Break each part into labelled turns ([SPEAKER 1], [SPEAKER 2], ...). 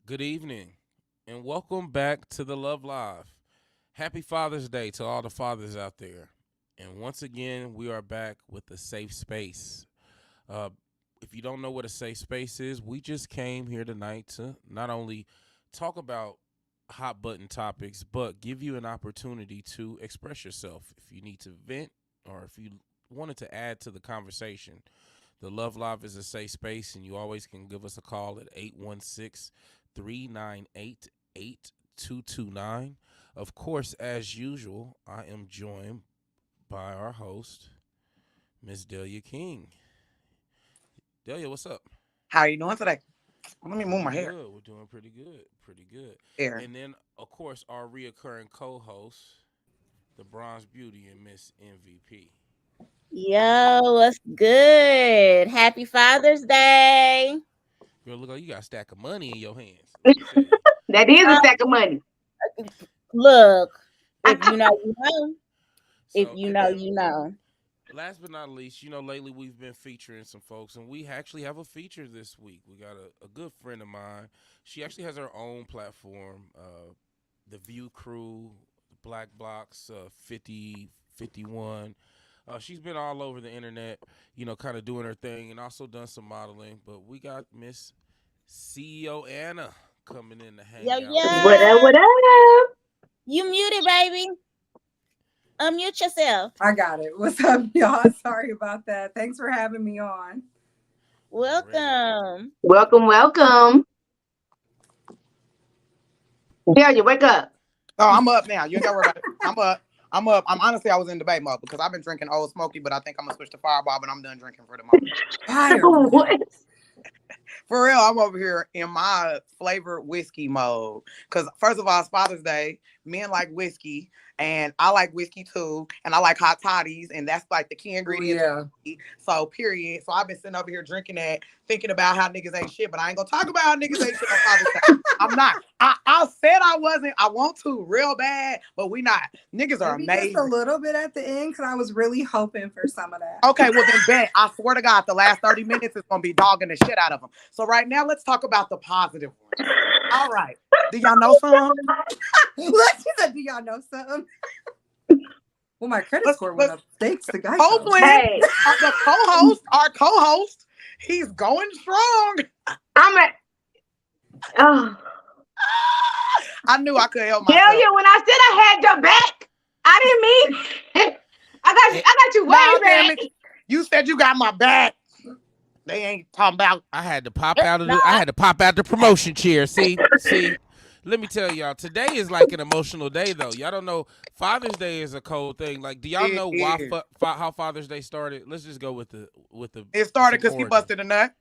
[SPEAKER 1] Good evening, and welcome back to the Love Live. Happy Father's Day to all the fathers out there. And once again, we are back with a safe space. Uh, if you don't know what a safe space is, we just came here tonight to not only talk about hot button topics, but give you an opportunity to express yourself. If you need to vent or if you wanted to add to the conversation, the Love Live is a safe space, and you always can give us a call at 816-398-8229. Of course, as usual, I am joined by our host, Miss Delia King. Delia, what's up?
[SPEAKER 2] How are you doing today? Let me move
[SPEAKER 1] Doing
[SPEAKER 2] my hair.
[SPEAKER 1] good. We're doing pretty good. Pretty good.
[SPEAKER 2] Here.
[SPEAKER 1] And then, of course, our reoccurring co-host, the Bronze Beauty and Miss MVP.
[SPEAKER 3] Yo, what's good? Happy Father's Day.
[SPEAKER 1] Girl, look like you got a stack of money in your hands.
[SPEAKER 4] That is a
[SPEAKER 3] Uh,
[SPEAKER 4] stack of money.
[SPEAKER 3] Look, if you know, you know. If
[SPEAKER 1] So,
[SPEAKER 3] you
[SPEAKER 1] and
[SPEAKER 3] know,
[SPEAKER 1] then
[SPEAKER 3] you know.
[SPEAKER 1] last but not least, lately we've been featuring some folks, and we actually have a feature this week. We got a good friend of mine. She actually has her own platform, the View Crew, Black Blocks, 50, 51. She's been all over the internet, kind of doing her thing, and also done some modeling. But we got Miss CEO Anna coming in to hang
[SPEAKER 3] Yo,
[SPEAKER 1] out with
[SPEAKER 4] What
[SPEAKER 1] us.
[SPEAKER 4] up?
[SPEAKER 3] yo.
[SPEAKER 4] What up?
[SPEAKER 3] You muted, baby. Unmute yourself.
[SPEAKER 5] I got it. What's up, y'all? Sorry about that. Thanks for having me on.
[SPEAKER 1] Already.
[SPEAKER 3] Welcome.
[SPEAKER 4] Welcome, welcome. Delia, wake up.
[SPEAKER 2] Oh, I'm up now. You ain't got to worry about it. I'm up. I'm honestly, I was in debate mode because I've been drinking Old Smoky, but I think I'm gonna switch to Fireball. But I'm done drinking for the moment.
[SPEAKER 5] Fireball.
[SPEAKER 4] What?
[SPEAKER 2] For real, I'm over here in my flavored whiskey mode. Because first of all, it's Father's Day. Men like whiskey, and I like whiskey too, and I like hot toddies, and that's like the key ingredient.
[SPEAKER 5] Yeah.
[SPEAKER 2] So period. So I've been sitting over here drinking that, thinking about how niggas ain't shit, but I ain't gonna talk about how niggas ain't shit on Father's Day. I'm not. I said I wasn't. I want to real bad, but we not. Niggas are
[SPEAKER 5] Maybe
[SPEAKER 2] amazing.
[SPEAKER 5] just a little bit at the end because I was really hoping for some of that.
[SPEAKER 2] Okay, well then bet. I swear to God, the last 30 minutes is gonna be dogging the shit out of them. So right now, let's talk about the positive ones. All right. Do y'all know some?
[SPEAKER 5] Look, she said, do y'all know something? Well, my credit score went up. Thanks to Geico.
[SPEAKER 2] Hopefully,
[SPEAKER 4] Hey,
[SPEAKER 2] the co-host, our co-host, he's going strong.
[SPEAKER 4] I'm at. Oh,
[SPEAKER 2] I knew I could help myself.
[SPEAKER 4] Delia, when I said I had your back, I didn't mean. I got you way
[SPEAKER 2] Nah, damn
[SPEAKER 4] back.
[SPEAKER 2] it. You said you got my back. They ain't talking about.
[SPEAKER 1] I had to pop out the promotion chair. See. Let me tell y'all, today is like an emotional day, though. Y'all don't know Father's Day is a cold thing. Like, do y'all know why how Father's Day started? Let's just go with the
[SPEAKER 2] It started
[SPEAKER 1] some
[SPEAKER 2] because he
[SPEAKER 1] origin.
[SPEAKER 2] busted a nut.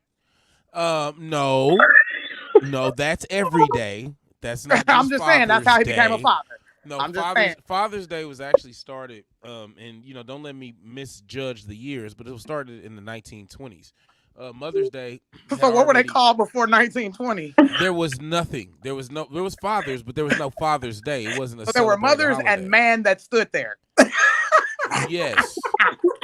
[SPEAKER 1] No, that's every day. That's not.
[SPEAKER 2] I'm just saying that's how he became a
[SPEAKER 1] Day.
[SPEAKER 2] father.
[SPEAKER 1] No,
[SPEAKER 2] I'm just saying.
[SPEAKER 1] Father's Day was actually started, and don't let me misjudge the years, but it was started in the 1920s. Mother's Day.
[SPEAKER 2] So what were they called before 1920?
[SPEAKER 1] There was nothing. There was fathers, but there was no Father's Day. It wasn't a.
[SPEAKER 2] So there were
[SPEAKER 1] celebrated
[SPEAKER 2] mothers
[SPEAKER 1] holiday.
[SPEAKER 2] and man that stood there.
[SPEAKER 1] Yes.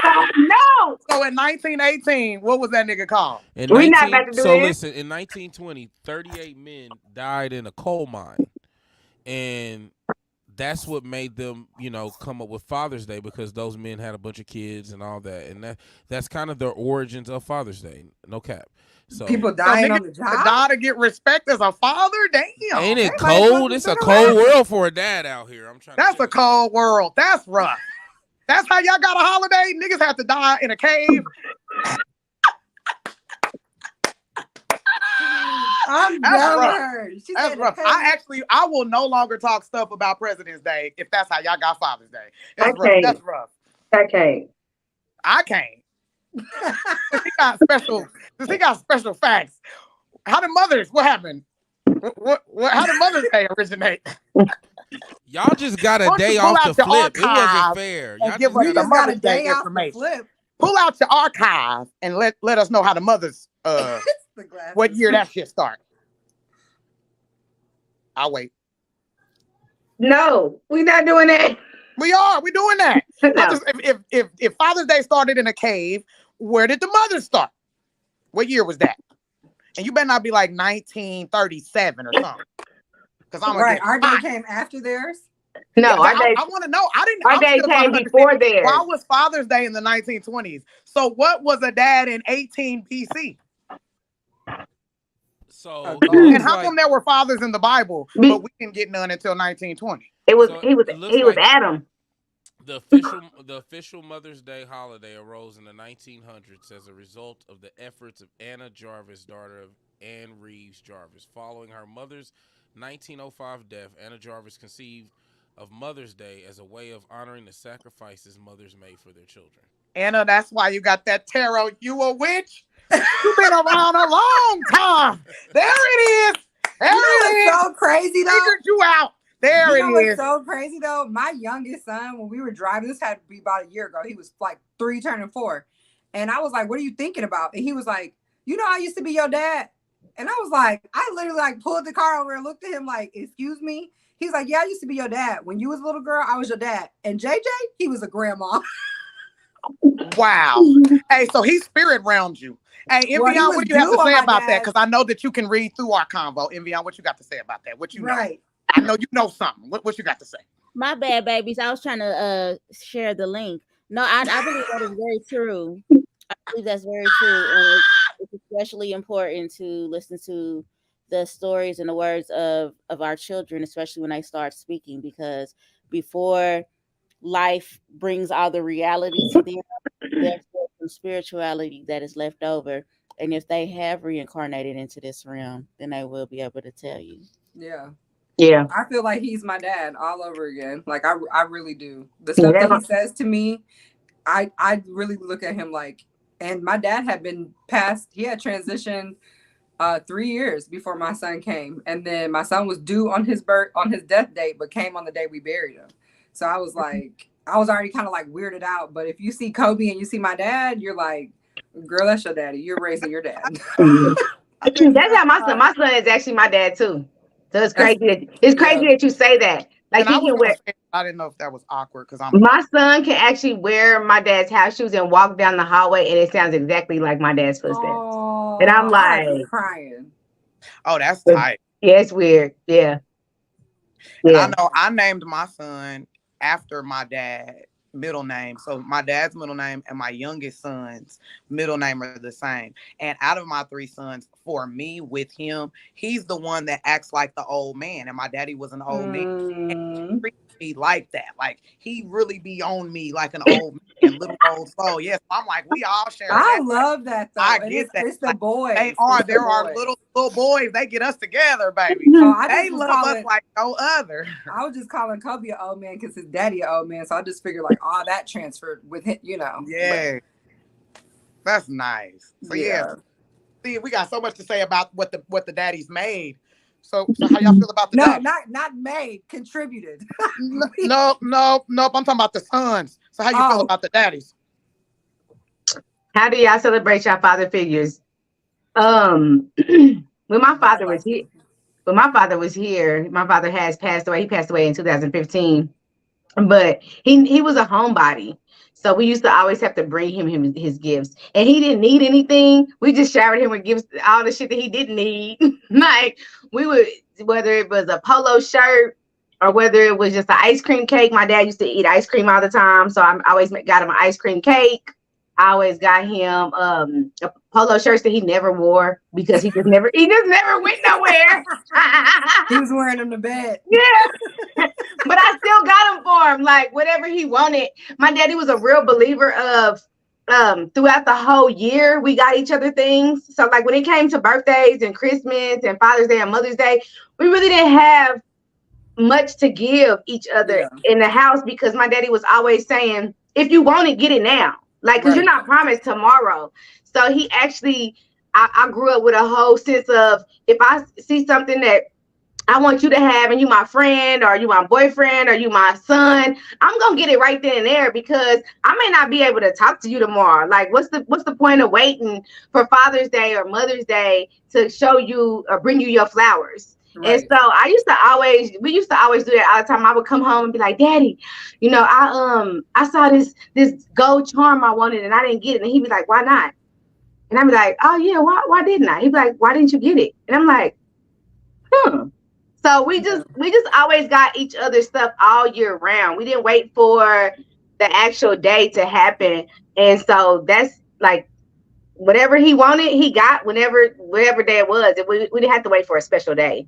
[SPEAKER 4] No,
[SPEAKER 2] So in 1918, what was that nigga called?
[SPEAKER 1] In
[SPEAKER 4] we're not about to do
[SPEAKER 1] so
[SPEAKER 4] this.
[SPEAKER 1] listen, in 1920, 38 men died in a coal mine, and that's what made them, come up with Father's Day, because those men had a bunch of kids and all that, and that's kind of their origins of Father's Day. No cap. So
[SPEAKER 5] People dying
[SPEAKER 2] niggas
[SPEAKER 5] on the job.
[SPEAKER 2] die to get respect as a father. Damn,
[SPEAKER 1] ain't it
[SPEAKER 5] They might as well
[SPEAKER 1] cold?
[SPEAKER 5] just
[SPEAKER 1] It's a
[SPEAKER 5] sit
[SPEAKER 1] cold
[SPEAKER 5] around.
[SPEAKER 1] world for a dad out here. I'm trying.
[SPEAKER 2] that's
[SPEAKER 1] to
[SPEAKER 2] a cold world. That's rough. That's how y'all got a holiday. Niggas have to die in a cave.
[SPEAKER 5] I'm
[SPEAKER 2] That's
[SPEAKER 5] done with
[SPEAKER 2] rough.
[SPEAKER 5] her. She
[SPEAKER 2] That's
[SPEAKER 5] said,
[SPEAKER 2] rough. I will no longer talk stuff about President's Day if that's how y'all got Father's Day. That's rough.
[SPEAKER 4] Okay.
[SPEAKER 2] That's rough.
[SPEAKER 4] Okay.
[SPEAKER 2] I can't. Since he got special facts. How the mothers? What happened? How did Mother's Day originate?
[SPEAKER 1] Y'all just got a
[SPEAKER 2] Why don't you
[SPEAKER 1] day
[SPEAKER 2] pull
[SPEAKER 1] off
[SPEAKER 2] out
[SPEAKER 1] the
[SPEAKER 2] your
[SPEAKER 1] flip. It wasn't
[SPEAKER 2] archive
[SPEAKER 1] fair.
[SPEAKER 2] and
[SPEAKER 1] Y'all
[SPEAKER 2] give
[SPEAKER 1] just
[SPEAKER 2] us
[SPEAKER 5] we
[SPEAKER 2] the
[SPEAKER 5] just got a
[SPEAKER 2] Mother's Day
[SPEAKER 5] day off the
[SPEAKER 2] information?
[SPEAKER 5] flip.
[SPEAKER 2] Pull out your archive and let us know how the mothers
[SPEAKER 5] The glasses.
[SPEAKER 2] what year that shit start. I'll wait.
[SPEAKER 4] No, we're not doing that.
[SPEAKER 2] We're doing that. I
[SPEAKER 4] No.
[SPEAKER 2] just if Father's Day started in a cave, where did the mothers start? What year was that? And you better not be like 1937 or something. Because I'm going to
[SPEAKER 5] Right.
[SPEAKER 2] get
[SPEAKER 5] Our day
[SPEAKER 2] hot.
[SPEAKER 5] came after theirs.
[SPEAKER 4] No,
[SPEAKER 2] Yeah,
[SPEAKER 4] our day
[SPEAKER 2] I want to know.
[SPEAKER 4] our
[SPEAKER 2] I'm
[SPEAKER 4] day
[SPEAKER 2] still trying
[SPEAKER 4] came
[SPEAKER 2] to understand.
[SPEAKER 4] before theirs.
[SPEAKER 2] Why was Father's Day in the 1920s? So what was a dad in 18 BC?
[SPEAKER 1] So it
[SPEAKER 2] And
[SPEAKER 1] looks
[SPEAKER 2] how
[SPEAKER 1] like
[SPEAKER 2] come there were fathers in the Bible, but
[SPEAKER 4] Be-
[SPEAKER 2] we didn't get none until 1920?
[SPEAKER 4] It was
[SPEAKER 1] so
[SPEAKER 4] he was
[SPEAKER 1] it looks
[SPEAKER 4] he was
[SPEAKER 1] like
[SPEAKER 4] Adam.
[SPEAKER 1] the official Mother's Day holiday arose in the 1900s as a result of the efforts of Anna Jarvis, daughter of Anne Reeves Jarvis. Following her mother's 1905 death, Anna Jarvis conceived of Mother's Day as a way of honoring the sacrifices mothers made for their children.
[SPEAKER 2] Anna, that's why you got that tarot. You a witch? You've been around a long time. There it is. There
[SPEAKER 5] You know
[SPEAKER 2] it is.
[SPEAKER 5] what's so crazy though?
[SPEAKER 2] Figured you out. There
[SPEAKER 5] You know
[SPEAKER 2] it
[SPEAKER 5] what's
[SPEAKER 2] is.
[SPEAKER 5] so crazy though? My youngest son, when we were driving, this had to be about a year ago. He was like 3 turning 4. And I was like, what are you thinking about? And he was like, you know, I used to be your dad. And I was like, I literally like pulled the car over and looked at him like, excuse me. He's like, yeah, I used to be your dad. When you was a little girl, I was your dad. And JJ, he was a grandma.
[SPEAKER 2] Wow. Hey, so he spirit round you. Hey,
[SPEAKER 5] Well, he
[SPEAKER 2] Envion,
[SPEAKER 5] was
[SPEAKER 2] what do you have
[SPEAKER 5] due
[SPEAKER 2] to
[SPEAKER 5] on
[SPEAKER 2] say
[SPEAKER 5] my
[SPEAKER 2] about that?
[SPEAKER 5] dad's-
[SPEAKER 2] Because I know that you can read through our convo. Envion, what you got to say about that? What you know?
[SPEAKER 5] Right.
[SPEAKER 2] I know you know something. What you got to say?
[SPEAKER 3] My bad, babies. I was trying to share the link. No, I believe that is very true. I believe that's very true, and it's especially important to listen to the stories and the words of our children, especially when they start speaking, because before life brings all the reality to them, there's still some spirituality that is left over, and if they have reincarnated into this realm, then they will be able to tell you.
[SPEAKER 5] Yeah.
[SPEAKER 4] Yeah.
[SPEAKER 5] I feel like he's my dad all over again. Like I really do. The
[SPEAKER 4] Yeah,
[SPEAKER 5] stuff that
[SPEAKER 4] that-
[SPEAKER 5] he says to me, I really look at him like, and my dad had been passed, he had transitioned 3 years before my son came. And then my son was due on his death date, but came on the day we buried him. So I was like, I was already kind of like weirded out. But if you see Kobe and you see my dad, you're like, girl, that's your daddy. You're raising your dad.
[SPEAKER 4] That's how my son is actually my dad too. So it's crazy. It's crazy that you say that. Like
[SPEAKER 2] And I
[SPEAKER 4] he
[SPEAKER 2] was
[SPEAKER 4] can
[SPEAKER 2] gonna
[SPEAKER 4] wear.
[SPEAKER 2] say, I didn't know if that was awkward because I'm
[SPEAKER 4] My son can actually wear my dad's house shoes and walk down the hallway, and it sounds exactly like my dad's footsteps.
[SPEAKER 5] Oh,
[SPEAKER 4] And I'm
[SPEAKER 5] I'd be
[SPEAKER 4] like,
[SPEAKER 5] crying.
[SPEAKER 2] oh, that's tight.
[SPEAKER 4] yeah, it's weird. Yeah.
[SPEAKER 2] And
[SPEAKER 4] Yeah.
[SPEAKER 2] I know I named my son after my dad middle name. So my dad's middle name and my youngest son's middle name are the same. And out of my 3 sons, for me with him, he's the one that acts like the old man. And my daddy was an old man. And he treats me like that. Like he really be on me like an old man, little old soul. Yes, I'm like, we all share
[SPEAKER 5] I
[SPEAKER 2] that.
[SPEAKER 5] love that though.
[SPEAKER 2] I
[SPEAKER 5] And
[SPEAKER 2] get that.
[SPEAKER 5] It's the
[SPEAKER 2] Like,
[SPEAKER 5] boys.
[SPEAKER 2] there are little boys. They get us together, baby.
[SPEAKER 5] I
[SPEAKER 2] They
[SPEAKER 5] just was
[SPEAKER 2] love us
[SPEAKER 5] calling,
[SPEAKER 2] like no other.
[SPEAKER 5] I was just calling Kobe an old man because his daddy an old man. So I just figured like, oh, that transferred with him, you know.
[SPEAKER 2] Yeah, that's nice. So yeah, see, we got so much to say about what the daddies made. So how y'all feel about the
[SPEAKER 5] No,
[SPEAKER 2] daddies?
[SPEAKER 5] not made, contributed.
[SPEAKER 2] No. I'm talking about the sons. So how you feel about the daddies?
[SPEAKER 4] How do y'all celebrate your father figures? When my father was here, my father has passed away. He passed away in 2015, but he was a homebody. So we used to always have to bring him his gifts, and he didn't need anything. We just showered him with gifts, all the shit that he didn't need. Like we would, whether it was a polo shirt or whether it was just an ice cream cake. My dad used to eat ice cream all the time, so I always got him an ice cream cake. I always got him polo shirts that he never wore because he just never went nowhere.
[SPEAKER 5] He was wearing them to bed.
[SPEAKER 4] Yeah. But I still got him for him, like whatever he wanted. My daddy was a real believer of throughout the whole year we got each other things. So like when it came to birthdays and Christmas and Father's Day and Mother's Day, we really didn't have much to give each other in the house because my daddy was always saying, if you want it, get it now. Like, because you're not promised tomorrow. So he actually, I grew up with a whole sense of, if I see something that I want you to have and you my friend or you my boyfriend or you my son, I'm going to get it right then and there because I may not be able to talk to you tomorrow. Like, what's the point of waiting for Father's Day or Mother's Day to show you or bring you your flowers? Right. And so we used to always do that all the time. I would come home and be like, Daddy, you know, I saw this gold charm I wanted and I didn't get it. And he'd be like, why not? And I'm like, oh yeah, why didn't I? He'd be like, why didn't you get it? And I'm like, So we just always got each other's stuff all year round. We didn't wait for the actual day to happen. And so that's like whatever he wanted, he got whatever day it was. We didn't have to wait for a special day.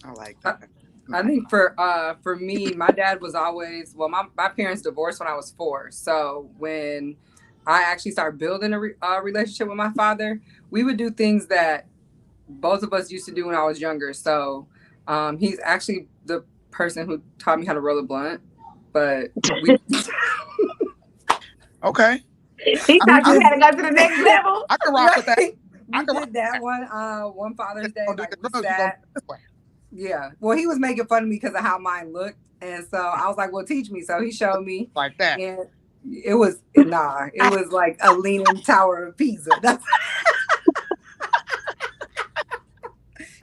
[SPEAKER 2] I like that.
[SPEAKER 5] I think for me, my dad was always, well, my parents divorced when I was 4. So when I actually started building a relationship with my father, we would do things that both of us used to do when I was younger. So he's actually the person who taught me how to roll a blunt. But we
[SPEAKER 2] Okay.
[SPEAKER 4] He thought you had to go to the next level.
[SPEAKER 2] I can rock with that.
[SPEAKER 5] we did that one Father's Day. Like we sat. Yeah. Well, he was making fun of me because of how mine looked. And so I was like, well, teach me. So he showed me.
[SPEAKER 2] Like that.
[SPEAKER 5] And it was like a leaning Tower of Pisa.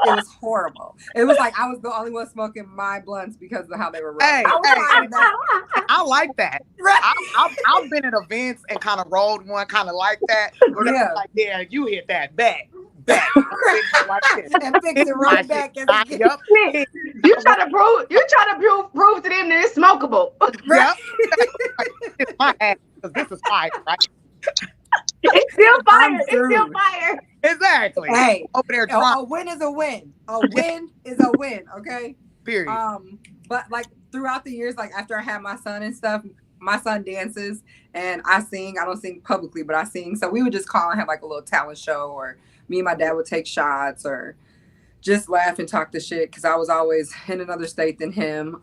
[SPEAKER 5] It was horrible. It was like I was the only one smoking my blunts because of how they were rolling.
[SPEAKER 2] I like that.
[SPEAKER 5] Right.
[SPEAKER 2] I've been at events and kind of rolled one kind of like that.
[SPEAKER 5] Yeah.
[SPEAKER 2] Like, yeah, you hit that back.
[SPEAKER 5] Like and fix it right back.
[SPEAKER 2] Yep.
[SPEAKER 4] You trying to prove to them that it's smokable.
[SPEAKER 2] Yep. It's my ass because this is fire, right?
[SPEAKER 4] It's still fire. It's still fire.
[SPEAKER 2] Exactly.
[SPEAKER 5] Hey,
[SPEAKER 2] over there
[SPEAKER 5] a win is a win. A win is a win. Okay.
[SPEAKER 2] Period.
[SPEAKER 5] But like throughout the years, like after I had my son and stuff, my son dances and I sing. I don't sing publicly, but I sing. So we would just call and have like a little talent show, or me and my dad would take shots or just laugh and talk the shit because I was always in another state than him.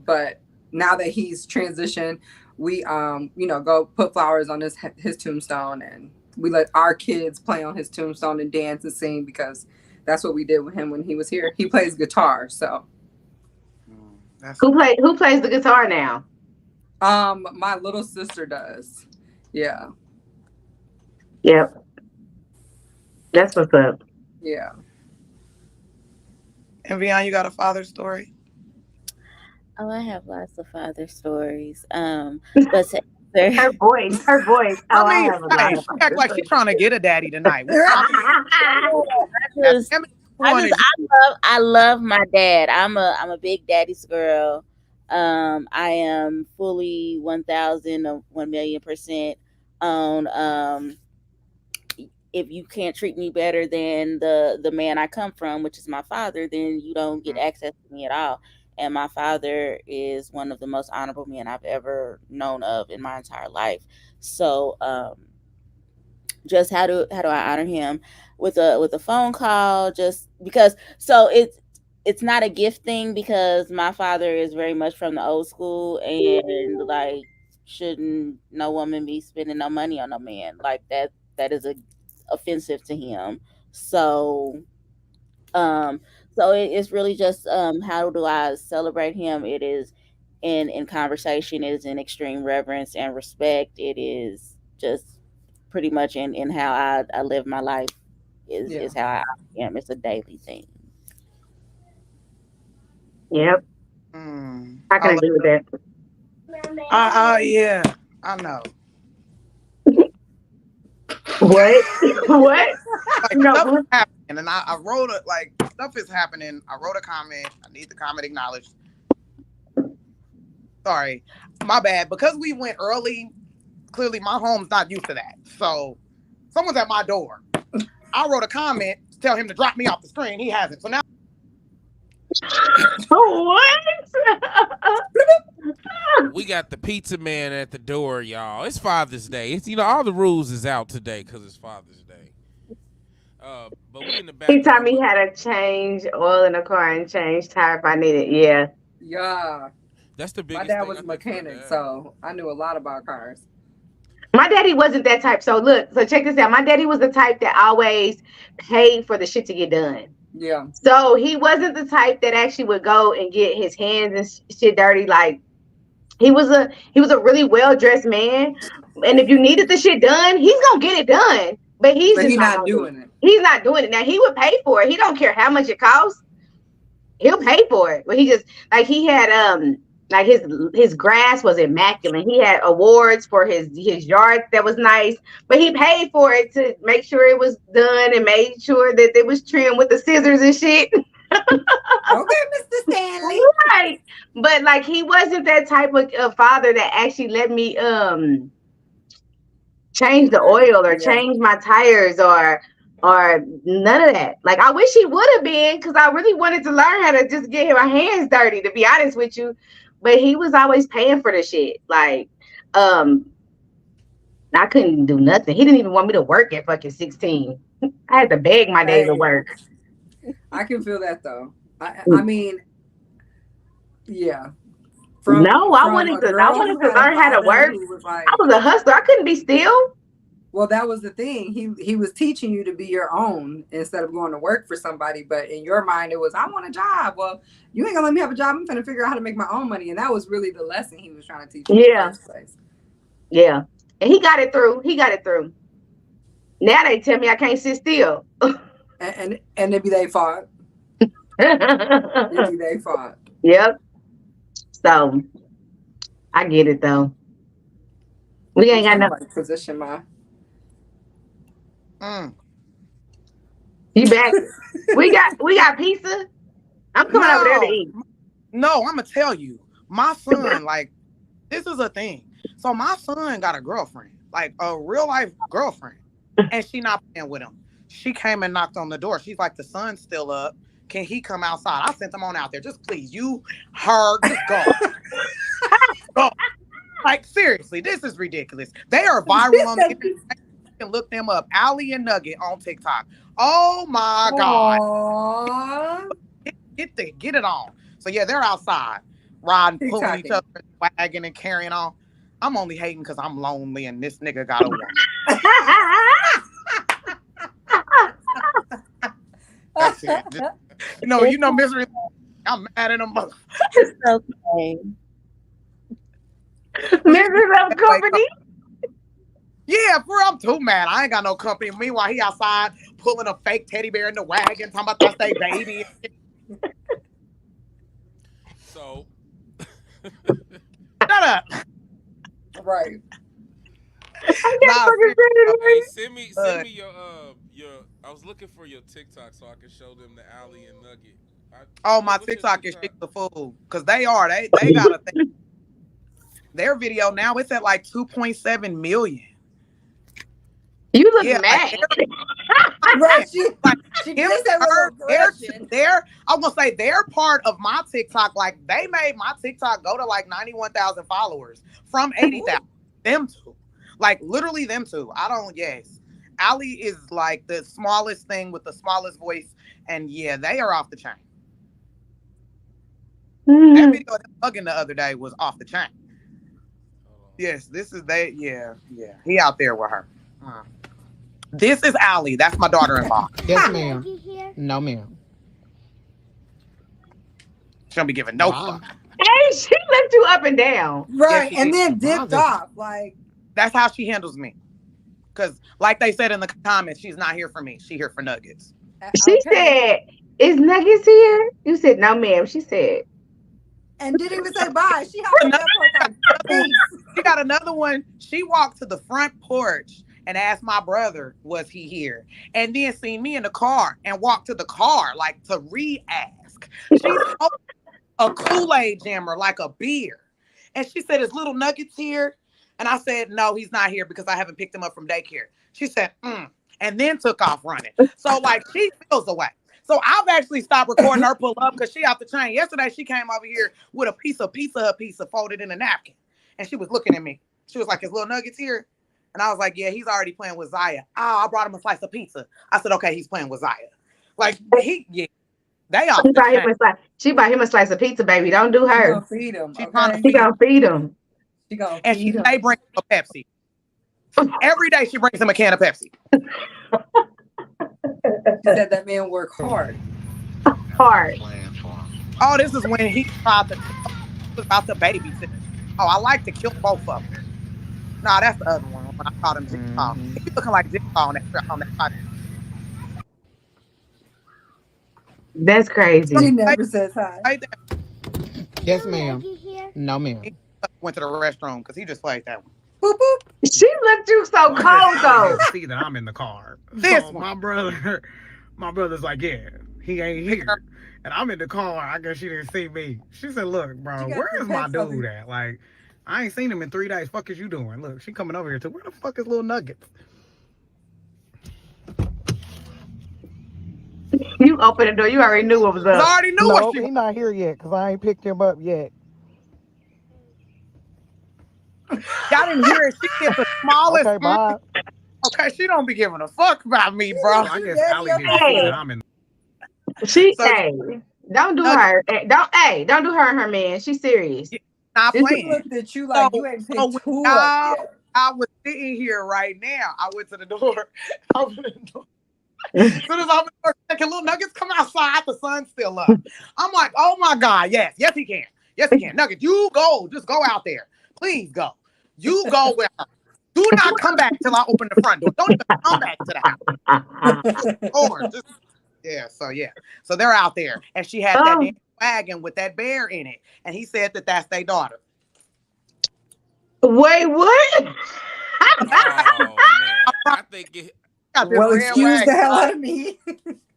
[SPEAKER 5] But now that he's transitioned, we go put flowers on his tombstone, and we let our kids play on his tombstone and dance and sing because that's what we did with him when he was here. He plays guitar, so.
[SPEAKER 4] Who plays the guitar now?
[SPEAKER 5] My little sister does. Yeah.
[SPEAKER 4] Yep. That's what's up.
[SPEAKER 5] Yeah.
[SPEAKER 2] And Vian, you got a father story?
[SPEAKER 3] Oh, I have lots of father stories. But
[SPEAKER 4] her voice. Oh, I have a lot of
[SPEAKER 2] act like she's trying to get a daddy tonight.
[SPEAKER 3] I love my dad. I'm a big daddy's girl. I am fully 1,000,000% on if you can't treat me better than the man I come from, which is my father, then you don't get access to me at all. And my father is one of the most honorable men I've ever known of in my entire life. So just how do I honor him with a phone call, just because. So it's not a gift thing because my father is very much from the old school, and like shouldn't no woman be spending no money on no man like that. That is offensive to him. So it's really just how do I celebrate him? It is in conversation, it is in extreme reverence and respect. It is just pretty much in how I live my life is how I am. It's a daily thing.
[SPEAKER 4] Yep. I can agree with that.
[SPEAKER 2] Yeah, I know.
[SPEAKER 4] What?
[SPEAKER 2] Like, stuff is happening, and I wrote it like stuff is happening. I wrote a comment. I need the comment acknowledged. Sorry, my bad. Because we went early, clearly my home's not used to that. So someone's at my door. I wrote a comment to tell him to drop me off the screen. He hasn't. So now.
[SPEAKER 4] What?
[SPEAKER 1] We got the pizza man at the door, y'all. It's Father's Day. It's all the rules is out today because it's Father's Day. But we in the back.
[SPEAKER 4] He taught me how to change oil in the car and change tire if I need it. Yeah.
[SPEAKER 5] Yeah.
[SPEAKER 1] That's the biggest.
[SPEAKER 5] My dad
[SPEAKER 1] thing
[SPEAKER 5] was a mechanic, so I knew a lot about cars.
[SPEAKER 4] My daddy wasn't that type. So check this out. My daddy was the type that always paid for the shit to get done.
[SPEAKER 5] Yeah.
[SPEAKER 4] So he wasn't the type that actually would go and get his hands and shit dirty. Like he was a really well-dressed man. And if you needed the shit done, he's gonna get it done. But he's
[SPEAKER 5] not doing it.
[SPEAKER 4] He's not doing it. Now he would pay for it. He don't care how much it costs. He'll pay for it. But he just like he had Like his grass was immaculate. He had awards for his yard that was nice, but he paid for it to make sure it was done and made sure that it was trimmed with the scissors and shit.
[SPEAKER 5] Okay, Mr. Stanley.
[SPEAKER 4] Right. But like he wasn't that type of father that actually let me change the oil or change my tires or none of that. Like I wish he would have been, because I really wanted to learn how to just get my hands dirty, to be honest with you. But he was always paying for the shit. Like I couldn't do nothing. He didn't even want me to work at fucking 16. I had to beg my day to work.
[SPEAKER 5] I can feel that though. I mean, yeah.
[SPEAKER 4] I wanted to learn how to work. I was a hustler. I couldn't be still.
[SPEAKER 5] Well, that was the thing. He was teaching you to be your own instead of going to work for somebody. But in your mind, it was, I want a job. Well, you ain't gonna let me have a job. I'm gonna figure out how to make my own money. And that was really the lesson he was trying to teach you in the first place.
[SPEAKER 4] Yeah. And he got it through. Now they tell me I can't sit still.
[SPEAKER 5] and maybe they fought. Maybe they fought.
[SPEAKER 4] Yep. So I get it though. We ain't got no
[SPEAKER 5] position, ma.
[SPEAKER 4] You back? we got pizza. I'm coming over there to eat.
[SPEAKER 2] No, I'm gonna tell you, my son, like, this is a thing. So my son got a girlfriend, like a real life girlfriend, and she not playing with him. She came and knocked on the door. She's like, the sun's still up. Can he come outside? I sent him on out there. Just please, just go. Go. Like, seriously, this is ridiculous. They are viral on the internet. You can look them up. Allie and Nugget on TikTok. Oh my God. Get it on. So yeah, they're outside riding, pulling each other, wagging and carrying on. I'm only hating because I'm lonely and this nigga got a woman. That's it. You know, misery. I'm mad at them.
[SPEAKER 3] It's okay.
[SPEAKER 4] Misery love company.
[SPEAKER 2] Yeah, I'm too mad. I ain't got no company. Meanwhile, he outside pulling a fake teddy bear in the wagon, talking about that's their baby.
[SPEAKER 1] So,
[SPEAKER 2] shut up.
[SPEAKER 5] Right.
[SPEAKER 1] Hey, send me your. I was looking for your TikTok so I can show them the Allie and Nugget.
[SPEAKER 2] My TikTok is shit the fool, because they got a thing. Their video now it's at like 2.7 million.
[SPEAKER 4] You look mad.
[SPEAKER 2] I'm gonna say they're part of my TikTok. Like they made my TikTok go to like 91,000 followers from 80,000. Them two, like literally them two. Allie is like the smallest thing with the smallest voice, and yeah, they are off the chain. That video of them hugging the other day was off the chain. Yes, this is they. Yeah. He out there with her. This is Allie. That's my daughter-in-law.
[SPEAKER 6] Yes, ma'am. No, ma'am.
[SPEAKER 2] She don't be giving no fuck.
[SPEAKER 4] Hey, she looked you up and down.
[SPEAKER 5] Right, and then dipped off. Like,
[SPEAKER 2] that's how she handles me. Because, like they said in the comments, she's not here for me. She here for Nuggets.
[SPEAKER 4] She said, "Is Nuggets here?" You said, "No, ma'am." She said,
[SPEAKER 5] and didn't even say bye. She
[SPEAKER 2] got another one. She walked to the front porch and asked my brother, was he here? And then seen me in the car and walked to the car, like to re-ask. She's a Kool-Aid jammer, like a beer. And she said, is little Nuggets here? And I said, no, he's not here because I haven't picked him up from daycare. She said, and then took off running. So like she feels away. So I've actually stopped recording her pull up because she off the chain. Yesterday, she came over here with a piece of Pizza Hut pizza folded in a napkin. And she was looking at me. She was like, is little Nuggets here? And I was like, yeah, he's already playing with Zaya. Oh, I brought him a slice of pizza. I said, okay, he's playing with Zaya. Like, they off the chain.
[SPEAKER 4] She bought him a slice of pizza, baby. Don't do her.
[SPEAKER 5] She gonna feed him.
[SPEAKER 4] She gonna feed him.
[SPEAKER 2] They bring him a Pepsi. Every day she brings him a can of Pepsi.
[SPEAKER 5] She said that man work hard.
[SPEAKER 4] Hard.
[SPEAKER 2] Oh, this is when he was about to babysit. Oh, I like to kill both of them. Nah, that's the other one. When I called him Jigsaw. He's looking like Jigsaw on that podcast.
[SPEAKER 4] That's crazy.
[SPEAKER 5] He never says hi.
[SPEAKER 6] Yes, ma'am. No, ma'am.
[SPEAKER 2] He went to the restroom because he just played that one.
[SPEAKER 5] Boop, boop.
[SPEAKER 4] She looked you so
[SPEAKER 7] Well,
[SPEAKER 4] cold
[SPEAKER 7] Allie
[SPEAKER 4] though.
[SPEAKER 7] didn't see that I'm in the car.
[SPEAKER 2] This
[SPEAKER 7] So
[SPEAKER 2] one.
[SPEAKER 7] my brother's like, yeah, he ain't here. And I'm in the car. I guess she didn't see me. She said, look, bro, where is my dude at? Like, I ain't seen him in 3 days. Fuck is you doing? Look, she coming over here too. Where the fuck is little Nuggets?
[SPEAKER 4] You opened the door. You already knew what was
[SPEAKER 2] I
[SPEAKER 4] up.
[SPEAKER 2] already knew
[SPEAKER 7] No,
[SPEAKER 2] what she
[SPEAKER 7] he
[SPEAKER 2] was.
[SPEAKER 7] not here yet because I ain't picked him up yet.
[SPEAKER 2] Y'all didn't hear it. She get the smallest.
[SPEAKER 7] Okay, bye.
[SPEAKER 2] Okay, she don't be giving a fuck about me, bro.
[SPEAKER 7] Well, I guess Allie didn't see that I'm in.
[SPEAKER 4] She,
[SPEAKER 2] So
[SPEAKER 4] hey, don't do
[SPEAKER 2] Nugget,
[SPEAKER 4] her. Don't do her and her man. She's serious.
[SPEAKER 2] not
[SPEAKER 4] This is
[SPEAKER 5] She
[SPEAKER 2] playing.
[SPEAKER 5] looked at you like you ain't
[SPEAKER 2] So
[SPEAKER 5] picked
[SPEAKER 2] when
[SPEAKER 5] who up
[SPEAKER 2] y'all,
[SPEAKER 5] yet.
[SPEAKER 2] I was sitting here right now. I went to the door. Opened the door. As soon as I opened the door, can little Nuggets come outside? The sun's still up. I'm like, oh my God, yes, he can. Yes, he can. Nuggets, you go. Just go out there. Please go. You go with her. Do not come back till I open the front door. Don't even come back to the house. Or just So they're out there, and she had that
[SPEAKER 4] Oh,
[SPEAKER 2] damn wagon with that bear in it, and he said that that's their daughter.
[SPEAKER 4] wait, what?
[SPEAKER 1] Oh man, I think it.
[SPEAKER 2] Got this
[SPEAKER 5] Well,
[SPEAKER 2] red
[SPEAKER 5] excuse the
[SPEAKER 2] wagon.
[SPEAKER 5] hell out of me.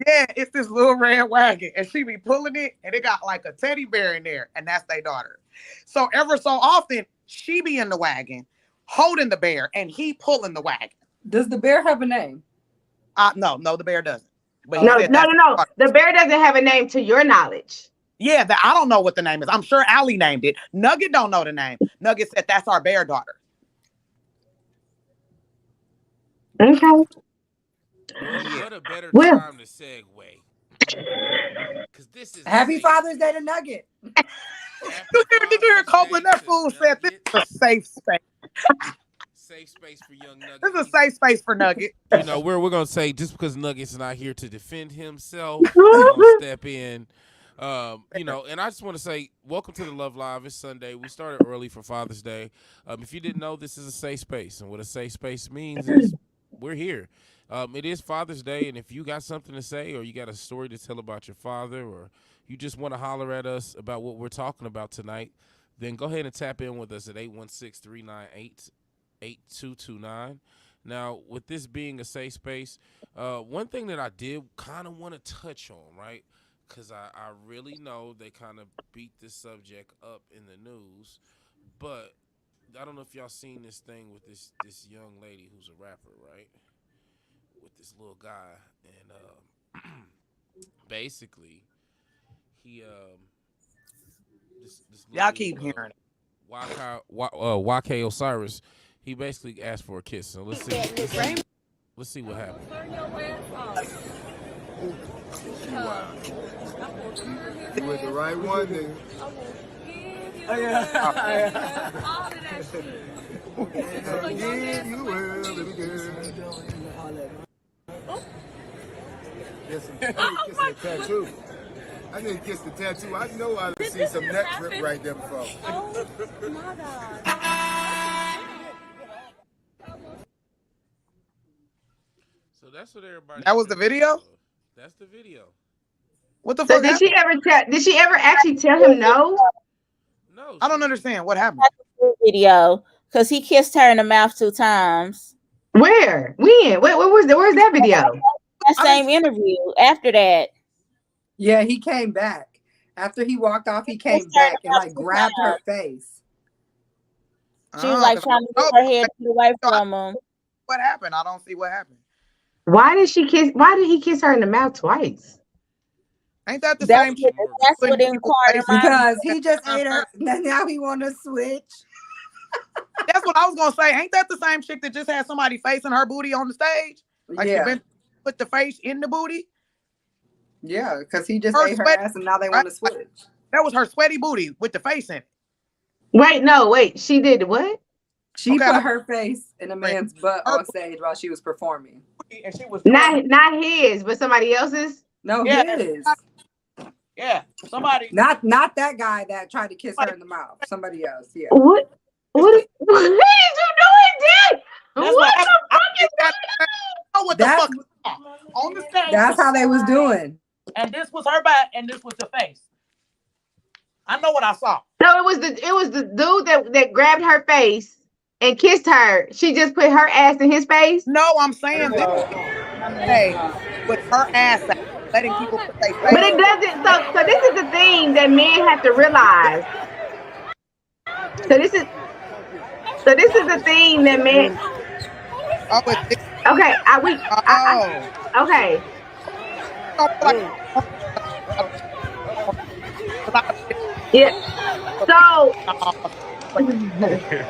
[SPEAKER 2] Yeah, it's this little red wagon, and she be pulling it, and it got like a teddy bear in there, and that's their daughter. So ever so often, she be in the wagon, holding the bear, and he pulling the wagon.
[SPEAKER 5] Does the bear have a name?
[SPEAKER 2] No, the bear doesn't. But he
[SPEAKER 4] No,
[SPEAKER 2] said
[SPEAKER 4] no,
[SPEAKER 2] that's
[SPEAKER 4] no, no. The bear doesn't have a name to your knowledge.
[SPEAKER 2] yeah, I don't know what the name is. I'm sure Allie named it. Nugget don't know the name. Nugget said that's our bear daughter.
[SPEAKER 4] Okay.
[SPEAKER 1] Well, what a better
[SPEAKER 4] Well,
[SPEAKER 1] time to segue. Because this is
[SPEAKER 5] Happy Father's Day to Nugget.
[SPEAKER 2] Did you hear Copeland? That fool said this is a safe space.
[SPEAKER 1] Safe space for young Nugget.
[SPEAKER 2] This is a safe space for Nugget.
[SPEAKER 1] You know, we're gonna say just because Nugget's not here to defend himself, he's gonna step in. You know, and I just want to say, welcome to the Love Live. It's Sunday. We started early for Father's Day. If you didn't know, this is a safe space, and what a safe space means is we're here. It is Father's Day, and if you got something to say, or you got a story to tell about your father, or you just want to holler at us about what we're talking about tonight, then go ahead and tap in with us at 816-398-8229. Now, with this being a safe space, one thing that I did kind of want to touch on, right? Because I really know they kind of beat this subject up in the news, but I don't know if y'all seen this thing with this young lady who's a rapper, right? With this little guy, and basically, he this
[SPEAKER 2] Y'all
[SPEAKER 1] little
[SPEAKER 2] keep
[SPEAKER 1] dude,
[SPEAKER 2] hearing it.
[SPEAKER 1] YK Osiris, he basically asked for a kiss. So let's see what happens.
[SPEAKER 8] You with the right one, nigga. Yeah, you will, baby girl. Yes, I need to kiss the tattoo. I need to kiss the tattoo. I know I done seen some neck grip right there before.
[SPEAKER 9] Oh my God.
[SPEAKER 1] So that's what everybody.
[SPEAKER 2] That was the video?
[SPEAKER 1] That's the video.
[SPEAKER 2] What the
[SPEAKER 4] so
[SPEAKER 2] fuck
[SPEAKER 4] did
[SPEAKER 2] happened?
[SPEAKER 4] she ever actually tell him no?
[SPEAKER 1] No,
[SPEAKER 2] I don't understand what happened.
[SPEAKER 3] Video, because he kissed her in the mouth 2 times.
[SPEAKER 4] Where? When? Where's that video?
[SPEAKER 3] That same interview after that.
[SPEAKER 5] Yeah, he came back. After he walked off, he came back and like grabbed her face.
[SPEAKER 3] She was like trying to get her head away from him.
[SPEAKER 2] What happened? I don't see what happened.
[SPEAKER 4] Why did he kiss her in the mouth twice?
[SPEAKER 2] Ain't that the
[SPEAKER 3] That's
[SPEAKER 2] same?
[SPEAKER 3] what inquired
[SPEAKER 5] Because he just ate her. Now he want to switch.
[SPEAKER 2] That's what I was gonna say. Ain't that the same chick that just had somebody facing her booty on the stage? Like
[SPEAKER 5] yeah.
[SPEAKER 2] she been put the face in the booty?
[SPEAKER 5] Yeah, because he just
[SPEAKER 2] Her
[SPEAKER 5] ate her
[SPEAKER 2] sweat-
[SPEAKER 5] ass and now they want to switch.
[SPEAKER 2] That was her sweaty booty with the face in it.
[SPEAKER 4] Wait. She did what?
[SPEAKER 5] She
[SPEAKER 2] Okay,
[SPEAKER 5] put her face in a man's butt on stage while she was performing.
[SPEAKER 2] And she was
[SPEAKER 4] Not his, but somebody else's.
[SPEAKER 5] No,
[SPEAKER 2] Yeah.
[SPEAKER 5] his.
[SPEAKER 2] Yeah, somebody.
[SPEAKER 5] Not that guy that tried to kiss her in the mouth. Somebody else. Yeah.
[SPEAKER 4] What is you doing, Dad?
[SPEAKER 2] That's
[SPEAKER 4] What
[SPEAKER 2] what
[SPEAKER 4] the fuck is
[SPEAKER 2] that? Know what the
[SPEAKER 5] That's-
[SPEAKER 2] fuck? On the stage.
[SPEAKER 5] That's how they was doing.
[SPEAKER 2] And this was her back, and this was the face. I know what I saw.
[SPEAKER 4] So it was the dude that grabbed her face and kissed her. She just put her ass in his face.
[SPEAKER 2] No, I'm saying this
[SPEAKER 3] No, no, ma'am.
[SPEAKER 2] day with her ass out, letting people put their
[SPEAKER 4] But
[SPEAKER 2] face.
[SPEAKER 4] it doesn't. So this is the thing that men have to realize. So this is so this is the thing that men.
[SPEAKER 2] Oh, it's this.
[SPEAKER 4] Okay,
[SPEAKER 2] Oh,
[SPEAKER 4] okay.
[SPEAKER 2] I don't feel like because
[SPEAKER 4] Yeah. So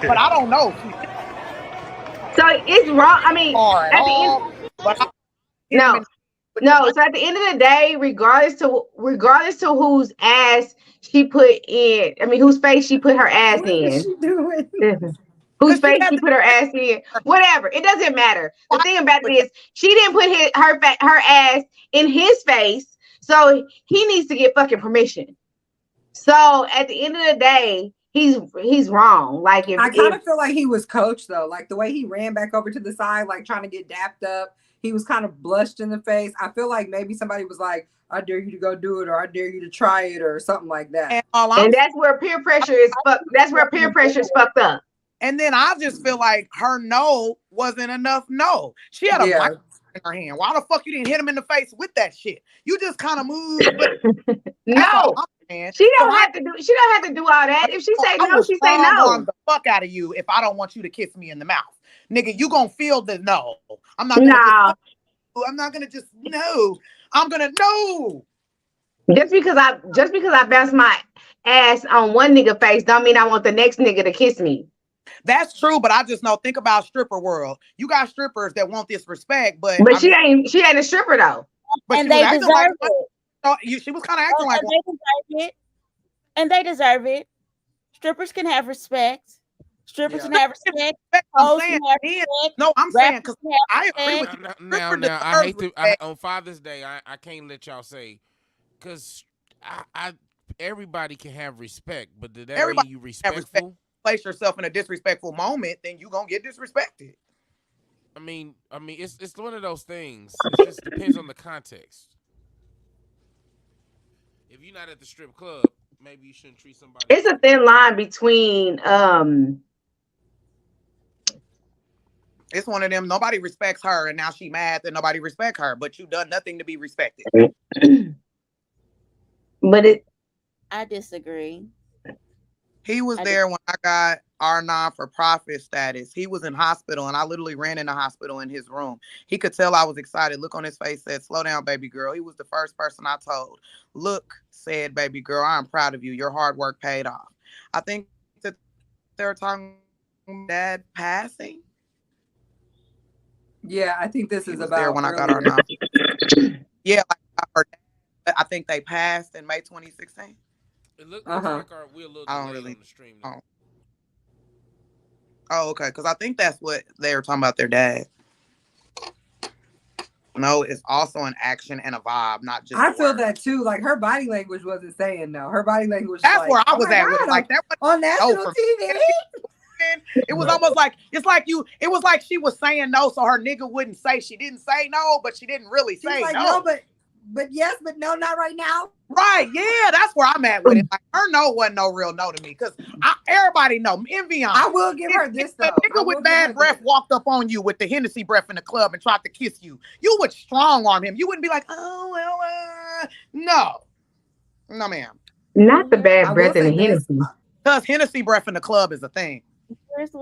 [SPEAKER 2] but I don't know. She
[SPEAKER 4] so it's wrong. I mean,
[SPEAKER 2] far at
[SPEAKER 4] at the end.
[SPEAKER 2] all. But I hit him
[SPEAKER 4] No,
[SPEAKER 2] in with the
[SPEAKER 4] no.
[SPEAKER 2] knife.
[SPEAKER 4] So at the end of the day, regardless to whose ass she put in, I mean, whose face she put her ass
[SPEAKER 5] What is
[SPEAKER 4] in.
[SPEAKER 5] she doing?
[SPEAKER 4] Whose
[SPEAKER 2] Because she
[SPEAKER 4] face
[SPEAKER 2] had
[SPEAKER 4] she
[SPEAKER 2] to
[SPEAKER 4] put her ass in, whatever. It doesn't matter. The
[SPEAKER 2] fight
[SPEAKER 4] thing about it
[SPEAKER 2] with
[SPEAKER 4] is, she didn't put her ass in his face, so he needs to get fucking permission. So at the end of the day, he's wrong. Like
[SPEAKER 5] I kind
[SPEAKER 4] if
[SPEAKER 5] of feel like he was coached though, like the way he ran back over to the side, like trying to get dapped up. He was kind of blushed in the face. I feel like maybe somebody was like, "I dare you to go do it," or "I dare you to try it," or something like that.
[SPEAKER 2] and all I'm
[SPEAKER 4] and that's where peer pressure is fuck. That's where peer pressure is fucked up.
[SPEAKER 2] and then I just feel like her no wasn't enough no. She had a
[SPEAKER 5] Yeah,
[SPEAKER 2] mic in her hand. Why the fuck you didn't hit him in the face with that shit? You just kind of moved, but that's all
[SPEAKER 4] No,
[SPEAKER 2] I'm saying.
[SPEAKER 4] she
[SPEAKER 2] So
[SPEAKER 4] don't have to do. She don't have to do all that. If she say
[SPEAKER 2] I
[SPEAKER 4] no,
[SPEAKER 2] will
[SPEAKER 4] she say
[SPEAKER 2] strong arm
[SPEAKER 4] no.
[SPEAKER 2] the fuck out of you if I don't want you to kiss me in the mouth. Nigga, you gonna feel the no. I'm not gonna just
[SPEAKER 4] No,
[SPEAKER 2] I'm not gonna just no. I'm gonna no.
[SPEAKER 4] just because I bounce my ass on one nigga face, don't mean I want the next nigga to kiss me.
[SPEAKER 2] That's true, but I just know think about stripper world. You got strippers that want this respect, but
[SPEAKER 4] But
[SPEAKER 2] I mean,
[SPEAKER 4] she ain't a stripper though.
[SPEAKER 2] but
[SPEAKER 3] And
[SPEAKER 2] she was
[SPEAKER 3] they
[SPEAKER 2] acting
[SPEAKER 3] deserve
[SPEAKER 2] like one.
[SPEAKER 3] it.
[SPEAKER 2] So she was kind of acting like
[SPEAKER 3] And
[SPEAKER 2] one.
[SPEAKER 3] they deserve it. And they deserve it. Strippers can have respect. Strippers
[SPEAKER 5] yeah.
[SPEAKER 3] can have respect.
[SPEAKER 2] I'm
[SPEAKER 3] Hoes
[SPEAKER 2] saying
[SPEAKER 3] can have
[SPEAKER 2] then.
[SPEAKER 3] respect.
[SPEAKER 2] No, I'm saying
[SPEAKER 3] Rappers
[SPEAKER 2] because
[SPEAKER 3] can have
[SPEAKER 2] I agree
[SPEAKER 3] respect.
[SPEAKER 2] with you.
[SPEAKER 1] Now,
[SPEAKER 2] Stripper
[SPEAKER 1] now, I
[SPEAKER 2] deserves
[SPEAKER 1] hate to
[SPEAKER 2] respect.
[SPEAKER 1] on Father's Day. I can't let y'all say because I everybody can have respect, but did that mean
[SPEAKER 2] Everybody
[SPEAKER 1] you
[SPEAKER 2] have respect.
[SPEAKER 1] respectful?
[SPEAKER 2] Place yourself in a disrespectful moment, then you gonna get disrespected.
[SPEAKER 1] I mean, it's one of those things. It just depends on the context. If you're not at the strip club, maybe you shouldn't treat somebody
[SPEAKER 4] It's
[SPEAKER 1] like
[SPEAKER 4] a thin line between
[SPEAKER 2] It's one of them. Nobody respects her, and now she mad that nobody respect her. But you done nothing to be respected.
[SPEAKER 4] but it
[SPEAKER 3] I disagree.
[SPEAKER 2] He was
[SPEAKER 3] I
[SPEAKER 2] there when I got our non-for-profit status. He was in hospital, and I literally ran in the hospital in his room. He could tell I was excited. Look on his face said, "Slow down, baby girl." He was the first person I told. Look, said baby girl, I'm proud of you. Your hard work paid off. I think that they're talking about dad passing.
[SPEAKER 5] Yeah, I think this
[SPEAKER 2] He
[SPEAKER 5] is
[SPEAKER 2] was there
[SPEAKER 5] about
[SPEAKER 2] when I got our
[SPEAKER 5] earlier.
[SPEAKER 2] non. Yeah, like her dad, I think they passed in May 2016.
[SPEAKER 1] it looks
[SPEAKER 5] Uh-huh.
[SPEAKER 1] like we're a little
[SPEAKER 2] I don't
[SPEAKER 1] delayed
[SPEAKER 2] really.
[SPEAKER 1] on the stream. Though.
[SPEAKER 2] Oh, oh okay. Because I think that's what they were talking about their dad. No, it's also an action and a vibe, not just
[SPEAKER 5] I
[SPEAKER 2] a
[SPEAKER 5] feel
[SPEAKER 2] word.
[SPEAKER 5] that too. Like her body language wasn't saying no. Her body language was
[SPEAKER 2] That's
[SPEAKER 5] like,
[SPEAKER 2] where I
[SPEAKER 5] "Oh
[SPEAKER 2] was
[SPEAKER 5] my
[SPEAKER 2] at with it.
[SPEAKER 5] god,
[SPEAKER 2] Like that was
[SPEAKER 5] on
[SPEAKER 2] no
[SPEAKER 5] national
[SPEAKER 2] for
[SPEAKER 5] TV."
[SPEAKER 2] me. It was almost like it's like you. It was like she was saying no, so her nigga wouldn't say she didn't say no, but she didn't really
[SPEAKER 5] She's
[SPEAKER 2] say
[SPEAKER 5] like, "No,
[SPEAKER 2] no.
[SPEAKER 5] but yes, but no, not right now."
[SPEAKER 2] Right? Yeah, that's where I'm at with it. Like her no wasn't no real no to me because everybody know Envion.
[SPEAKER 5] I will give her
[SPEAKER 2] If
[SPEAKER 5] this
[SPEAKER 2] a
[SPEAKER 5] though. I
[SPEAKER 2] nigga
[SPEAKER 5] will
[SPEAKER 2] with
[SPEAKER 5] give her
[SPEAKER 2] bad breath
[SPEAKER 5] this.
[SPEAKER 2] walked up on you with the Hennessy breath in the club and tried to kiss you, you would strong arm him. You wouldn't be like, oh well, no, ma'am.
[SPEAKER 4] not the
[SPEAKER 5] I
[SPEAKER 4] bad
[SPEAKER 5] will
[SPEAKER 4] breath in
[SPEAKER 5] say
[SPEAKER 4] the
[SPEAKER 5] this.
[SPEAKER 4] Hennessy.
[SPEAKER 2] Because Hennessy breath in the club is a thing.
[SPEAKER 3] Here's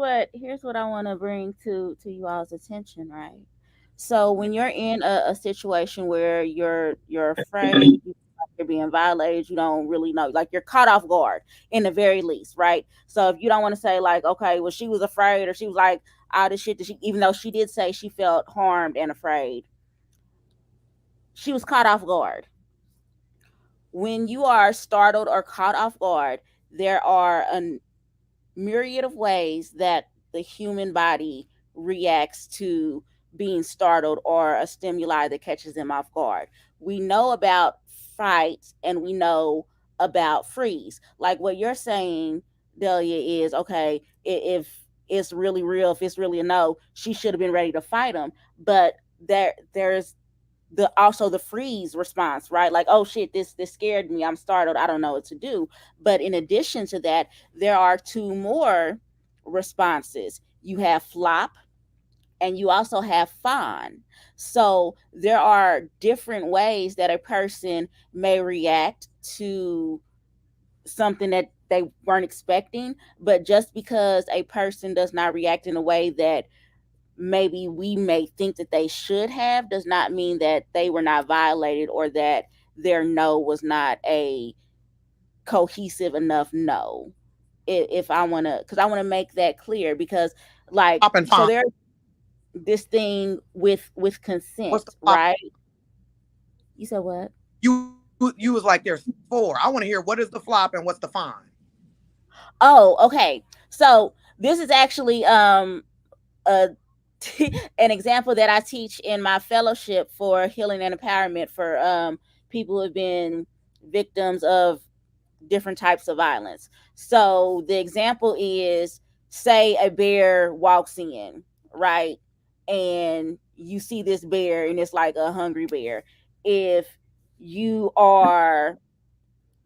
[SPEAKER 3] what I want to bring to you all's attention, right? So when you're in a situation where you're afraid, you're being violated, you don't really know, like you're caught off guard in the very least, right? So if you don't want to say like, okay, well she was afraid or she was like all this shit that she, even though she did say she felt harmed and afraid, she was caught off guard. When you are startled or caught off guard, there are a myriad of ways that the human body reacts to being startled or a stimuli that catches them off guard. We know about fight and we know about freeze. Like what you're saying, Delia, is okay, if it's really real, if it's really a no, she should have been ready to fight him. But there's also the freeze response, right? Like, oh shit, this scared me, I'm startled, I don't know what to do. But in addition to that, there are two more responses. You have flop, and you also have fawn. So there are different ways that a person may react to something that they weren't expecting. But just because a person does not react in a way that maybe we may think that they should have, does not mean that they were not violated, or that their no was not a cohesive enough no. If I want to, because I want to make that clear, because like,
[SPEAKER 2] Flop and
[SPEAKER 3] so
[SPEAKER 2] fawn.
[SPEAKER 3] there's this thing with
[SPEAKER 2] What's the
[SPEAKER 3] consent,
[SPEAKER 2] flop?
[SPEAKER 3] right? You said what?
[SPEAKER 2] You was like, there's four. I want to hear what is the flop and what's the fawn.
[SPEAKER 3] Oh, okay. So this is actually a an example that I teach in my fellowship for healing and empowerment for people who have been victims of different types of violence. So the example is, say a bear walks in, right? And you see this bear and it's like a hungry bear. If you are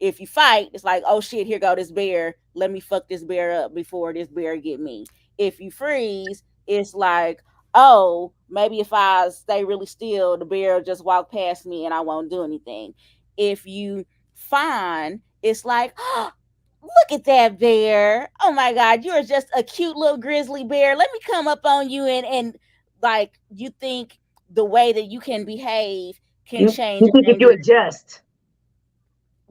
[SPEAKER 3] if you fight, it's like, oh shit, here go this bear. Let me fuck this bear up before this bear get me. If you freeze, it's like, oh, maybe if I stay really still, the bear will just walk past me and I won't do anything. If you fawn, it's like, oh, look at that bear. Oh my God, you're just a cute little grizzly bear. Let me come up on you, and like, you think the way that you can behave can change
[SPEAKER 4] You think
[SPEAKER 3] a
[SPEAKER 4] if you
[SPEAKER 3] dangerous.
[SPEAKER 4] adjust,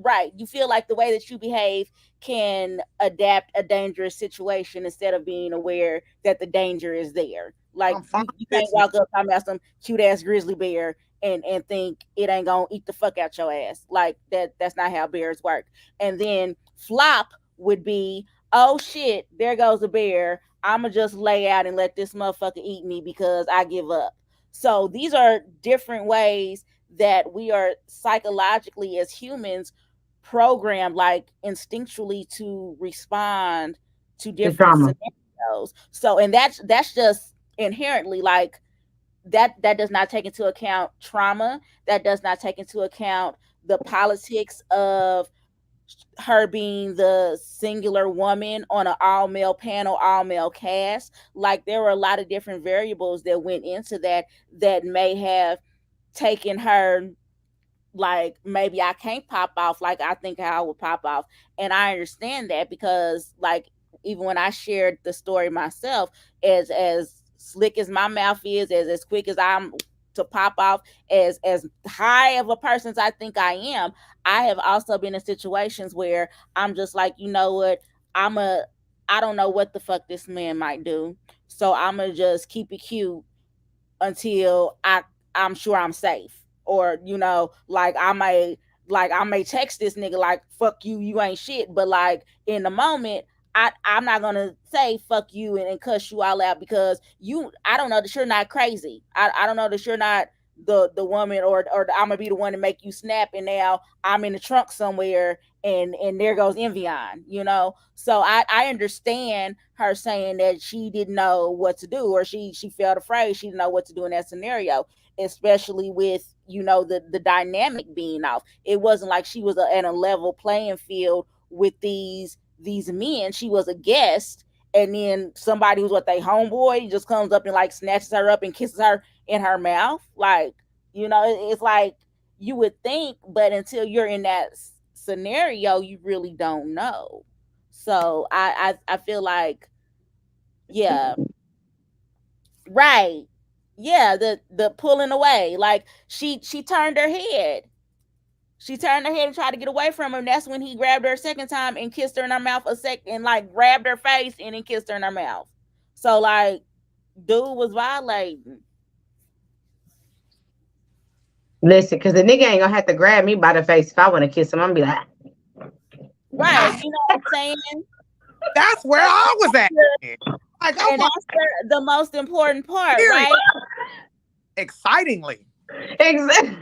[SPEAKER 3] Right, you feel like the way that you behave can adapt a dangerous situation instead of being aware that the danger is there. Like,
[SPEAKER 2] I'm fine,
[SPEAKER 3] you can't
[SPEAKER 2] bitch.
[SPEAKER 3] walk up talking about some cute ass grizzly bear and think it ain't gonna eat the fuck out your ass. Like, that's not how bears work. And then flop would be, oh shit, there goes a bear, I'ma just lay out and let this motherfucker eat me because I give up. So these are different ways that we are psychologically as humans programmed, like instinctually, to respond to
[SPEAKER 4] the
[SPEAKER 3] different
[SPEAKER 4] drama.
[SPEAKER 3] scenarios. So, and that's just inherently, like, that does not take into account trauma, that does not take into account the politics of her being the singular woman on an all male panel, all male cast. Like, there were a lot of different variables that went into that, that may have taken her, like, maybe I can't pop off like I think I would pop off. And I understand that, because like, even when I shared the story myself, as slick as my mouth is, as quick as I'm to pop off, as high of a person as I think I am, I have also been in situations where I'm just like, you know what, I don't know what the fuck this man might do, so I'm gonna just keep it cute until I'm sure I'm safe. Or, I may text this nigga like, fuck you, you ain't shit, but like, in the moment, I'm not gonna say fuck you and cuss you all out, because I don't know that you're not crazy. I don't know that you're not the woman, or I'm gonna be the one to make you snap, and now I'm in the trunk somewhere, and there goes Envion. So I understand her saying that she didn't know what to do, or she felt afraid, she didn't know what to do in that scenario, especially with the dynamic being off. It wasn't like she was at a level playing field with these men. She was a guest, and then somebody who's what they homeboy just comes up and like snatches her up and kisses her in her mouth. Like, it's like, you would think, but until you're in that scenario, you really don't know. So I feel like, yeah, right, yeah, the pulling away, like, she turned her head. She turned her head and tried to get away from him. That's when he grabbed her a second time and kissed her in her mouth a second, and like grabbed her face and then kissed her in her mouth. So like, dude was violating.
[SPEAKER 4] Listen, because the nigga ain't gonna have to grab me by the face if I want to kiss him. I'm gonna be like,
[SPEAKER 3] Right. You know what I'm saying?
[SPEAKER 2] That's where I was at. Like, I'm
[SPEAKER 3] And
[SPEAKER 2] like,
[SPEAKER 3] that's the most important part,
[SPEAKER 2] period.
[SPEAKER 3] right?
[SPEAKER 2] Excitingly.
[SPEAKER 4] exactly.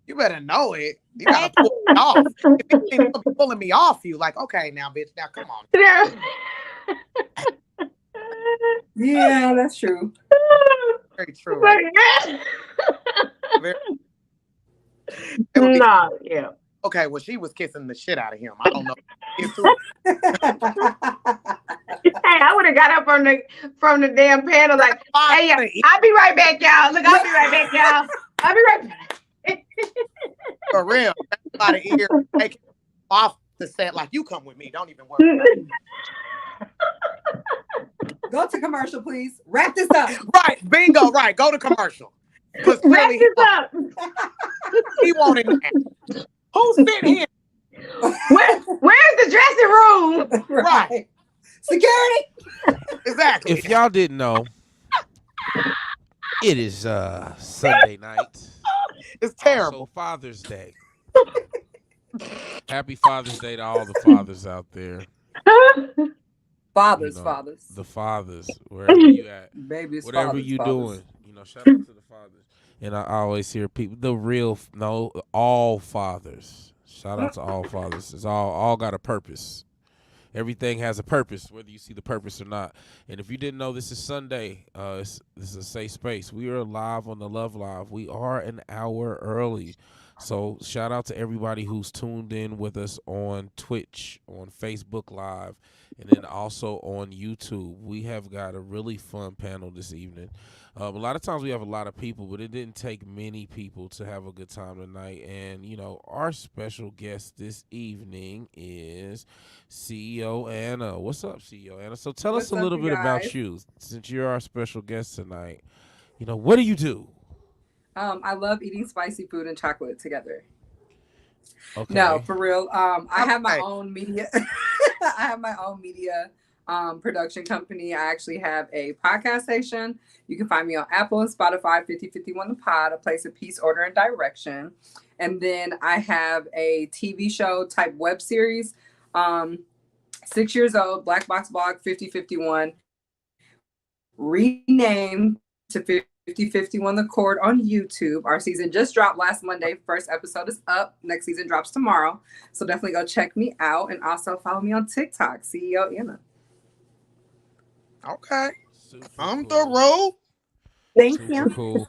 [SPEAKER 2] You better know it. You gotta pull me off. If you ain't pulling me off, you like, okay, now, bitch, now come on.
[SPEAKER 5] Yeah, that's true.
[SPEAKER 2] Very true.
[SPEAKER 4] Like,
[SPEAKER 2] Very, It would be
[SPEAKER 4] No, yeah.
[SPEAKER 2] okay. Well, she was kissing the shit out of him. I don't know. It's too.
[SPEAKER 4] Hey, I would have got up from the damn panel like, hey, yeah, I'll be right back, y'all. Look, I'll be right back, y'all. I'll be right back.
[SPEAKER 2] For real. That's a lot of ears taking off the set. Like, you come with me. Don't even worry.
[SPEAKER 5] Go to commercial, please. Wrap this up.
[SPEAKER 2] Right. Bingo. Right. Go to commercial. Because
[SPEAKER 4] Wrap
[SPEAKER 2] clearly
[SPEAKER 4] this up.
[SPEAKER 2] he wanted that. Who's sitting here?
[SPEAKER 4] Where's the dressing room?
[SPEAKER 2] Right.
[SPEAKER 5] Security.
[SPEAKER 2] Exactly.
[SPEAKER 1] If y'all didn't know, it is Sunday night.
[SPEAKER 2] It's terrible.
[SPEAKER 1] Also Father's Day. Happy Father's Day to all the fathers out there.
[SPEAKER 5] Fathers,
[SPEAKER 1] You know,
[SPEAKER 5] fathers.
[SPEAKER 1] The fathers, wherever you at.
[SPEAKER 5] Babies,
[SPEAKER 1] Whatever
[SPEAKER 5] fathers,
[SPEAKER 1] you
[SPEAKER 5] fathers.
[SPEAKER 1] doing. Shout out to the fathers. And I always hear people, all fathers. Shout out to all fathers. It's all got a purpose. Everything has a purpose, whether you see the purpose or not. And if you didn't know, this is Sunday. This is a safe space. We are live on the Love Live. We are an hour early. So shout out to everybody who's tuned in with us on Twitch, on Facebook Live, and then also on YouTube. We have got a really fun panel this evening. A lot of times we have a lot of people, but it didn't take many people to have a good time tonight. And, our special guest this evening is CEO Anna. What's up, CEO Anna? So tell us a little bit about you, since you're our special guest tonight. What do you do?
[SPEAKER 5] I love eating spicy food and chocolate together.
[SPEAKER 1] Okay.
[SPEAKER 5] No, for real. I have my own media. I have my own media production company. I actually have a podcast station. You can find me on Apple and Spotify, 5051 The Pod, a place of peace, order, and direction. And then I have a TV show type web series, 6 years old, Black Box Blog 5051, renamed to 5051 The Chord on YouTube. Our season just dropped last Monday. First episode is up. Next season drops tomorrow. So definitely go check me out. And also follow me on TikTok, CEO Anna.
[SPEAKER 2] Okay.
[SPEAKER 1] Super
[SPEAKER 2] I'm
[SPEAKER 1] cool.
[SPEAKER 2] the road.
[SPEAKER 4] Thank
[SPEAKER 1] Super
[SPEAKER 4] you.
[SPEAKER 1] cool.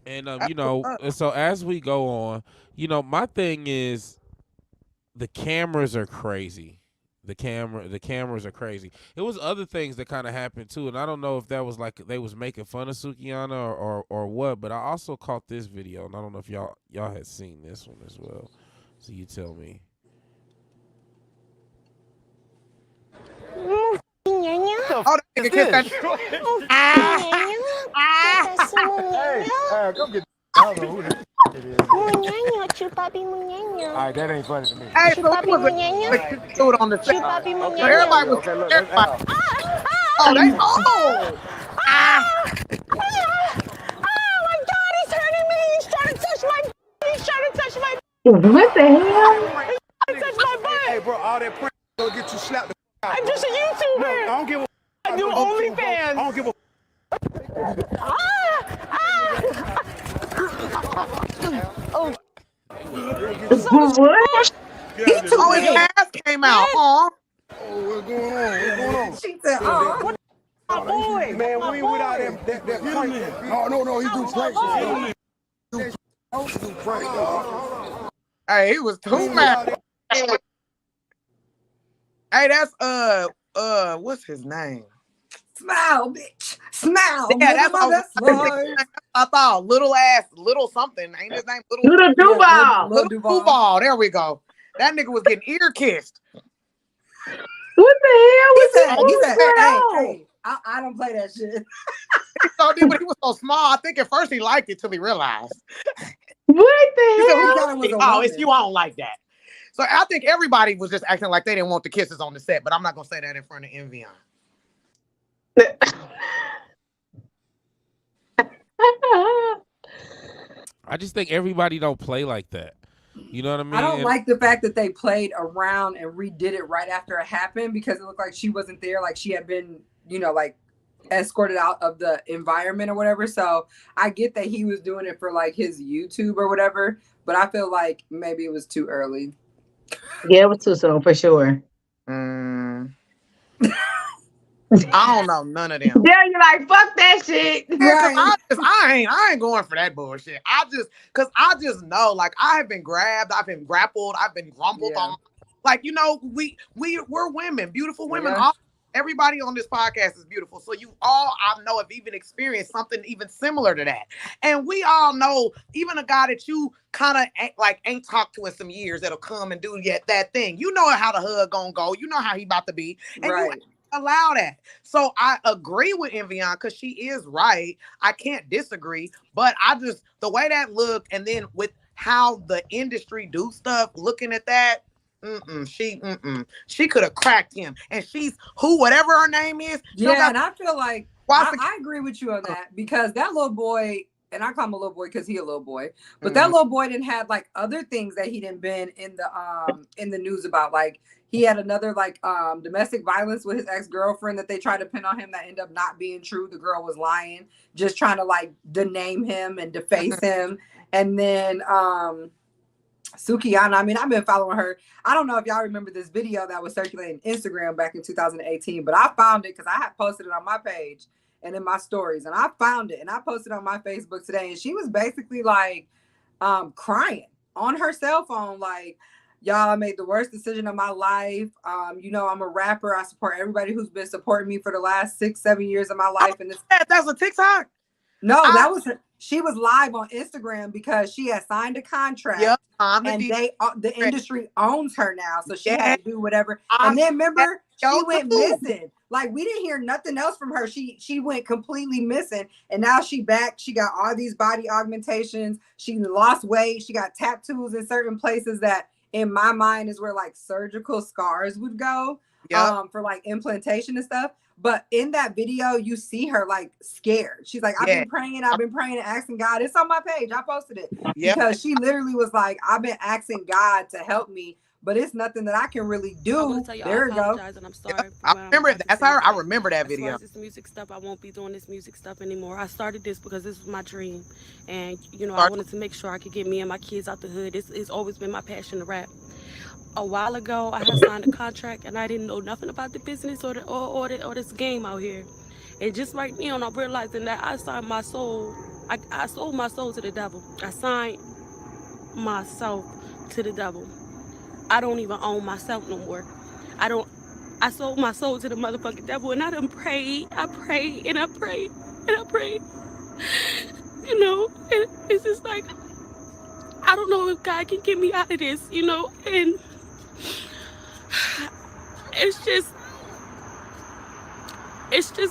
[SPEAKER 1] And so as we go on, my thing is the cameras are crazy. The cameras are crazy. It was other things that kind of happened too, and I don't know if that was like they was making fun of Sukihana or what, but I also caught this video, and I don't know if y'all had seen this one as well. So you tell me.
[SPEAKER 2] Oh, that nigga kissed that.
[SPEAKER 8] Hey, go get. I don't know who this it is. All right, that ain't funny to me.
[SPEAKER 2] Hey, so it was a dude on the set. So everybody was.
[SPEAKER 8] Okay, look,
[SPEAKER 2] Everybody. Oh, they. Oh.
[SPEAKER 4] What the hell?
[SPEAKER 8] Hey, bro, all that print will get you slapped.
[SPEAKER 10] I'm just a YouTuber.
[SPEAKER 8] No, I don't give a.
[SPEAKER 10] I do OnlyFans.
[SPEAKER 8] I don't give a.
[SPEAKER 4] What?
[SPEAKER 2] Oh, his ass came out. Oh.
[SPEAKER 8] Oh, what's going on? What's going on?
[SPEAKER 5] She said, oh.
[SPEAKER 10] My boy.
[SPEAKER 8] Man, we ain't without that prank. Oh, no, he do pranks. He do pranks, dog.
[SPEAKER 2] Hey, he was too mad. Hey, that's what's his name?
[SPEAKER 5] Smile, bitch. Smile.
[SPEAKER 2] Yeah, that's
[SPEAKER 5] my best
[SPEAKER 2] I thought little something. Ain't his name
[SPEAKER 4] Little Duval.
[SPEAKER 2] Little Duval. There we go. That nigga was getting ear kissed.
[SPEAKER 4] What the hell?
[SPEAKER 5] He said,
[SPEAKER 4] Hey,
[SPEAKER 5] hey, I don't play that shit.
[SPEAKER 2] So then when he was so small, I think at first he liked it till he realized.
[SPEAKER 4] what the
[SPEAKER 2] He said,
[SPEAKER 4] hell?
[SPEAKER 2] "Oh, it's you. I don't like that." So I think everybody was just acting like they didn't want the kisses on the set, but I'm not gonna say that in front of Envion.
[SPEAKER 1] I just think everybody don't play like that. You know what I mean?
[SPEAKER 5] I don't like the fact that they played around and redid it right after it happened because it looked like she wasn't there. Like she had been, like escorted out of the environment or whatever. So I get that he was doing it for like his YouTube or whatever, but I feel like maybe it was too early.
[SPEAKER 4] Yeah, it was too soon for sure.
[SPEAKER 2] I don't know none of them.
[SPEAKER 4] There you like, fuck that shit.
[SPEAKER 2] Yeah, cause
[SPEAKER 5] Right.
[SPEAKER 2] I ain't going for that bullshit. Cause I just know, like, I have been grabbed, I've been grappled, I've been grumbled
[SPEAKER 5] Yeah.
[SPEAKER 2] on. Like, you know, we're women, beautiful women.
[SPEAKER 5] Yeah.
[SPEAKER 2] Everybody on this podcast is beautiful. So you all, I know, have even experienced something even similar to that. And we all know, even a guy that you kind of ain't talked to in some years that'll come and do yet that thing. You know how the hug gonna go. You know how he about to be, and you
[SPEAKER 5] Right.
[SPEAKER 2] allow that. So I agree with Envion because she is right. I can't disagree, but I just the way that look, and then with how the industry do stuff, looking at that. She could have cracked him, and she's whatever her name is.
[SPEAKER 5] Yeah, and I feel like I agree with you on that because that little boy, and I call him a little boy because he a little boy, but that little boy didn't have like other things that he didn't been in the news about. Like he had another like domestic violence with his ex-girlfriend that they tried to pin on him that ended up not being true. The girl was lying, just trying to like dename him and deface him. And then Sukihana, I mean, I've been following her. I don't know if y'all remember this video that was circulating Instagram back in 2018, but I found it because I had posted it on my page and in my stories, and I found it and I posted on my Facebook today, and she was basically like crying on her cell phone, like, y'all, I made the worst decision of my life. You know, I'm a rapper. I support everybody who's been supporting me for the last 6-7 years of my life. And
[SPEAKER 2] that's a TikTok.
[SPEAKER 5] No, that was she was live on Instagram because she had signed a contract, and the industry owns her now, so she had to do whatever. And then remember, she went missing. Like we didn't hear nothing else from her. She went completely missing, and now she back. She got all these body augmentations. She lost weight. She got tattoos in certain places that, in my mind, is where like surgical scars would go for like implantation and stuff. But in that video, you see her like scared. She's like, I've been praying and asking God. It's on my page. I posted it because she literally was like, I've been asking God to help me, but it's nothing that I can really do. There we go.
[SPEAKER 9] And I'm sorry.
[SPEAKER 2] I remember that's her. I remember that video.
[SPEAKER 9] As far as this music stuff, I won't be doing this music stuff anymore. I started this because this was my dream, and you know, I wanted to make sure I could get me and my kids out the hood. It's always been my passion to rap. A while ago, I had signed a contract, and I didn't know nothing about the business or this game out here. And just right now, I'm realizing that I signed my soul. I sold my soul to the devil. I signed myself to the devil. I don't even own myself no more. I sold my soul to the motherfucking devil, and I done prayed. I prayed and I prayed and I prayed. You know, and it's just like, I don't know if God can get me out of this, you know, and it's just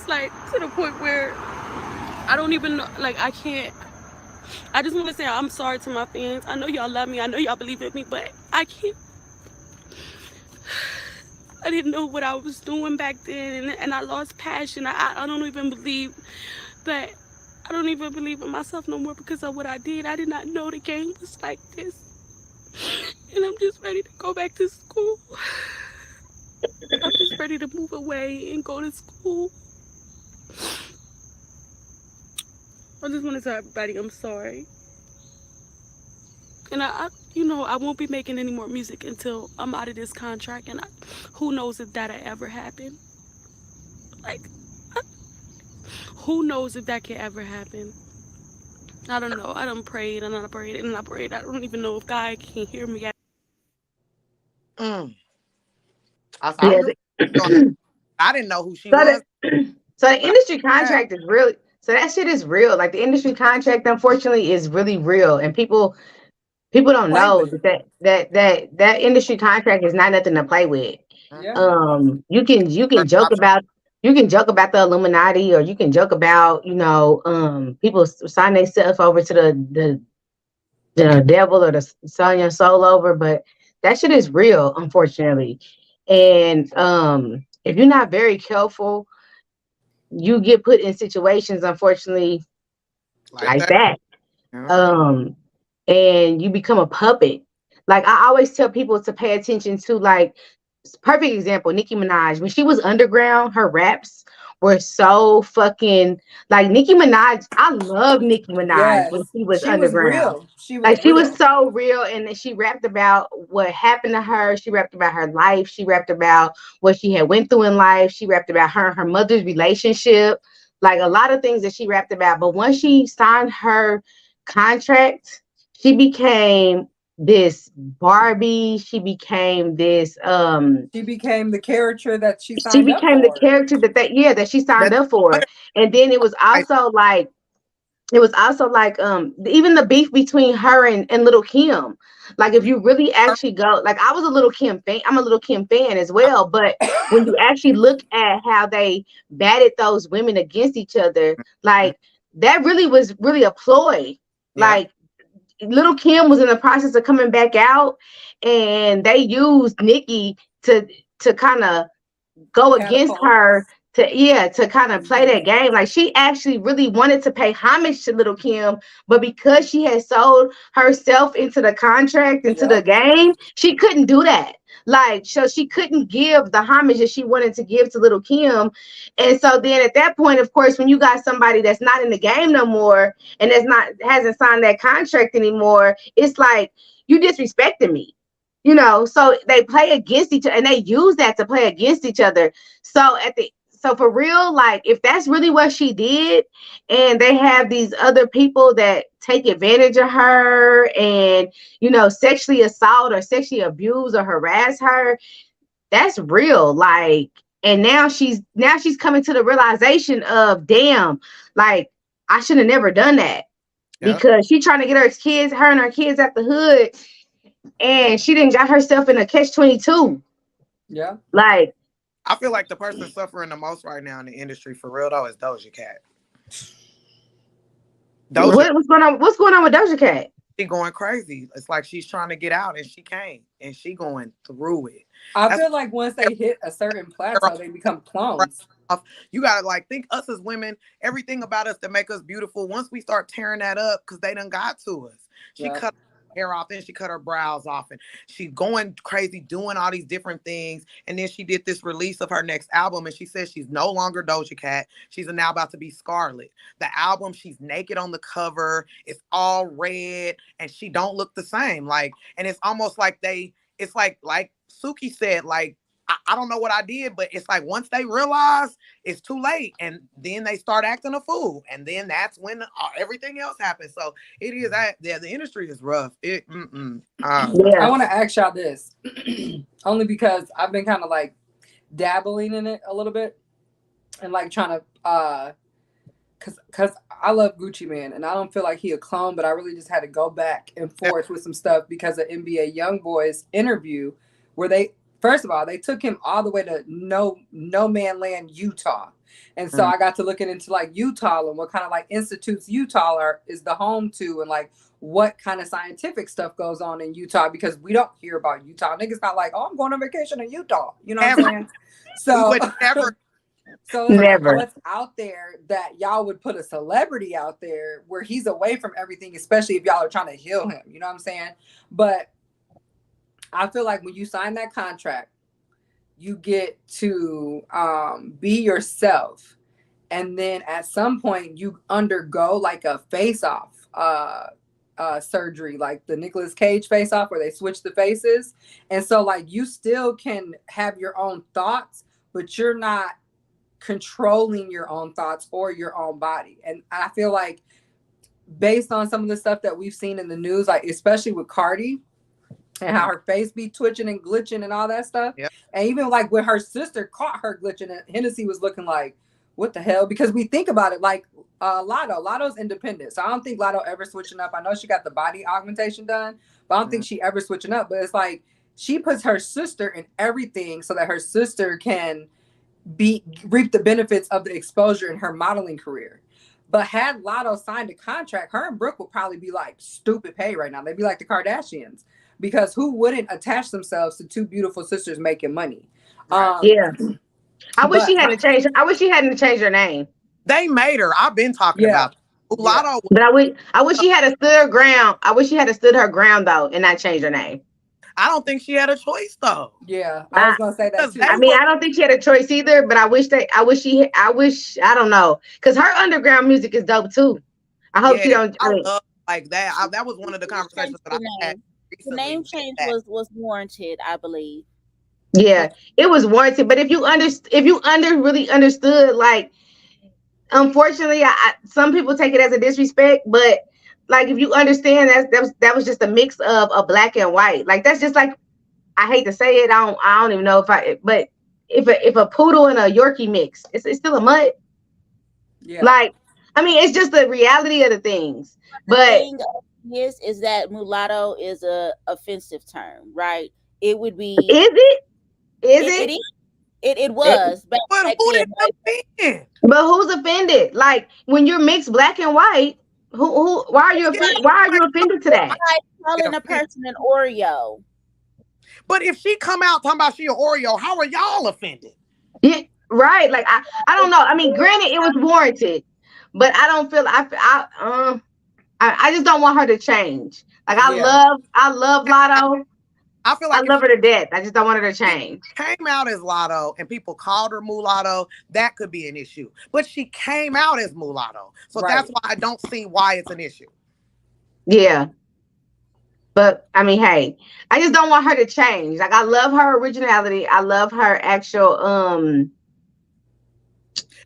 [SPEAKER 9] like to the point where I don't even know, like I just want to say I'm sorry to my fans. I know y'all love me. I know y'all believe in me, but I can't. I didn't know what I was doing back then, and I lost passion. I don't even believe that. I don't even believe in myself no more because of what I did. I did not know the game was like this. And I'm just ready to go back to school. I'm just ready to move away and go to school. I just want to tell everybody I'm sorry. And I won't be making any more music until I'm out of this contract. And who knows if that'll ever happen. Like, who knows if that can ever happen. I don't know. I done prayed and I prayed and I prayed. I don't even know if God can hear me.
[SPEAKER 2] I didn't know who she was.
[SPEAKER 4] So the industry contract is really, so that shit is real. Like the industry contract, unfortunately, is really real, and people don't know that industry contract is not nothing to play with.
[SPEAKER 5] Yeah.
[SPEAKER 4] You can joke about the Illuminati, or you can joke about, you know, people sign themselves over to the devil or the selling your soul over, but that shit is real, unfortunately. And if you're not very careful, you get put in situations, unfortunately, like that. And you become a puppet. Like I always tell people to pay attention to, like, perfect example, Nicki Minaj. When she was underground, her raps were so fucking like Nicki Minaj. I love Nicki Minaj when
[SPEAKER 5] Yes,
[SPEAKER 4] she was
[SPEAKER 5] she was
[SPEAKER 4] underground.
[SPEAKER 5] real. She was
[SPEAKER 4] Like she was
[SPEAKER 5] real.
[SPEAKER 4] so real, and she rapped about what happened to her. She rapped about her life. She rapped about what she had went through in life. She rapped about her and her mother's relationship. Like a lot of things that she rapped about. But once she signed her contract, she became this Barbie. She became this
[SPEAKER 5] She became the character that she
[SPEAKER 4] she
[SPEAKER 5] signed up
[SPEAKER 4] became the
[SPEAKER 5] for.
[SPEAKER 4] character that she signed
[SPEAKER 2] That
[SPEAKER 4] up for. And then it was also like even the beef between her and Little Kim. Like if you really actually go, like I was a Little Kim fan, I'm a Little Kim fan as well. But when you actually look at how they batted those women against each other, like that really was really a ploy.
[SPEAKER 2] yeah.
[SPEAKER 4] Like Little Kim was in the process of coming back out, and they used Nikki to kind of go against
[SPEAKER 5] Catapult.
[SPEAKER 4] her to kind of play that game. Like she actually really wanted to pay homage to Little Kim, but because she had sold herself into the contract, into the
[SPEAKER 5] Yep.
[SPEAKER 4] game, she couldn't do that. Like so she couldn't give the homage that she wanted to give to Little Kim. And so then at that point, of course, when you got somebody that's not in the game no more and that's not hasn't signed that contract anymore, it's like you disrespecting me. So they play against each other and they use that to play against each other. So for real, like if that's really what she did, and they have these other people that take advantage of her and sexually assault or sexually abuse or harass her, that's real. Like, and now she's coming to the realization of, damn, like I should have never done that because she's trying to get her and her kids out the hood, and she didn't got herself in a catch-22.
[SPEAKER 5] Yeah.
[SPEAKER 4] Like,
[SPEAKER 2] I feel like the person suffering the most right now in the industry for real though is Doja Cat.
[SPEAKER 4] what's going on with Doja Cat?
[SPEAKER 2] She going crazy. It's like she's trying to get out and she can't, and she going through it.
[SPEAKER 5] I feel like once they hit a certain plateau, they become clones.
[SPEAKER 2] You gotta like think us as women, everything about us that make us beautiful. Once we start tearing that up, because they done got to us. She cut her hair off, and she cut her brows off, and she's going crazy, doing all these different things. And then she did this release of her next album, and she says she's no longer Doja Cat. She's now about to be Scarlet. The album, she's naked on the cover. It's all red, and she don't look the same. Like, and it's almost like it's like Suki said, like, I don't know what I did, but it's like once they realize it's too late, and then they start acting a fool, and then that's when everything else happens. So it is the industry is rough.
[SPEAKER 5] I want to ask y'all this, only because I've been kind of like dabbling in it a little bit, and like trying to cause I love Gucci Mane, and I don't feel like he a clone, but I really just had to go back and forth with some stuff because of NBA YoungBoy's interview, where first of all, they took him all the way to no man land, Utah. And so I got to looking into like Utah and what kind of like institutes Utah is the home to, and like what kind of scientific stuff goes on in Utah, because we don't hear about Utah. Niggas not like, oh, I'm going on vacation in Utah. You know what I'm saying? So so it's like, what's out there that y'all would put a celebrity out there where he's away from everything, especially if y'all are trying to heal him. You know what I'm saying? But I feel like when you sign that contract, you get to be yourself. And then at some point you undergo like a face-off surgery, like the Nicolas Cage face-off where they switch the faces. And so like you still can have your own thoughts, but you're not controlling your own thoughts or your own body. And I feel like based on some of the stuff that we've seen in the news, like especially with Cardi, and how her face be twitching and glitching and all that stuff. Yep. And even like when her sister caught her glitching, and Hennessy was looking like, what the hell? Because we think about it like Lotto's independent. So I don't think Lotto ever switching up. I know she got the body augmentation done, but I don't think she ever switching up. But it's like she puts her sister in everything so that her sister can reap the benefits of the exposure in her modeling career. But had Lotto signed a contract, her and Brooke would probably be like stupid pay right now. They'd be like the Kardashians. Because who wouldn't attach themselves to two beautiful sisters making money?
[SPEAKER 4] I wish she hadn't changed. I wish she hadn't changed her name.
[SPEAKER 2] They made her. I've been talking about Lotto.
[SPEAKER 4] But I wish she had stood her ground. I wish she had stood her ground though, and not changed her name.
[SPEAKER 2] I don't think she had a choice though.
[SPEAKER 5] Yeah, I was gonna say that
[SPEAKER 2] Because
[SPEAKER 5] too.
[SPEAKER 2] they
[SPEAKER 4] I mean,
[SPEAKER 2] were
[SPEAKER 4] I don't think she had a choice either, but I wish I don't know, because her underground music is dope too. I hope she
[SPEAKER 2] yeah,
[SPEAKER 4] don't. I
[SPEAKER 2] I
[SPEAKER 4] mean,
[SPEAKER 2] love like that. That was one of the
[SPEAKER 3] She
[SPEAKER 2] conversations
[SPEAKER 3] changed
[SPEAKER 2] that I
[SPEAKER 3] the
[SPEAKER 2] had
[SPEAKER 3] name. The
[SPEAKER 2] recently
[SPEAKER 3] name
[SPEAKER 2] with
[SPEAKER 3] change
[SPEAKER 2] that.
[SPEAKER 3] was warranted, I believe.
[SPEAKER 2] Yeah.
[SPEAKER 4] yeah, it was warranted. But if you really understood, like, unfortunately, some people take it as a disrespect, but like if you understand that was just a mix of a black and white. Like that's just like, I hate to say it, I don't even know but if a poodle and a Yorkie mix, it's still a mutt.
[SPEAKER 5] Yeah,
[SPEAKER 4] Like, I mean, it's just the reality of the things.
[SPEAKER 3] The
[SPEAKER 4] But
[SPEAKER 3] thing is that mulatto is a offensive term, right? It would be
[SPEAKER 4] is it? Is
[SPEAKER 3] it
[SPEAKER 4] it?
[SPEAKER 3] is it
[SPEAKER 4] It-
[SPEAKER 3] was
[SPEAKER 2] But
[SPEAKER 3] back
[SPEAKER 2] who
[SPEAKER 3] then,
[SPEAKER 2] did
[SPEAKER 3] right?
[SPEAKER 2] offend?
[SPEAKER 4] but who's offended? Like when you're mixed black and white, who why are you
[SPEAKER 2] Yeah,
[SPEAKER 4] offended? Why are you
[SPEAKER 2] like
[SPEAKER 4] offended to that?
[SPEAKER 3] Like
[SPEAKER 2] get
[SPEAKER 3] calling a
[SPEAKER 2] offended.
[SPEAKER 3] person an Oreo.
[SPEAKER 2] But if she come out talking about she an Oreo, how are y'all offended?
[SPEAKER 4] Yeah, right. Like I don't know. I mean, granted, it was warranted, but I don't feel I just don't want her to change. Like
[SPEAKER 5] yeah,
[SPEAKER 4] I love Lotto.
[SPEAKER 2] I feel
[SPEAKER 4] I
[SPEAKER 2] like if
[SPEAKER 4] love her to death. I just don't want her to
[SPEAKER 2] she
[SPEAKER 4] change.
[SPEAKER 2] came out as Lotto and people called her mulatto, that could be an issue. But she came out as mulatto. So
[SPEAKER 5] right.
[SPEAKER 2] that's why I don't see why it's an issue.
[SPEAKER 4] Yeah. But I mean, hey, I just don't want her to change. Like I love her originality. I love her actual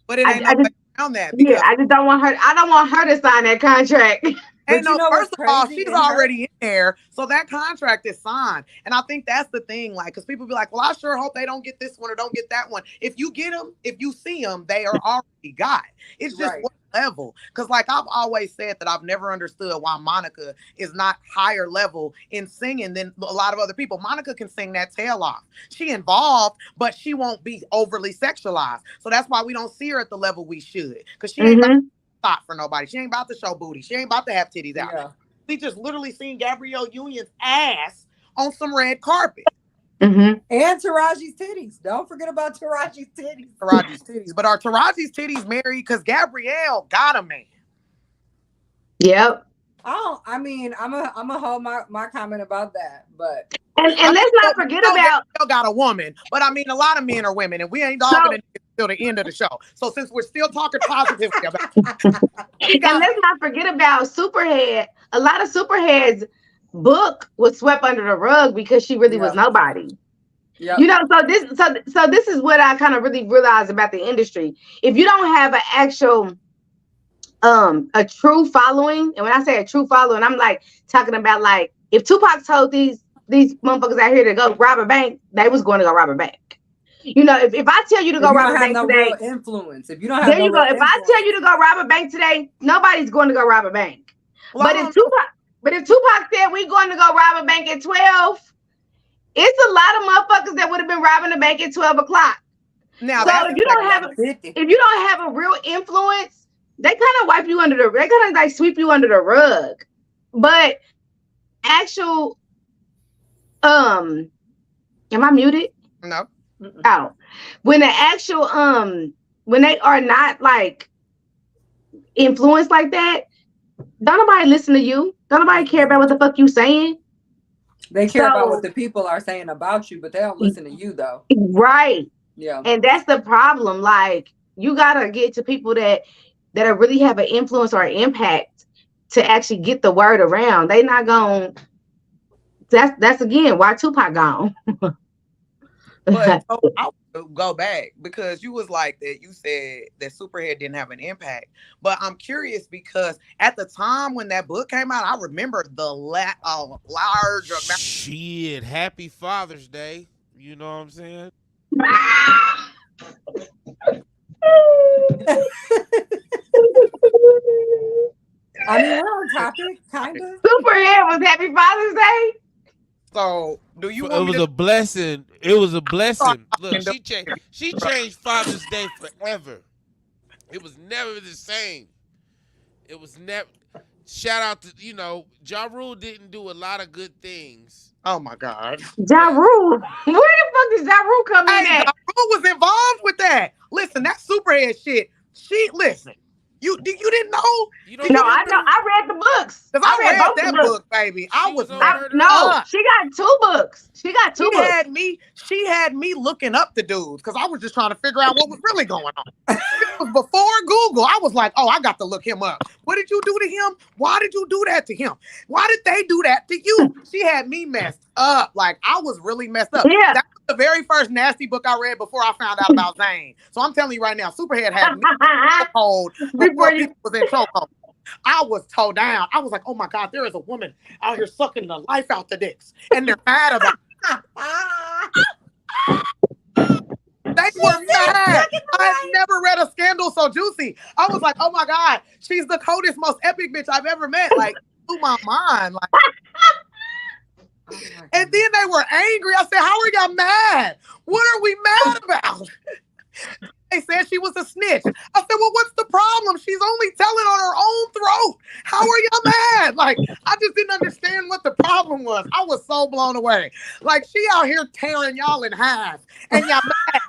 [SPEAKER 2] But it ain't
[SPEAKER 4] I
[SPEAKER 2] no way
[SPEAKER 4] just
[SPEAKER 2] around that
[SPEAKER 4] yeah,
[SPEAKER 2] because
[SPEAKER 4] I just don't want her. I don't want her to sign that contract.
[SPEAKER 2] ain't
[SPEAKER 5] But you
[SPEAKER 2] no,
[SPEAKER 5] know what's
[SPEAKER 2] first of all,
[SPEAKER 5] crazy
[SPEAKER 2] she's
[SPEAKER 5] in her?
[SPEAKER 2] already in there. So that contract is signed. And I think that's the thing. Like, because people be like, well, I sure hope they don't get this one or don't get that one. If you get them, if you see them, they are already got. It's just
[SPEAKER 5] Right.
[SPEAKER 2] what level. Because, like, I've always said that I've never understood why Monica is not higher level in singing than a lot of other people. Monica can sing that tail off. She involved, but she won't be overly sexualized. So that's why we don't see her at the level we should. Because she ain't about
[SPEAKER 4] Mm-hmm.
[SPEAKER 2] to thought for nobody. She ain't about to show booty. She ain't about to have titties out.
[SPEAKER 5] Yeah.
[SPEAKER 2] We just literally seen Gabrielle Union's ass on some red carpet.
[SPEAKER 4] Mm-hmm.
[SPEAKER 5] And Taraji's titties. Don't forget about Taraji's titties.
[SPEAKER 2] Taraji's titties. But are Taraji's titties married? Because Gabrielle got a man.
[SPEAKER 4] Yep.
[SPEAKER 5] I mean, I'm a hold my comment about that, but
[SPEAKER 4] And
[SPEAKER 2] I
[SPEAKER 4] let's
[SPEAKER 2] know,
[SPEAKER 4] not forget about
[SPEAKER 2] Gabrielle got a woman, but I mean, a lot of men are women, and we ain't
[SPEAKER 4] so
[SPEAKER 2] dogging it till the end of the show. So since we're still talking positively about it,
[SPEAKER 4] and let's not forget about Superhead. A lot of Superhead's book was swept under the rug because she really was
[SPEAKER 5] yeah,
[SPEAKER 4] nobody.
[SPEAKER 5] yeah,
[SPEAKER 4] You know, so this is what I kind of really realized about the industry. If you don't have an actual a true following, and when I say a true following, I'm like talking about like if Tupac told these motherfuckers out here to go rob a bank, they was going to go rob a bank. You know, if I tell you to
[SPEAKER 5] if
[SPEAKER 4] go
[SPEAKER 5] you
[SPEAKER 4] rob
[SPEAKER 5] don't
[SPEAKER 4] a
[SPEAKER 5] have
[SPEAKER 4] bank
[SPEAKER 5] no
[SPEAKER 4] today,
[SPEAKER 5] real influence, if you don't have
[SPEAKER 4] there
[SPEAKER 5] no
[SPEAKER 4] you go.
[SPEAKER 5] real
[SPEAKER 4] If I tell you to
[SPEAKER 5] influence,
[SPEAKER 4] go rob a bank today, nobody's going to go rob a bank.
[SPEAKER 2] well, I
[SPEAKER 4] But
[SPEAKER 2] don't know.
[SPEAKER 4] if Tupac said we going to go rob a bank at 12, it's a lot of motherfuckers that would have been robbing the bank at 12 o'clock.
[SPEAKER 2] Now
[SPEAKER 4] So
[SPEAKER 2] that's
[SPEAKER 5] that's 50.
[SPEAKER 4] if you don't have a real influence, they kind of they kind of like sweep you under the rug. But actual am I muted?
[SPEAKER 2] no.
[SPEAKER 4] Oh. When the actual when they are not like influenced like that, don't nobody listen to you. Don't nobody care about what the fuck you saying.
[SPEAKER 5] They care about what
[SPEAKER 4] So
[SPEAKER 5] the people are saying about you, but they don't listen to you though.
[SPEAKER 4] right.
[SPEAKER 5] Yeah.
[SPEAKER 4] And that's the problem. Like you gotta get to people that are really have an influence or an impact to actually get the word around. They not going. That's again why Tupac gone.
[SPEAKER 2] But so I would go back because you was like that. You said that Superhead didn't have an impact, but I'm curious because at the time when that book came out, I remember the large amount.
[SPEAKER 1] Shit, happy Father's Day. You know what I'm saying?
[SPEAKER 5] I mean, we're on topic, kind of.
[SPEAKER 4] Superhead was Happy Father's Day.
[SPEAKER 2] So do you
[SPEAKER 1] It
[SPEAKER 2] want me
[SPEAKER 1] was
[SPEAKER 2] to
[SPEAKER 1] a blessing. It was a
[SPEAKER 2] start
[SPEAKER 1] blessing. Look,
[SPEAKER 2] talking?
[SPEAKER 1] she changed Father's Day forever. It was never the same. It was never. Shout out to Ja Rule didn't do a lot of good things.
[SPEAKER 2] Oh my God.
[SPEAKER 4] Ja Rule. Where the fuck does Ja Rule come in
[SPEAKER 2] Hey, Ja
[SPEAKER 4] at?
[SPEAKER 2] Rule was involved with that. Listen, that Superhead shit. Listen. You didn't know?
[SPEAKER 1] You
[SPEAKER 2] Did
[SPEAKER 1] don't
[SPEAKER 2] you
[SPEAKER 4] No, I
[SPEAKER 1] remember?
[SPEAKER 4] know. I read the books.
[SPEAKER 2] Because
[SPEAKER 4] I
[SPEAKER 2] I
[SPEAKER 4] read
[SPEAKER 2] read
[SPEAKER 4] both the
[SPEAKER 2] that
[SPEAKER 4] books.
[SPEAKER 2] book, baby. I
[SPEAKER 1] She
[SPEAKER 2] was
[SPEAKER 1] was on
[SPEAKER 2] messed
[SPEAKER 1] murder.
[SPEAKER 4] No,
[SPEAKER 2] up.
[SPEAKER 4] she got 2 books. She got 2 books.
[SPEAKER 2] She had me looking up the dudes because I was just trying to figure out what was really going on. It was before Google. I was like, oh, I got to look him up. What did you do to him? Why did you do that to him? Why did they do that to you? She had me messed up. Like, I was really messed up.
[SPEAKER 4] Yeah.
[SPEAKER 2] That was the very first nasty book I read before I found out about Zane. So I'm telling you right now, Superhead had me chokehold before people was in chokehold. I was towed down. I was like, oh my God, there is a woman out here sucking the life out the dicks. And they're mad about it. They were mad. I had never read a scandal so juicy. I was like, oh my God, she's the coldest, most epic bitch I've ever met. Like, blew my mind. Like, and then they were angry. I said, how are y'all mad? What are we mad about? They said she was a snitch. I said, well, what's the problem? She's only telling on her own throat. How are y'all mad? Like, I just didn't understand what the problem was. I was so blown away. Like, she out here tearing y'all in half. And y'all mad.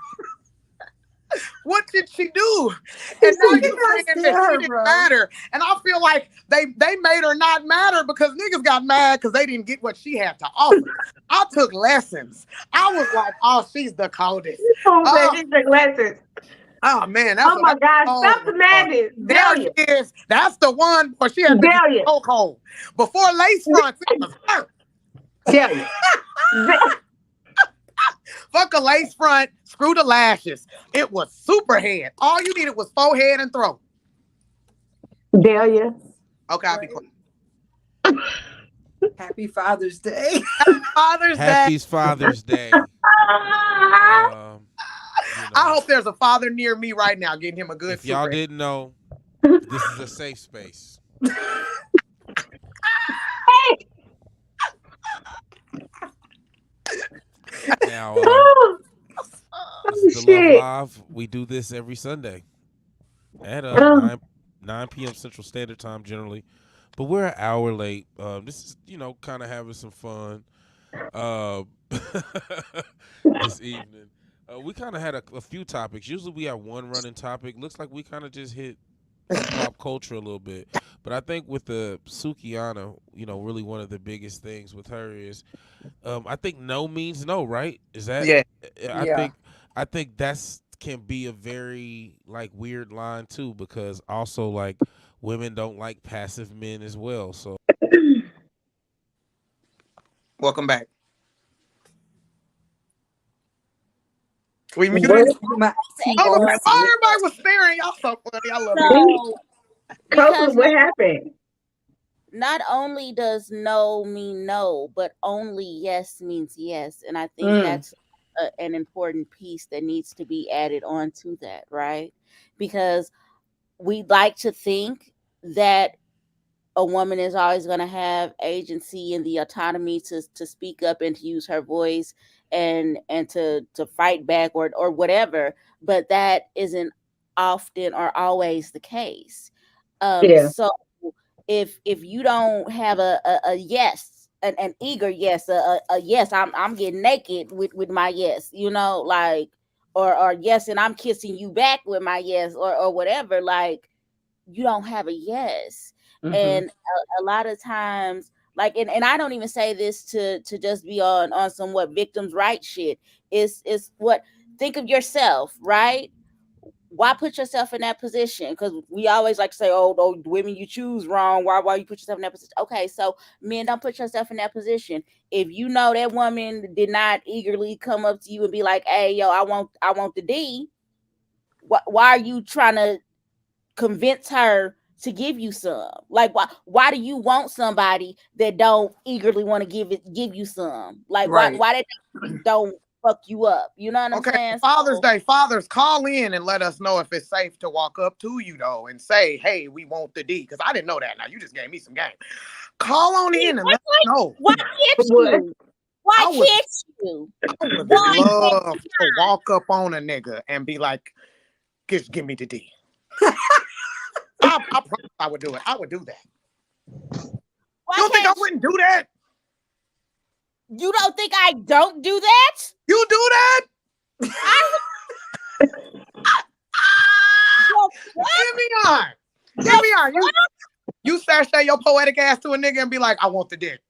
[SPEAKER 2] What did she do? And now you're saying that she didn't matter. And I feel like they made her not matter because niggas got mad because they didn't get what she had to offer. I took lessons. I was like, oh, she's the coldest.
[SPEAKER 4] She took lessons.
[SPEAKER 2] Oh man,
[SPEAKER 4] oh my gosh, stop the madness.
[SPEAKER 2] There she is. That's the one where she had to get so cold. Before lace fronts, it was her.
[SPEAKER 4] Delia.
[SPEAKER 2] Fuck a lace front, screw the lashes. It was Superhead. All you needed was forehead and throat.
[SPEAKER 4] Delia.
[SPEAKER 2] Okay, I'll be quiet.
[SPEAKER 5] Happy Father's Day.
[SPEAKER 2] Happy
[SPEAKER 1] Father's Day.
[SPEAKER 2] I hope there's a father near me right now getting him a good
[SPEAKER 1] If y'all
[SPEAKER 2] Superhead.
[SPEAKER 1] didn't know, this is a safe space. Now, this is the Love Live. We do this every Sunday at 9 p.m. Central Standard Time generally, but we're an hour late. This is, kind of having some fun this evening. We kind of had a few topics. Usually we have one running topic. Looks like we kind of just hit pop culture a little bit. But I think with the Sukihana, really one of the biggest things with her is, I think no means no, right? Is that?
[SPEAKER 2] Yeah.
[SPEAKER 1] I think that's can be a very weird line too, because also women don't like passive men as well. So
[SPEAKER 2] welcome back. We muted. Why everybody was staring? Y'all so funny. I love it.
[SPEAKER 4] Because what happened?
[SPEAKER 3] Not only does no mean no, but only yes means yes. And I think that's an important piece that needs to be added on to that, right? Because we like to think that a woman is always going to have agency and the autonomy to speak up and to use her voice and to fight back or whatever, but that isn't often or always the case. So if you don't have a yes, an eager yes, a yes, I'm getting naked with my yes, or yes, and I'm kissing you back with my yes, or whatever, you don't have a yes. And a lot of times, and I don't even say this to just be on some what victims' right shit. It's what, think of yourself, right? Why put yourself in that position? Because we always like to say, oh, women you choose wrong. Why you put yourself in that position? Okay, so men, don't put yourself in that position. If you know that woman did not eagerly come up to you and be like, hey, yo, I want the D. Why are you trying to convince her to give you some? Why do you want somebody that don't eagerly want to give you some? Why they don't fuck you up? You know what I'm saying?
[SPEAKER 2] Father's Day, fathers, call in and let us know if it's safe to walk up to you though and say, hey, we want the D, because I didn't know that. Now you just gave me some game. Call on in and let us know.
[SPEAKER 3] Why can't you? Why can't you?
[SPEAKER 2] I would love to walk up on a nigga and be like, just give me the D. I promise I would do it. I would do that. You don't think I wouldn't do that?
[SPEAKER 3] You don't think I don't do that?
[SPEAKER 2] You do that? Give me on. Envion, you sashay your poetic ass to a nigga and be like, I want the dick.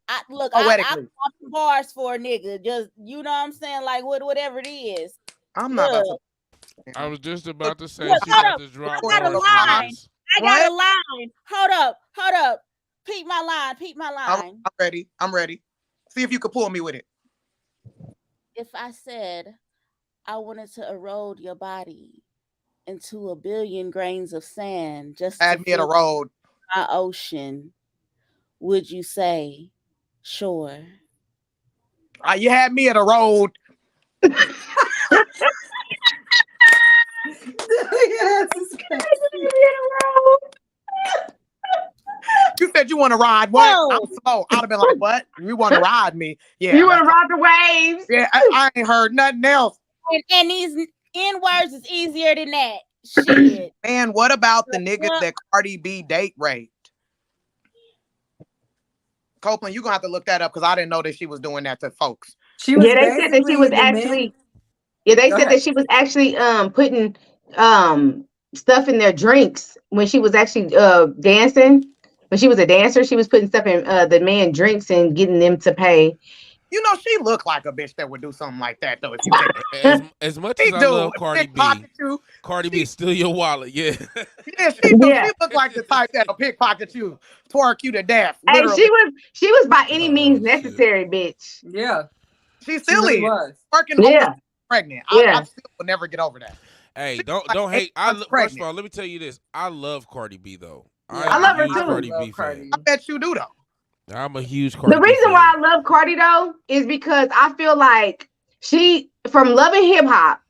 [SPEAKER 3] I
[SPEAKER 2] Poetically.
[SPEAKER 3] I'm bars for a nigga. Just you know what I'm saying? Like whatever it is.
[SPEAKER 2] I'm not about to.
[SPEAKER 1] I was just about to say
[SPEAKER 3] Look,
[SPEAKER 1] she
[SPEAKER 3] hold
[SPEAKER 1] got
[SPEAKER 3] up.
[SPEAKER 1] to drop
[SPEAKER 3] I got a
[SPEAKER 1] bars.
[SPEAKER 3] line. I got
[SPEAKER 2] What?
[SPEAKER 3] a line. Hold up. Peep my line.
[SPEAKER 2] I'm ready. I'm ready. See if you could pull me with it.
[SPEAKER 3] If I said I wanted to erode your body into a billion grains of sand just
[SPEAKER 2] Add
[SPEAKER 3] to
[SPEAKER 2] me at a
[SPEAKER 3] fill
[SPEAKER 2] road.
[SPEAKER 3] my ocean, would you say sure?
[SPEAKER 2] You had me at a road. You said you want to ride what?
[SPEAKER 3] No.
[SPEAKER 2] I'm slow. I'd have been like, what? You want to ride me? Yeah.
[SPEAKER 4] You want to ride the waves?
[SPEAKER 2] Yeah, I ain't heard nothing else.
[SPEAKER 3] And these N words is easier than that. Shit.
[SPEAKER 2] Man, what about the niggas that Cardi B date raped? Copeland, you're going to have to look that up because I didn't know that she was doing that to folks.
[SPEAKER 5] She was
[SPEAKER 4] Yeah, they said that she was actually. Yeah, they said that she was actually putting stuff in their drinks when she was actually dancing. When she was a dancer, she was putting stuff in the man drinks and getting them to pay.
[SPEAKER 2] You know, she looked like a bitch that would do something like that, though. If you take
[SPEAKER 1] as much as I love Cardi B, Cardi B is still your wallet. Yeah.
[SPEAKER 2] Yeah, she do. She looked like the type that'll pickpocket you, twerk you to death.
[SPEAKER 4] Hey,
[SPEAKER 2] Literally.
[SPEAKER 4] she was by any means necessary, bitch.
[SPEAKER 5] Yeah.
[SPEAKER 2] She still
[SPEAKER 5] really
[SPEAKER 2] is.
[SPEAKER 5] was.
[SPEAKER 2] Working pregnant.
[SPEAKER 4] Yeah.
[SPEAKER 2] I still will never get over that.
[SPEAKER 1] Hey, don't hate. First of all, let me tell you this. I love Cardi B though.
[SPEAKER 4] I love her too.
[SPEAKER 1] Cardi B fan.
[SPEAKER 2] I bet you do though.
[SPEAKER 1] I'm a huge Cardi
[SPEAKER 4] The
[SPEAKER 1] B
[SPEAKER 4] reason
[SPEAKER 1] fan.
[SPEAKER 4] why I love Cardi though is because I feel like she, from loving hip hop,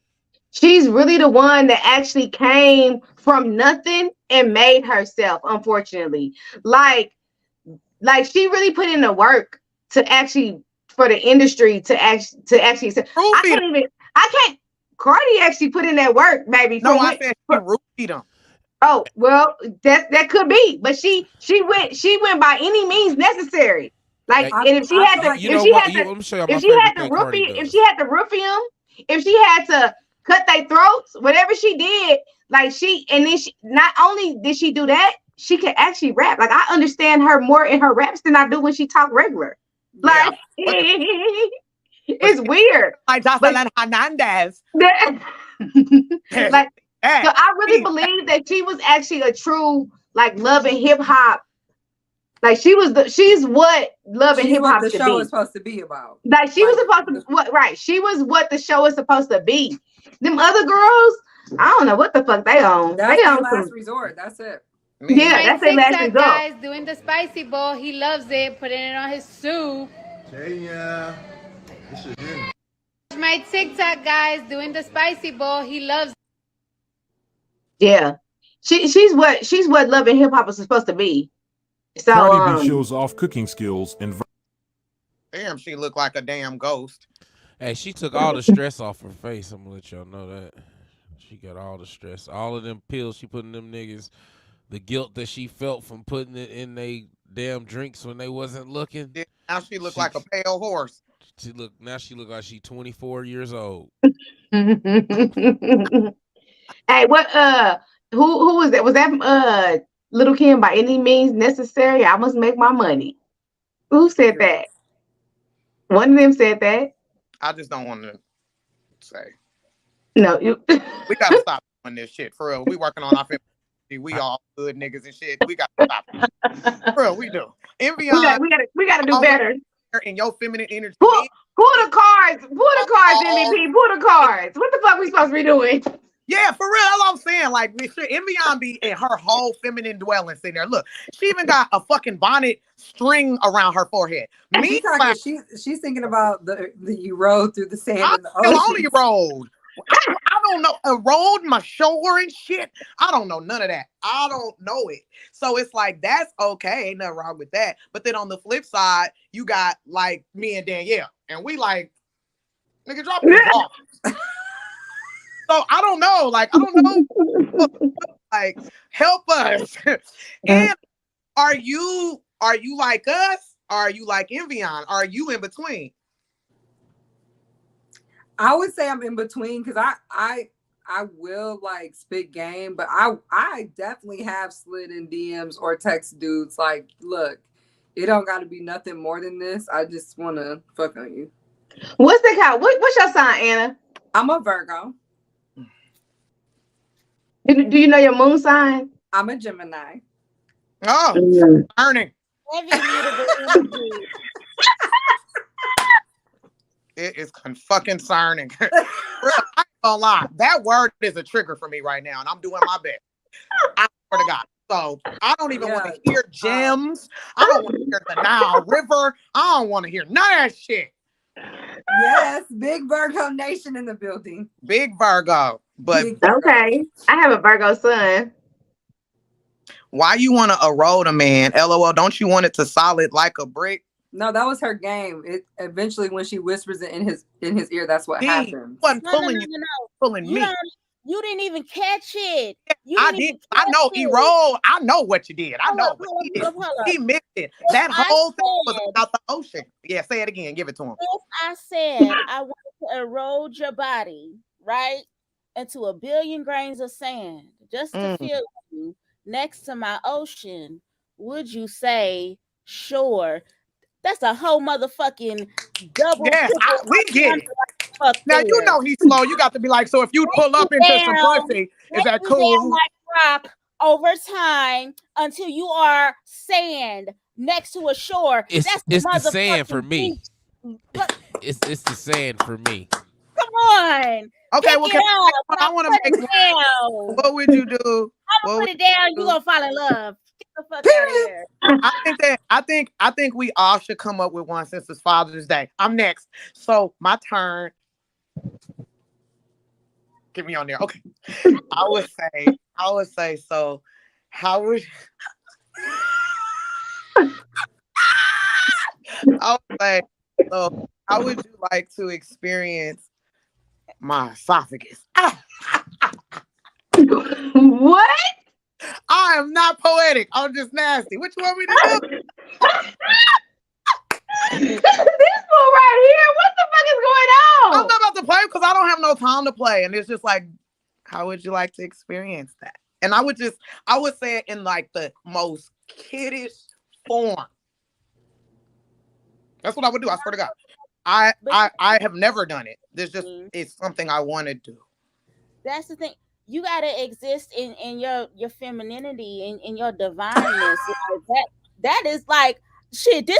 [SPEAKER 4] she's really the one that actually came from nothing and made herself. Unfortunately, like she really put in the work to actually for the industry to actually. I can't. Cardi actually put in that work, baby.
[SPEAKER 2] No, I said she roofied them.
[SPEAKER 4] Oh well, that could be, but she went by any means necessary. Like, and if she had to, if she had to roofie him, if she had to cut their throats, whatever she did, like not only did she do that, she could actually rap. Like I understand her more in her raps than I do when she talk regular. Like it's weird.
[SPEAKER 2] Like Jocelyn Hernandez.
[SPEAKER 4] Like. So I really believe that she was actually a true like love and hip hop. Like she's what love and hip hop
[SPEAKER 5] the show is supposed to be about.
[SPEAKER 4] Like she was supposed to right. She was what the show is supposed to be. Them other girls, I don't know what the fuck they own.
[SPEAKER 5] That's
[SPEAKER 4] they own
[SPEAKER 5] last resort. That's it.
[SPEAKER 4] Yeah, that's their last resort.
[SPEAKER 11] Guys doing the spicy bowl. He loves it. Putting it on his soup.
[SPEAKER 8] Yeah. This is it.
[SPEAKER 11] My TikTok guys doing the spicy bowl. He loves.
[SPEAKER 4] Yeah, she's what love and hip hop is supposed to be. So
[SPEAKER 12] Cardi B shows off cooking skills and.
[SPEAKER 2] Damn, she looked like a damn ghost.
[SPEAKER 1] Hey, she took all the stress off her face. I'm gonna let y'all know that. She got all the stress, all of them pills she put in them niggas, the guilt that she felt from putting it in they damn drinks when they wasn't looking.
[SPEAKER 2] Yeah, now she looked like a pale horse.
[SPEAKER 1] She look like she 24 years old.
[SPEAKER 4] Hey, what who was that? Was that Little Kim by any means necessary? I must make my money. Who said that? One of them said that.
[SPEAKER 2] I just don't want to say.
[SPEAKER 4] No,
[SPEAKER 2] we gotta stop doing this shit for real. We working on our family. We all good niggas and shit. We gotta stop. For real, we do. Envion,
[SPEAKER 4] we gotta do better.
[SPEAKER 2] In your feminine energy.
[SPEAKER 4] Pull the cards. Pull the cards, MVP. Pull the cards. What the fuck we supposed to be doing?
[SPEAKER 2] Yeah, for real. That's what I'm saying. Like, Envion be in her whole feminine dwelling sitting there. Look, she even got a fucking bonnet string around her forehead.
[SPEAKER 5] She's thinking about you rode through the sand in the ocean.
[SPEAKER 2] I only rode. I don't know. Rode my shore and shit. I don't know none of that. I don't know it. So it's like, that's okay. Ain't nothing wrong with that. But then on the flip side, you got like me and Danielle. And we like, nigga, drop it off. So I don't know. Like, I don't know. Like, help us. And are you like us? Are you like Envion? Are you in between?
[SPEAKER 5] I would say I'm in between because I will like spit game, but I definitely have slid in DMs or text dudes like, look, it don't got to be nothing more than this. I just want to fuck on you.
[SPEAKER 4] What's the count? What's your sign, Anna?
[SPEAKER 5] I'm a Virgo.
[SPEAKER 4] Do you know your moon sign?
[SPEAKER 5] I'm a Gemini.
[SPEAKER 2] Oh, earning.
[SPEAKER 3] Heavy mutable energy.
[SPEAKER 2] It is fucking concerning. I ain't gonna lie. That word is a trigger for me right now, and I'm doing my best. I swear to God. So I don't even want to hear gems. I don't want to hear the Nile River. I don't want to hear none of that shit.
[SPEAKER 5] Yes, big Virgo nation in the building.
[SPEAKER 2] Big Virgo. But
[SPEAKER 4] okay. I have a Virgo son.
[SPEAKER 2] Why you want to erode a man? LOL, don't you want it to solid like a brick?
[SPEAKER 5] No, that was her game. It eventually when she whispers it in his ear, that's what happens.
[SPEAKER 2] Wasn't pulling you, pulling me.
[SPEAKER 3] You didn't even catch it.
[SPEAKER 2] I did. I know he rolled. I know what you did. I know. He missed it. That whole thing was about the ocean. Yeah, say it again. Give it to him.
[SPEAKER 3] If I said I wanted to erode your body, right, into a billion grains of sand, just to feel you next to my ocean, would you say sure? That's a whole motherfucking double.
[SPEAKER 2] Yes, we get it. Now you know he's slow. You got to be like, so if you pull up into some pussy, is that cool?
[SPEAKER 3] Like rock over time until you are sand next to a shore.
[SPEAKER 1] It's the sand for me. It's the sand for me.
[SPEAKER 3] Come on.
[SPEAKER 2] Okay, well, I want to make
[SPEAKER 3] down.
[SPEAKER 2] What would you do?
[SPEAKER 3] I'm gonna put it down. You gonna fall in love. Get the fuck out of here.
[SPEAKER 2] I think we all should come up with one since it's Father's Day. I'm next. So my turn. Get me on there. Okay. I would say so. How would I would say so? How would you like to experience my esophagus?
[SPEAKER 4] What?
[SPEAKER 2] I am not poetic. I'm just nasty. What you want me to do?
[SPEAKER 4] This fool right here. What the fuck is going on?
[SPEAKER 2] I'm not about to play because I don't have no time to play. And it's just like, how would you like to experience that? And I would say it in like the most kiddish form. That's what I would do. I swear to God. I have never done it. It's something I want to do.
[SPEAKER 3] That's the thing. You gotta exist in your femininity, in your divineness. Like that is like shit.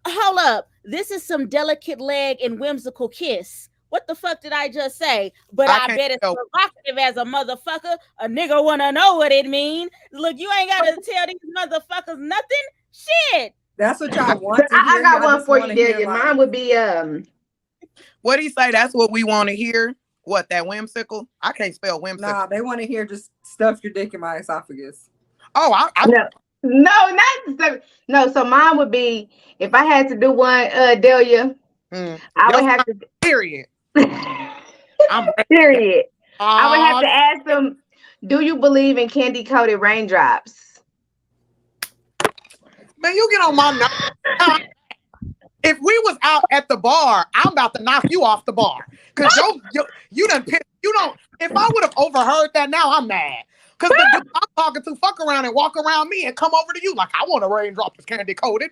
[SPEAKER 3] Hold up. This is some delicate leg and whimsical kiss. What the fuck did I just say? But I bet it's provocative as a motherfucker. A nigga wanna know what it mean. Look, you ain't gotta tell these motherfuckers nothing. Shit.
[SPEAKER 5] That's what y'all want to hear.
[SPEAKER 4] I got one for you, Delia. Mine would be
[SPEAKER 2] what do you say? That's what we want to hear. What, that whimsical? I can't spell whimsical.
[SPEAKER 5] Nah, they want to hear just stuff your dick in my esophagus.
[SPEAKER 2] Oh,
[SPEAKER 4] no. So mine would be if I had to do one, Delia. I would have to.
[SPEAKER 2] Period.
[SPEAKER 4] Period. I would have to ask them, do you believe in candy coated raindrops?
[SPEAKER 2] Man, you get on my nerves. If we was out at the bar, I'm about to knock you off the bar. Because you done pissed. You don't. If I would have overheard that now, I'm mad. Because the dude I'm talking to fuck around and walk around me and come over to you like, I want a raindrop that's candy coated.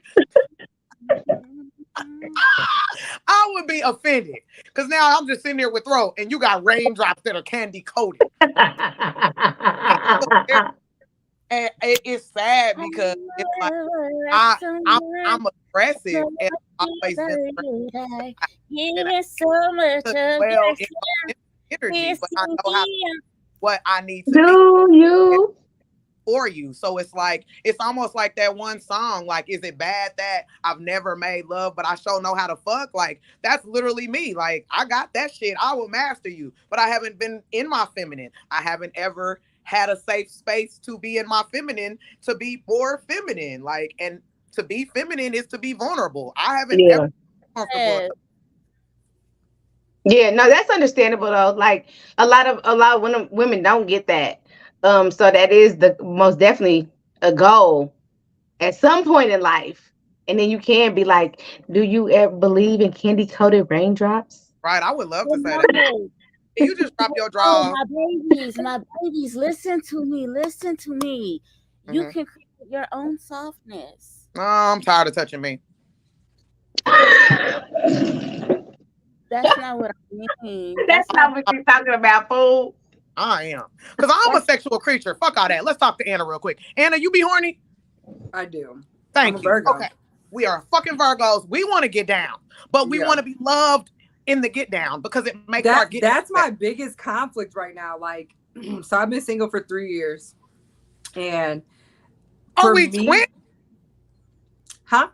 [SPEAKER 2] I would be offended. Because now I'm just sitting there with throat and you got raindrops that are candy coated. And it's sad because it's like I'm aggressive and I've always been so much energy, but I know what I need to do for you. So it's like it's almost like that one song. Like, is it bad that I've never made love, but I sure know how to fuck? Like, that's literally me. Like, I got that shit. I will master you, but I haven't been in my feminine. I haven't ever had a safe space to be in my feminine, to be more feminine. Like, and to be feminine is to be vulnerable. I haven't ever been comfortable.
[SPEAKER 4] Yeah, no, that's understandable though. Like a lot of women don't get that. So that is the most definitely a goal at some point in life. And then you can be like, do you ever believe in candy coated raindrops?
[SPEAKER 2] Right. I would love to say that. Can you just drop your
[SPEAKER 3] Oh,
[SPEAKER 2] draw?
[SPEAKER 3] my babies, listen to me. You can create your own softness.
[SPEAKER 2] Oh, I'm tired of touching me.
[SPEAKER 3] That's not what I mean.
[SPEAKER 4] That's not what you're talking about, fool.
[SPEAKER 2] I am. Because I'm a sexual creature. Fuck all that. Let's talk to Anna real quick. Anna, you be horny?
[SPEAKER 5] I do.
[SPEAKER 2] Thank
[SPEAKER 5] I'm a
[SPEAKER 2] you.
[SPEAKER 5] Virgo.
[SPEAKER 2] Okay. We are fucking Virgos. We want to get down, but we want to be loved in the get down because it makes our get down.
[SPEAKER 5] That's my biggest conflict right now. Like, so I've been single for 3 years. And
[SPEAKER 2] are we twins?
[SPEAKER 5] Huh?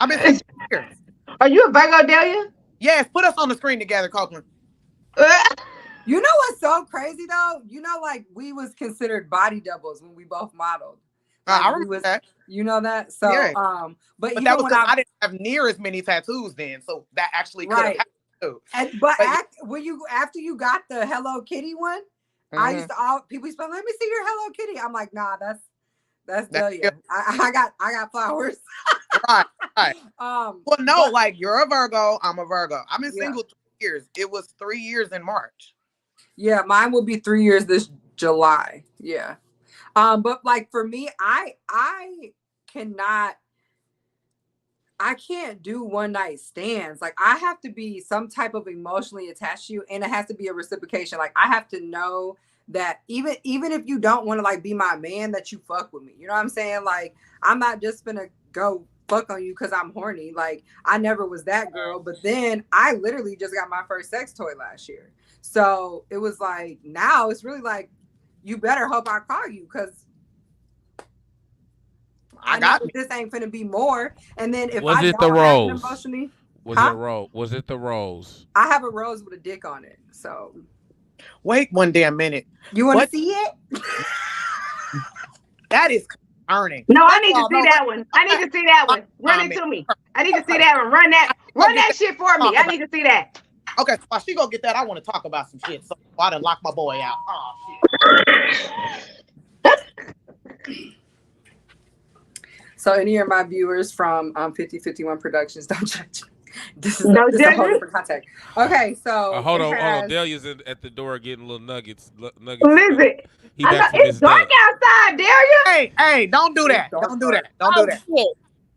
[SPEAKER 2] I've been single for years.
[SPEAKER 4] Are you a Virgo, Delia?
[SPEAKER 2] Yes, put us on the screen together, Copeland.
[SPEAKER 5] You know what's so crazy though? You know, like we was considered body doubles when we both modeled. Like,
[SPEAKER 2] I remember that.
[SPEAKER 5] You know that? So
[SPEAKER 2] yeah. But that was because I didn't have near as many tattoos then, so that actually could have happened too.
[SPEAKER 5] After you got the Hello Kitty one, I used to people used to be, let me see your Hello Kitty. I'm like, nah, that's Delia. I got flowers.
[SPEAKER 2] Right. Well, no, like you're a Virgo, I'm a Virgo. I've been single 3 years. It was 3 years in March.
[SPEAKER 5] Yeah, mine will be 3 years this July. Yeah. But like for me, I can't do one night stands. Like I have to be some type of emotionally attached to you, and it has to be a reciprocation. Like I have to know that even if you don't want to like be my man, that you fuck with me. You know what I'm saying? Like I'm not just gonna go fuck on you because I'm horny. Like I never was that girl. But then I literally just got my first sex toy last year. So it was like now it's really like you better hope I call you because I know this ain't finna be more. And then if
[SPEAKER 1] was
[SPEAKER 5] I
[SPEAKER 1] it
[SPEAKER 5] don't
[SPEAKER 1] the
[SPEAKER 5] have
[SPEAKER 1] rose?
[SPEAKER 5] it emotionally,
[SPEAKER 1] Was it the rose?
[SPEAKER 5] I have a rose with a dick on it. So
[SPEAKER 2] wait one damn minute.
[SPEAKER 5] You want to see it?
[SPEAKER 2] That is concerning.
[SPEAKER 4] No, I need to see that one. I need to see that one. Run it to me. I need to see that one. Run that shit for me. I need to see that.
[SPEAKER 2] Okay, so while she go get that, I want to talk about some shit. So I done lock my boy out. Oh
[SPEAKER 5] shit. So any of my viewers from 5051 Productions, don't judge me. This is a whole different context. Okay, so
[SPEAKER 1] hold on. Delia's at the door getting little nuggets.
[SPEAKER 4] Listen,
[SPEAKER 1] he back from his
[SPEAKER 4] dark outside, Delia.
[SPEAKER 2] Hey, don't do that. Don't do that. Don't do that.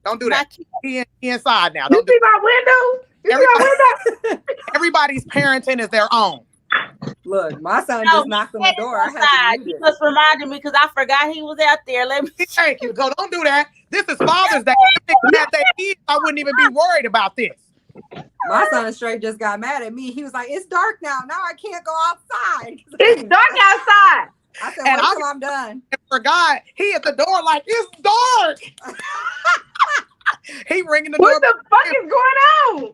[SPEAKER 2] Don't do that. He inside now.
[SPEAKER 4] You see my window?
[SPEAKER 2] Everybody's parenting is their own.
[SPEAKER 5] Look, my son just knocked on the door.
[SPEAKER 3] He just reminded me because I forgot he was out there. Let me
[SPEAKER 2] thank you. So don't do that. This is Father's Day. I wouldn't even be worried about this.
[SPEAKER 5] My son straight just got mad at me. He was like, "It's dark now. Now I can't go outside.
[SPEAKER 4] It's dark outside."
[SPEAKER 5] I said, "Wait till I'm done."
[SPEAKER 2] And forgot he at the door like it's dark. He ringing the door.
[SPEAKER 4] What the fuck is going on?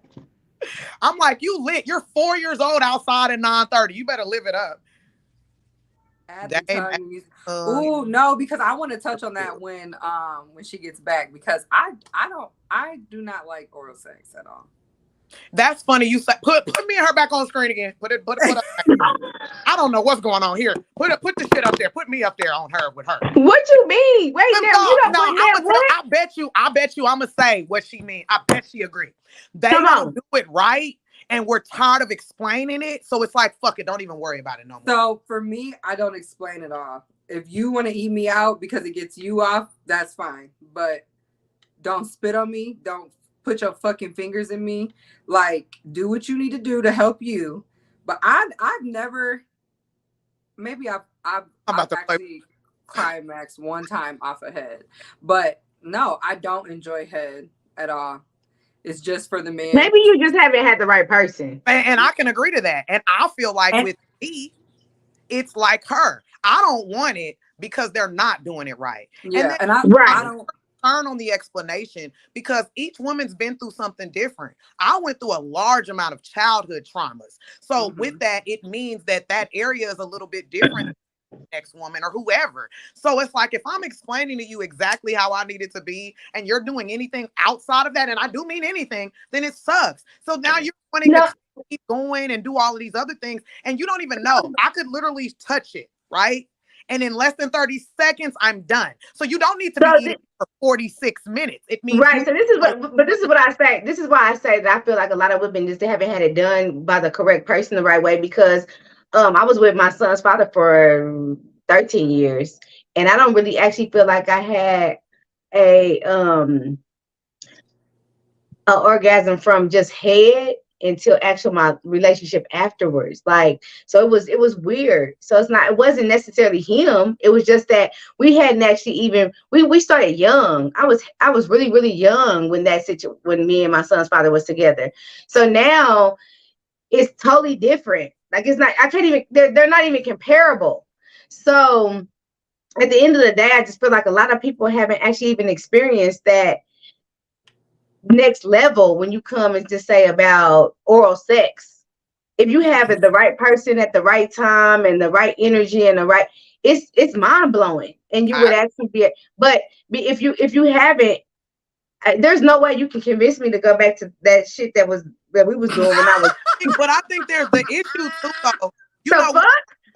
[SPEAKER 2] I'm like, you lit. You're 4 years old outside at 9:30. You better live it up.
[SPEAKER 5] Oh no, because I want to touch on that when she gets back because I do not like oral sex at all.
[SPEAKER 2] That's funny. You said put me and her back on the screen again. Put up. I don't know what's going on here. Put the shit up there. Put me up there on her with her.
[SPEAKER 4] What you mean? Wait,
[SPEAKER 2] I bet you I'm gonna say what she mean. I bet she agree. They don't do it right, and we're tired of explaining it. So it's like, fuck it, don't even worry about it no more.
[SPEAKER 5] So for me, I don't explain it all. If you want to eat me out because it gets you off, that's fine. But don't spit on me. Don't put your fucking fingers in me. Like, do what you need to do to help you. But I've never, maybe I've actually climaxed one time off a head. But no, I don't enjoy head at all. It's just for the man.
[SPEAKER 4] Maybe you just haven't had the right person.
[SPEAKER 2] And I can agree to that. And I feel like with me, it's like her. I don't want it because they're not doing it right.
[SPEAKER 5] Yeah,
[SPEAKER 2] and I don't turn on the explanation because each woman's been through something different. I went through a large amount of childhood traumas. So with that, it means that area is a little bit different than the next woman or whoever. So it's like, if I'm explaining to you exactly how I need it to be and you're doing anything outside of that, and I do mean anything, then it sucks. So now you're wanting to keep going and do all of these other things and you don't even know. I could literally touch it, right? And in less than 30 seconds, I'm done. So you don't need to be eating for 46 minutes. It means
[SPEAKER 4] right. So this is what I say. This is why I say that I feel like a lot of women just haven't had it done by the correct person the right way, because I was with my son's father for 13 years, and I don't really actually feel like I had a orgasm from just head until actual my relationship afterwards. Like, so it was weird. So it wasn't necessarily him. It was just that we hadn't actually even we started young. I was really, really young when when me and my son's father was together. So now it's totally different. Like, it's not, I can't even, they're not even comparable. So at the end of the day, I just feel like a lot of people haven't actually even experienced that next level when you come and just say about oral sex. If you have the right person at the right time and the right energy and the right, it's mind blowing, and you would actually but if you haven't, there's no way you can convince me to go back to that shit that we was doing when I was.
[SPEAKER 2] But I think there's the issue too, though. You
[SPEAKER 4] So
[SPEAKER 2] know,
[SPEAKER 4] fuck?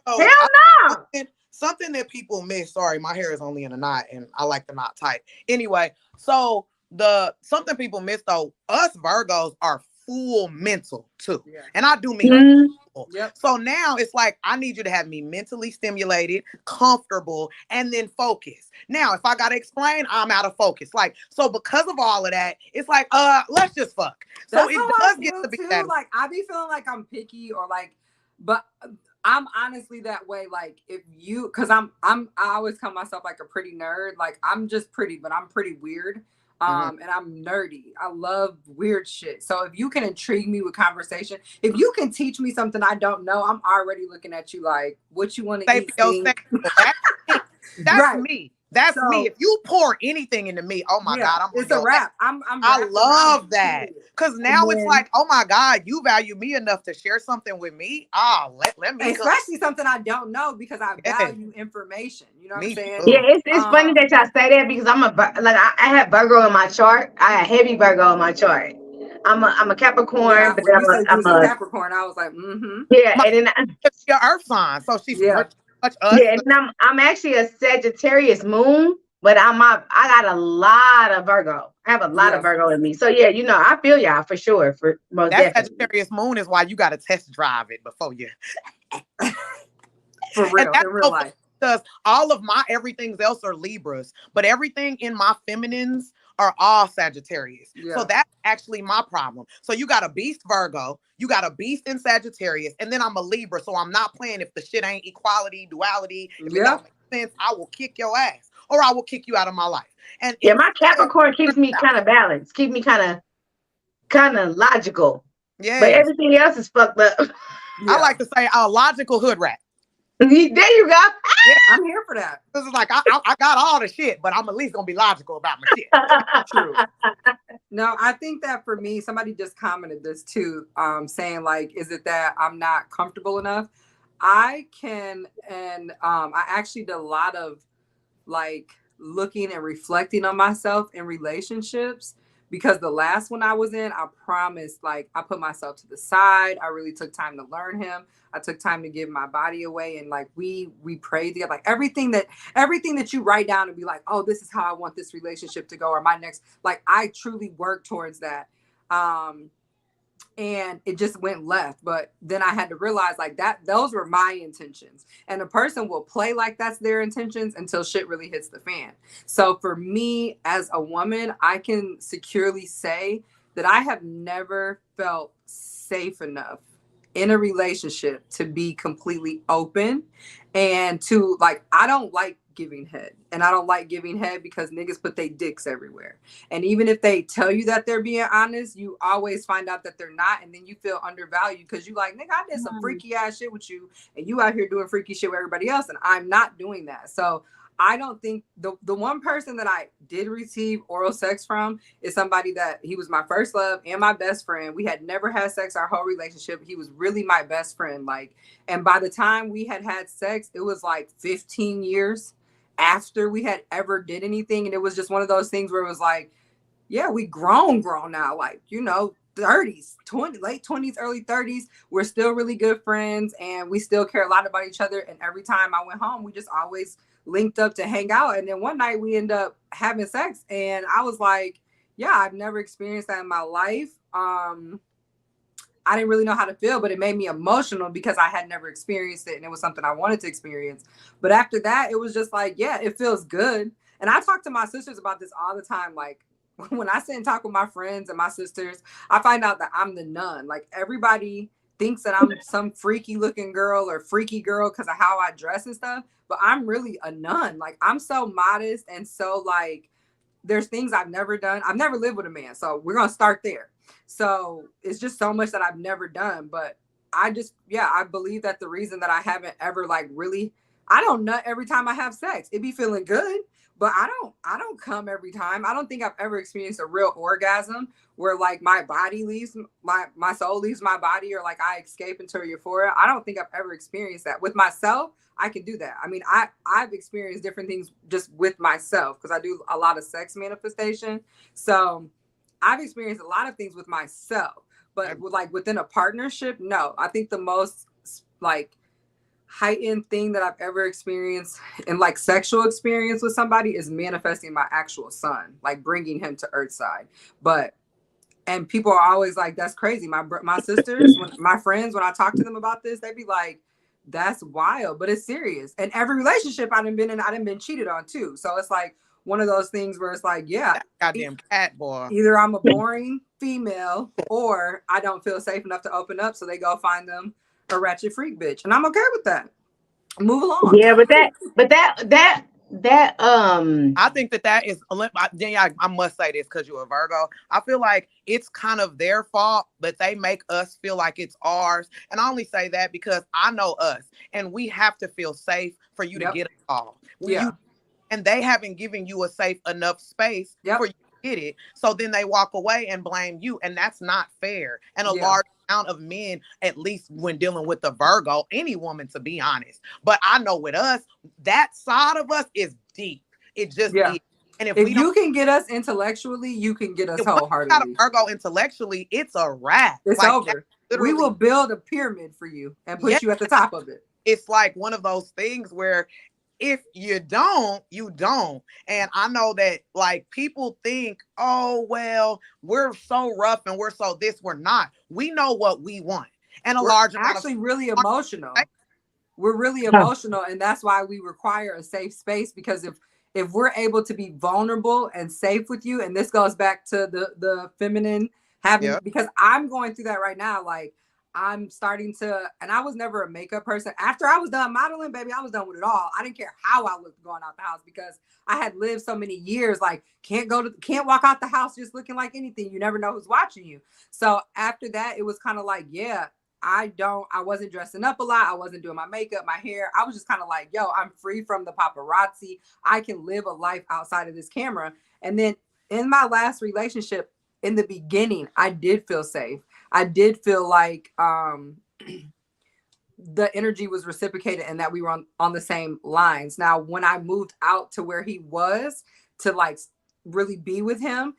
[SPEAKER 2] so
[SPEAKER 4] Hell no.
[SPEAKER 2] something that people miss. Sorry, my hair is only in a knot, and I like the knot tight. Anyway, so something people miss though. Us Virgos are full mental too, and I do mean.
[SPEAKER 4] Mhm.
[SPEAKER 5] Yep.
[SPEAKER 2] So now it's like I need you to have me mentally stimulated, comfortable, and then focus. Now, if I gotta explain, I'm out of focus. Like, so because of all of that, it's like, let's just fuck. So
[SPEAKER 5] That's
[SPEAKER 2] it
[SPEAKER 5] how
[SPEAKER 2] does
[SPEAKER 5] I
[SPEAKER 2] get
[SPEAKER 5] feel
[SPEAKER 2] to be
[SPEAKER 5] too.
[SPEAKER 2] that.
[SPEAKER 5] Like, I be feeling like I'm picky or like, but I'm honestly that way. Like, if you, cause I always call myself like a pretty nerd. Like, I'm just pretty, but I'm pretty weird. And I'm nerdy. I love weird shit. So if you can intrigue me with conversation, if you can teach me something I don't know, I'm already looking at you like, what you want to eat, Stink?
[SPEAKER 2] That's
[SPEAKER 5] Right.
[SPEAKER 2] me. That's me. If you pour anything into me, oh my God, I'm on
[SPEAKER 5] it's a
[SPEAKER 2] your
[SPEAKER 5] wrap.
[SPEAKER 2] ass.
[SPEAKER 5] I'm
[SPEAKER 2] I
[SPEAKER 5] wrapped
[SPEAKER 2] love
[SPEAKER 5] around
[SPEAKER 2] that.
[SPEAKER 5] you.
[SPEAKER 2] Cause now it's like, oh my God, you value me enough to share something with me. Let me
[SPEAKER 5] especially something I don't know because I value information. You know what I'm saying?
[SPEAKER 4] Yeah, it's funny that y'all say that because I have Virgo in my chart. I have heavy Virgo in my chart. I'm a Capricorn,
[SPEAKER 5] Yeah,
[SPEAKER 4] but
[SPEAKER 5] when
[SPEAKER 4] then
[SPEAKER 5] you said you was
[SPEAKER 4] I'm
[SPEAKER 5] a
[SPEAKER 4] a
[SPEAKER 5] Capricorn, I was like,
[SPEAKER 4] yeah, and then
[SPEAKER 2] your Earth sign, so she's
[SPEAKER 5] yeah.
[SPEAKER 2] much us.
[SPEAKER 4] Yeah, and I'm actually a Sagittarius moon, but I got a lot of Virgo. I have a lot of Virgo in me. So yeah, I feel y'all for sure. For most
[SPEAKER 2] That
[SPEAKER 4] definitely.
[SPEAKER 2] Sagittarius moon is why you got to test drive it before you.
[SPEAKER 5] For real, in real life.
[SPEAKER 2] Because all of my everything else are Libras, but everything in my feminines are all Sagittarius.
[SPEAKER 5] Yeah.
[SPEAKER 2] So that's actually my problem. So you got a beast Virgo, you got a beast in Sagittarius, and then I'm a Libra. So I'm not playing if the shit ain't equality, duality. If it don't make sense, I will kick your ass or I will kick you out of my life. And
[SPEAKER 4] yeah, my Capricorn keeps me kind of balanced, keep me kind of logical.
[SPEAKER 2] Yeah.
[SPEAKER 4] But everything else is fucked up.
[SPEAKER 2] I like to say a logical hood rat.
[SPEAKER 4] There you go.
[SPEAKER 2] Yeah,
[SPEAKER 5] I'm here for that.
[SPEAKER 2] This is like I got all the shit, but I'm at least gonna be logical about my shit.
[SPEAKER 5] True. No, I think that for me, somebody just commented this too, saying like, is it that I'm not comfortable enough? I can, and I actually did a lot of like looking and reflecting on myself in relationships, because the last one I was in, I promised, like, I put myself to the side. I really took time to learn him. I took time to give my body away, and like we prayed together. Like everything that you write down and be like, oh, this is how I want this relationship to go, or my next, like I truly worked towards that. And it just went left. But then I had to realize like those were my intentions, and a person will play like that's their intentions until shit really hits the fan. So for me as a woman, I can securely say that I have never felt safe enough in a relationship to be completely open and to like, I don't like giving head, and I don't like giving head because niggas put their dicks everywhere. And even if they tell you that they're being honest, you always find out that they're not, and then you feel undervalued because you like, nigga, I did some freaky ass shit with you, and you out here doing freaky shit with everybody else, and I'm not doing that. So I don't think the one person that I did receive oral sex from is somebody that he was my first love and my best friend. We had never had sex our whole relationship. He was really my best friend. Like, and by the time we had sex, it was like 15 years after we had ever did anything. And it was just one of those things where it was like, yeah, we grown now, like, 30s, late 20s, early 30s. We're still really good friends, and we still care a lot about each other. And every time I went home, we just always linked up to hang out. And then one night we end up having sex, and I was like, yeah, I've never experienced that in my life. I didn't really know how to feel, but it made me emotional because I had never experienced it and it was something I wanted to experience. But after that, it was just like, yeah, it feels good. And I talk to my sisters about this all the time. Like when I sit and talk with my friends and my sisters, I find out that I'm the nun. Like everybody thinks that I'm some freaky looking girl or freaky girl because of how I dress and stuff. But I'm really a nun. Like I'm so modest and so like, there's things I've never done. I've never lived with a man. So we're going to start there. So it's just so much that I've never done. But I believe that the reason that I haven't ever like really, I don't nut every time I have sex. It be feeling good, but I don't come every time. I don't think I've ever experienced a real orgasm where like my body leaves, my soul leaves my body, or like I escape into euphoria. I don't think I've ever experienced that with myself. I can do that. I mean, I've experienced different things just with myself because I do a lot of sex manifestation. So I've experienced a lot of things with myself, but like within a partnership, no. I think the most like heightened thing that I've ever experienced in like sexual experience with somebody is manifesting my actual son, like bringing him to Earthside. And people are always like, that's crazy. My sisters, my friends, when I talk to them about this, they be like, that's wild, but it's serious. And every relationship I've been in, I've been cheated on too. So it's like one of those things where it's like, yeah,
[SPEAKER 2] that goddamn cat boy.
[SPEAKER 5] Either I'm a boring female or I don't feel safe enough to open up. So they go find them a ratchet freak bitch. And I'm okay with that. Move along.
[SPEAKER 4] Yeah, but that
[SPEAKER 2] I think that is, Danielle, I must say this because you're a Virgo. I feel like it's kind of their fault, but they make us feel like it's ours. And I only say that because I know us and we have to feel safe for you to get involved. And they haven't given you a safe enough space for you to get it. So then they walk away and blame you. And that's not fair. And a large amount of men, at least when dealing with the Virgo, any woman, to be honest. But I know with us, that side of us is deep. It just is. And if
[SPEAKER 5] you can get us intellectually, you can get us wholeheartedly.
[SPEAKER 2] If Virgo intellectually, it's a wrap.
[SPEAKER 5] It's like, over. We will build a pyramid for you and put you at the top of it.
[SPEAKER 2] It's like one of those things where if you don't, you don't. And I know that like people think, oh, well, we're so rough and we're so this, we're not. We know what we want. And
[SPEAKER 5] we're actually really emotional. We're really emotional. And that's why we require a safe space, because if we're able to be vulnerable and safe with you, and this goes back to the feminine having, because I'm going through that right now. Like I'm starting to, and I was never a makeup person. After I was done modeling, baby, I was done with it all. I didn't care how I looked going out the house because I had lived so many years, like can't walk out the house just looking like anything. You never know who's watching you. So after that, it was kind of like, I wasn't dressing up a lot. I wasn't doing my makeup, my hair. I was just kind of like, yo, I'm free from the paparazzi. I can live a life outside of this camera. And then in my last relationship, in the beginning, I did feel safe. I did feel like the energy was reciprocated and that we were on the same lines. Now, when I moved out to where he was to like really be with him,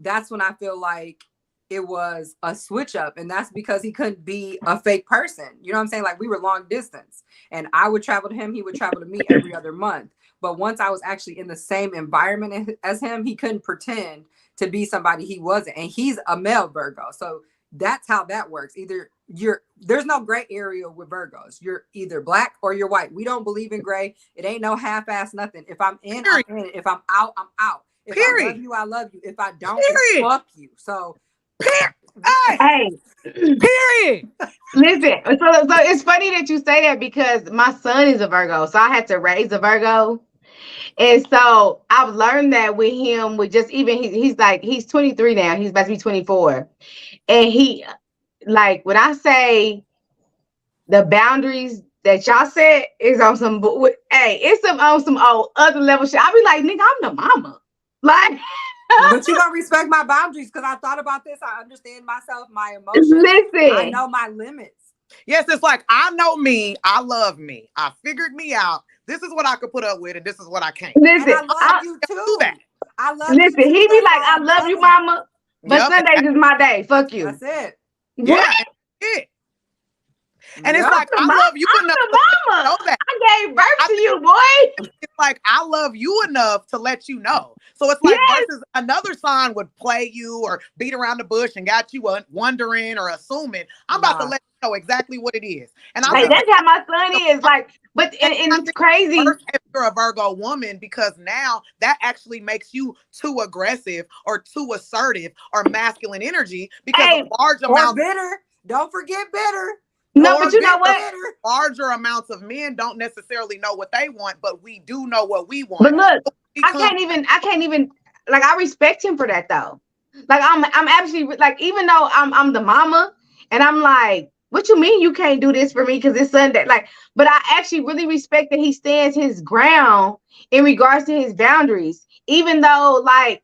[SPEAKER 5] that's when I feel like it was a switch up. And that's because he couldn't be a fake person. You know what I'm saying? Like we were long distance and I would travel to him. He would travel to me every other month. But once I was actually in the same environment as him, he couldn't pretend to be somebody he wasn't. And he's a male Virgo. So that's how that works. Either there's no gray area with Virgos. You're either black or you're white. We don't believe in gray. It ain't no half-ass nothing. If I'm in, I'm in. If I'm out, I'm out. If I love you, I love you. If I don't, fuck you. So
[SPEAKER 4] hey,
[SPEAKER 2] period.
[SPEAKER 4] Listen, so it's funny that you say that because my son is a Virgo, so I had to raise a Virgo. And so I've learned that with him, with just even he's 23 now. He's about to be 24. And he, like, when I say the boundaries that y'all set is on some, it's on some old other level shit. I be like, nigga, I'm the mama. Like,
[SPEAKER 5] but you don't respect my boundaries because I thought about this. I understand myself, my emotions.
[SPEAKER 4] Listen,
[SPEAKER 5] I know my limits.
[SPEAKER 2] Yes, it's like, I know me. I love me. I figured me out. This is what I could put up with, and this is what I can't.
[SPEAKER 4] Listen,
[SPEAKER 5] and I love you too.
[SPEAKER 2] Do that.
[SPEAKER 5] I love
[SPEAKER 4] you too. He be like, I love you, mama. But
[SPEAKER 2] Yep.
[SPEAKER 4] Sundays is my day. Fuck you.
[SPEAKER 5] That's it.
[SPEAKER 2] Yeah. It. And it's
[SPEAKER 4] I'm
[SPEAKER 2] like,
[SPEAKER 4] the
[SPEAKER 2] I love you
[SPEAKER 4] I'm
[SPEAKER 2] enough
[SPEAKER 4] the
[SPEAKER 2] to
[SPEAKER 4] mama.
[SPEAKER 2] know that.
[SPEAKER 4] I gave birth to you, boy.
[SPEAKER 2] It's like, I love you enough to let you know. So it's like versus another sign would play you or beat around the bush and got you wondering or assuming. I'm about to let you know exactly what it is. And I
[SPEAKER 4] Hey,
[SPEAKER 2] think
[SPEAKER 4] that's how my son is. Like, but and
[SPEAKER 2] I
[SPEAKER 4] it's
[SPEAKER 2] think
[SPEAKER 4] crazy.
[SPEAKER 2] first, if you're a Virgo woman, because now that actually makes you too aggressive or too assertive or masculine energy because large amounts
[SPEAKER 5] bitter. Don't forget bitter.
[SPEAKER 4] No, but you know what?
[SPEAKER 2] Larger amounts of men don't necessarily know what they want, but we do know what we want.
[SPEAKER 4] But look, I can't even like I respect him for that though. Like I'm actually like, even though I'm the mama and I'm like, what you mean you can't do this for me because it's Sunday? Like, but I actually really respect that he stands his ground in regards to his boundaries, even though like,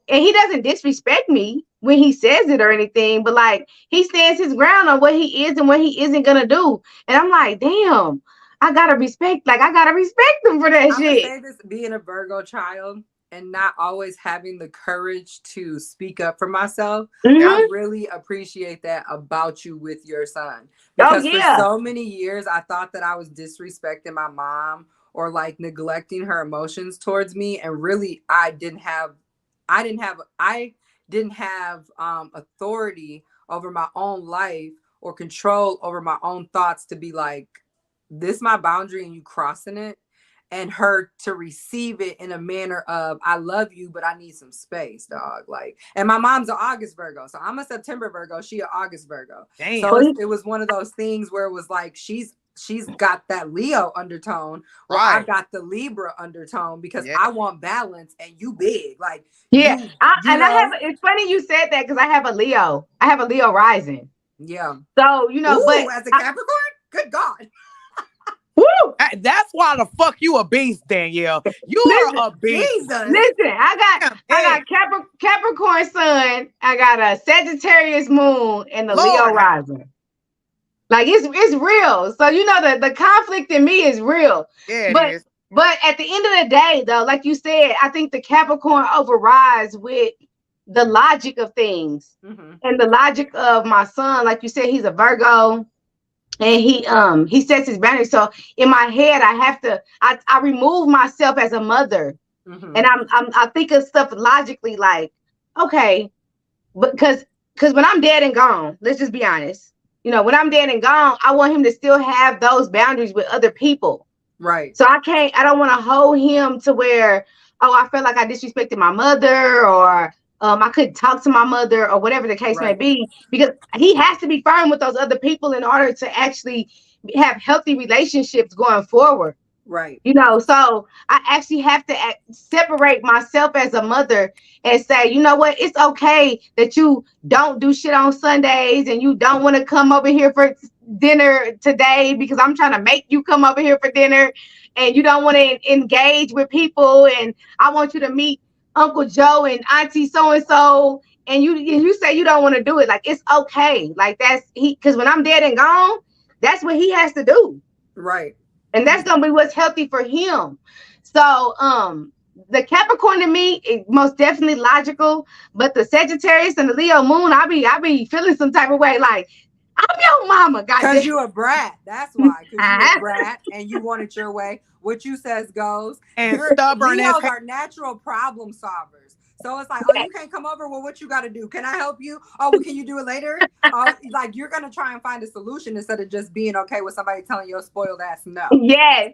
[SPEAKER 4] and he doesn't disrespect me when he says it or anything, but like he stands his ground on what he is and what he isn't gonna do. And I'm like, damn, I gotta respect him for that
[SPEAKER 5] I'm
[SPEAKER 4] shit.
[SPEAKER 5] gonna say this, being a Virgo child and not always having the courage to speak up for myself. I really appreciate that about you with your son. Because for so many years, I thought that I was disrespecting my mom or like neglecting her emotions towards me. And really, I didn't have authority over my own life or control over my own thoughts to be like, this my boundary and you crossing it. And her to receive it in a manner of, I love you, but I need some space, dog. Like, and my mom's an August Virgo. So I'm a September Virgo. She an August Virgo.
[SPEAKER 2] Damn.
[SPEAKER 5] So it was one of those things where it was like, she's got that Leo undertone, or I got the Libra undertone because I want balance and you big. Like,
[SPEAKER 4] it's funny you said that because I have a Leo. I have a Leo rising.
[SPEAKER 5] Yeah.
[SPEAKER 4] So, you know, but
[SPEAKER 5] as a Capricorn, good God.
[SPEAKER 2] Woo! That's why the fuck you a beast, Danielle. You are a beast.
[SPEAKER 4] Jesus. Listen, I got Capricorn sun, I got a Sagittarius moon, and the Leo rising. Like it's real. So you know the conflict in me is real.
[SPEAKER 2] Yeah,
[SPEAKER 4] but
[SPEAKER 2] it is.
[SPEAKER 4] But at the end of the day, though, like you said, I think the Capricorn overrides with the logic of things and the logic of my son. Like you said, he's a Virgo. And he sets his boundaries. So in my head, I remove myself as a mother, and I think of stuff logically, like, okay, but because when I'm dead and gone, let's just be honest, you know, when I'm dead and gone, I want him to still have those boundaries with other people,
[SPEAKER 5] right?
[SPEAKER 4] So I don't want to hold him to where, oh, I felt like I disrespected my mother, or I couldn't talk to my mother, or whatever the case may be, because he has to be firm with those other people in order to actually have healthy relationships going forward.
[SPEAKER 5] Right.
[SPEAKER 4] You know, so I actually have to separate myself as a mother and say, you know what, it's okay that you don't do shit on Sundays and you don't want to come over here for dinner today because I'm trying to make you come over here for dinner, and you don't want to engage with people, and I want you to meet Uncle Joe and Auntie so-and-so, and you say you don't want to do it. Like, it's okay. Like, because when I'm dead and gone, that's what he has to do.
[SPEAKER 5] Right.
[SPEAKER 4] And that's gonna be what's healthy for him. So the Capricorn to me is most definitely logical, but the Sagittarius and the Leo moon, I be feeling some type of way, like, I'm your mama,
[SPEAKER 5] because you a brat. That's why. Because you a brat and you want it your way. What you says goes.
[SPEAKER 2] And stubborn.
[SPEAKER 5] Leos are natural problem solvers. So it's like, oh, you can't come over. Well, what you got to do? Can I help you? Oh, well, can you do it later? Like, you're gonna try and find a solution instead of just being okay with somebody telling you a spoiled ass no.
[SPEAKER 4] Yes,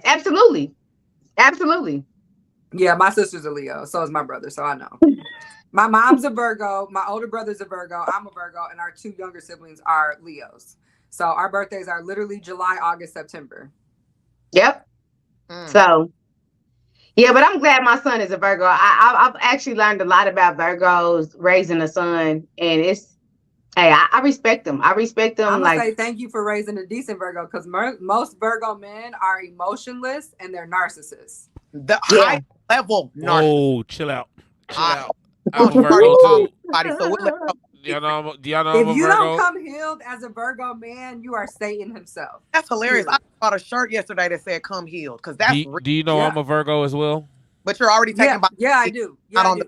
[SPEAKER 4] absolutely.
[SPEAKER 5] Yeah, my sister's a Leo. So is my brother. So I know. My mom's a Virgo. My older brother's a Virgo. I'm a Virgo, and our two younger siblings are Leos. So our birthdays are literally July, August, September.
[SPEAKER 4] Yep. So. Yeah, but I'm glad my son is a Virgo. I've actually learned a lot about Virgos raising a son, and I respect them. I respect them.
[SPEAKER 5] I'm gonna say thank you for raising a decent Virgo, because most Virgo men are emotionless and they're narcissists.
[SPEAKER 2] The high level narcissist.
[SPEAKER 1] Oh, chill out. I'm a Virgo too. Do y'all know I'm a Virgo?
[SPEAKER 5] If you don't come healed as a Virgo man, you are Satan himself.
[SPEAKER 2] That's hilarious. I bought a shirt yesterday that said "Come healed" because that's.
[SPEAKER 1] Do you know I'm a Virgo as well?
[SPEAKER 2] But you're already taking.
[SPEAKER 5] Yeah, I do. Yeah, I do.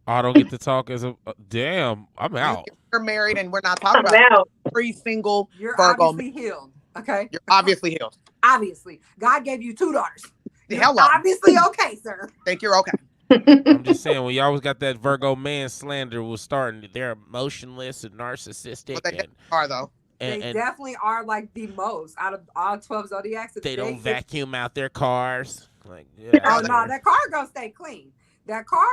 [SPEAKER 1] I don't get to talk as a damn. I'm out.
[SPEAKER 2] We're married and we're not talking about. every single
[SPEAKER 5] You're
[SPEAKER 2] Virgo.
[SPEAKER 5] obviously healed. Okay.
[SPEAKER 2] You're obviously healed.
[SPEAKER 5] Obviously. God gave you 2 daughters. You're
[SPEAKER 2] Hello.
[SPEAKER 5] obviously okay, sir.
[SPEAKER 2] Think you're okay.
[SPEAKER 1] I'm just saying, when you always got that Virgo man slander was starting, they're emotionless and narcissistic.
[SPEAKER 2] But they are, though.
[SPEAKER 5] They definitely are like the most out of all 12 zodiacs.
[SPEAKER 1] They don't vacuum out their cars. Like,
[SPEAKER 5] oh no, that car gonna stay clean. That car,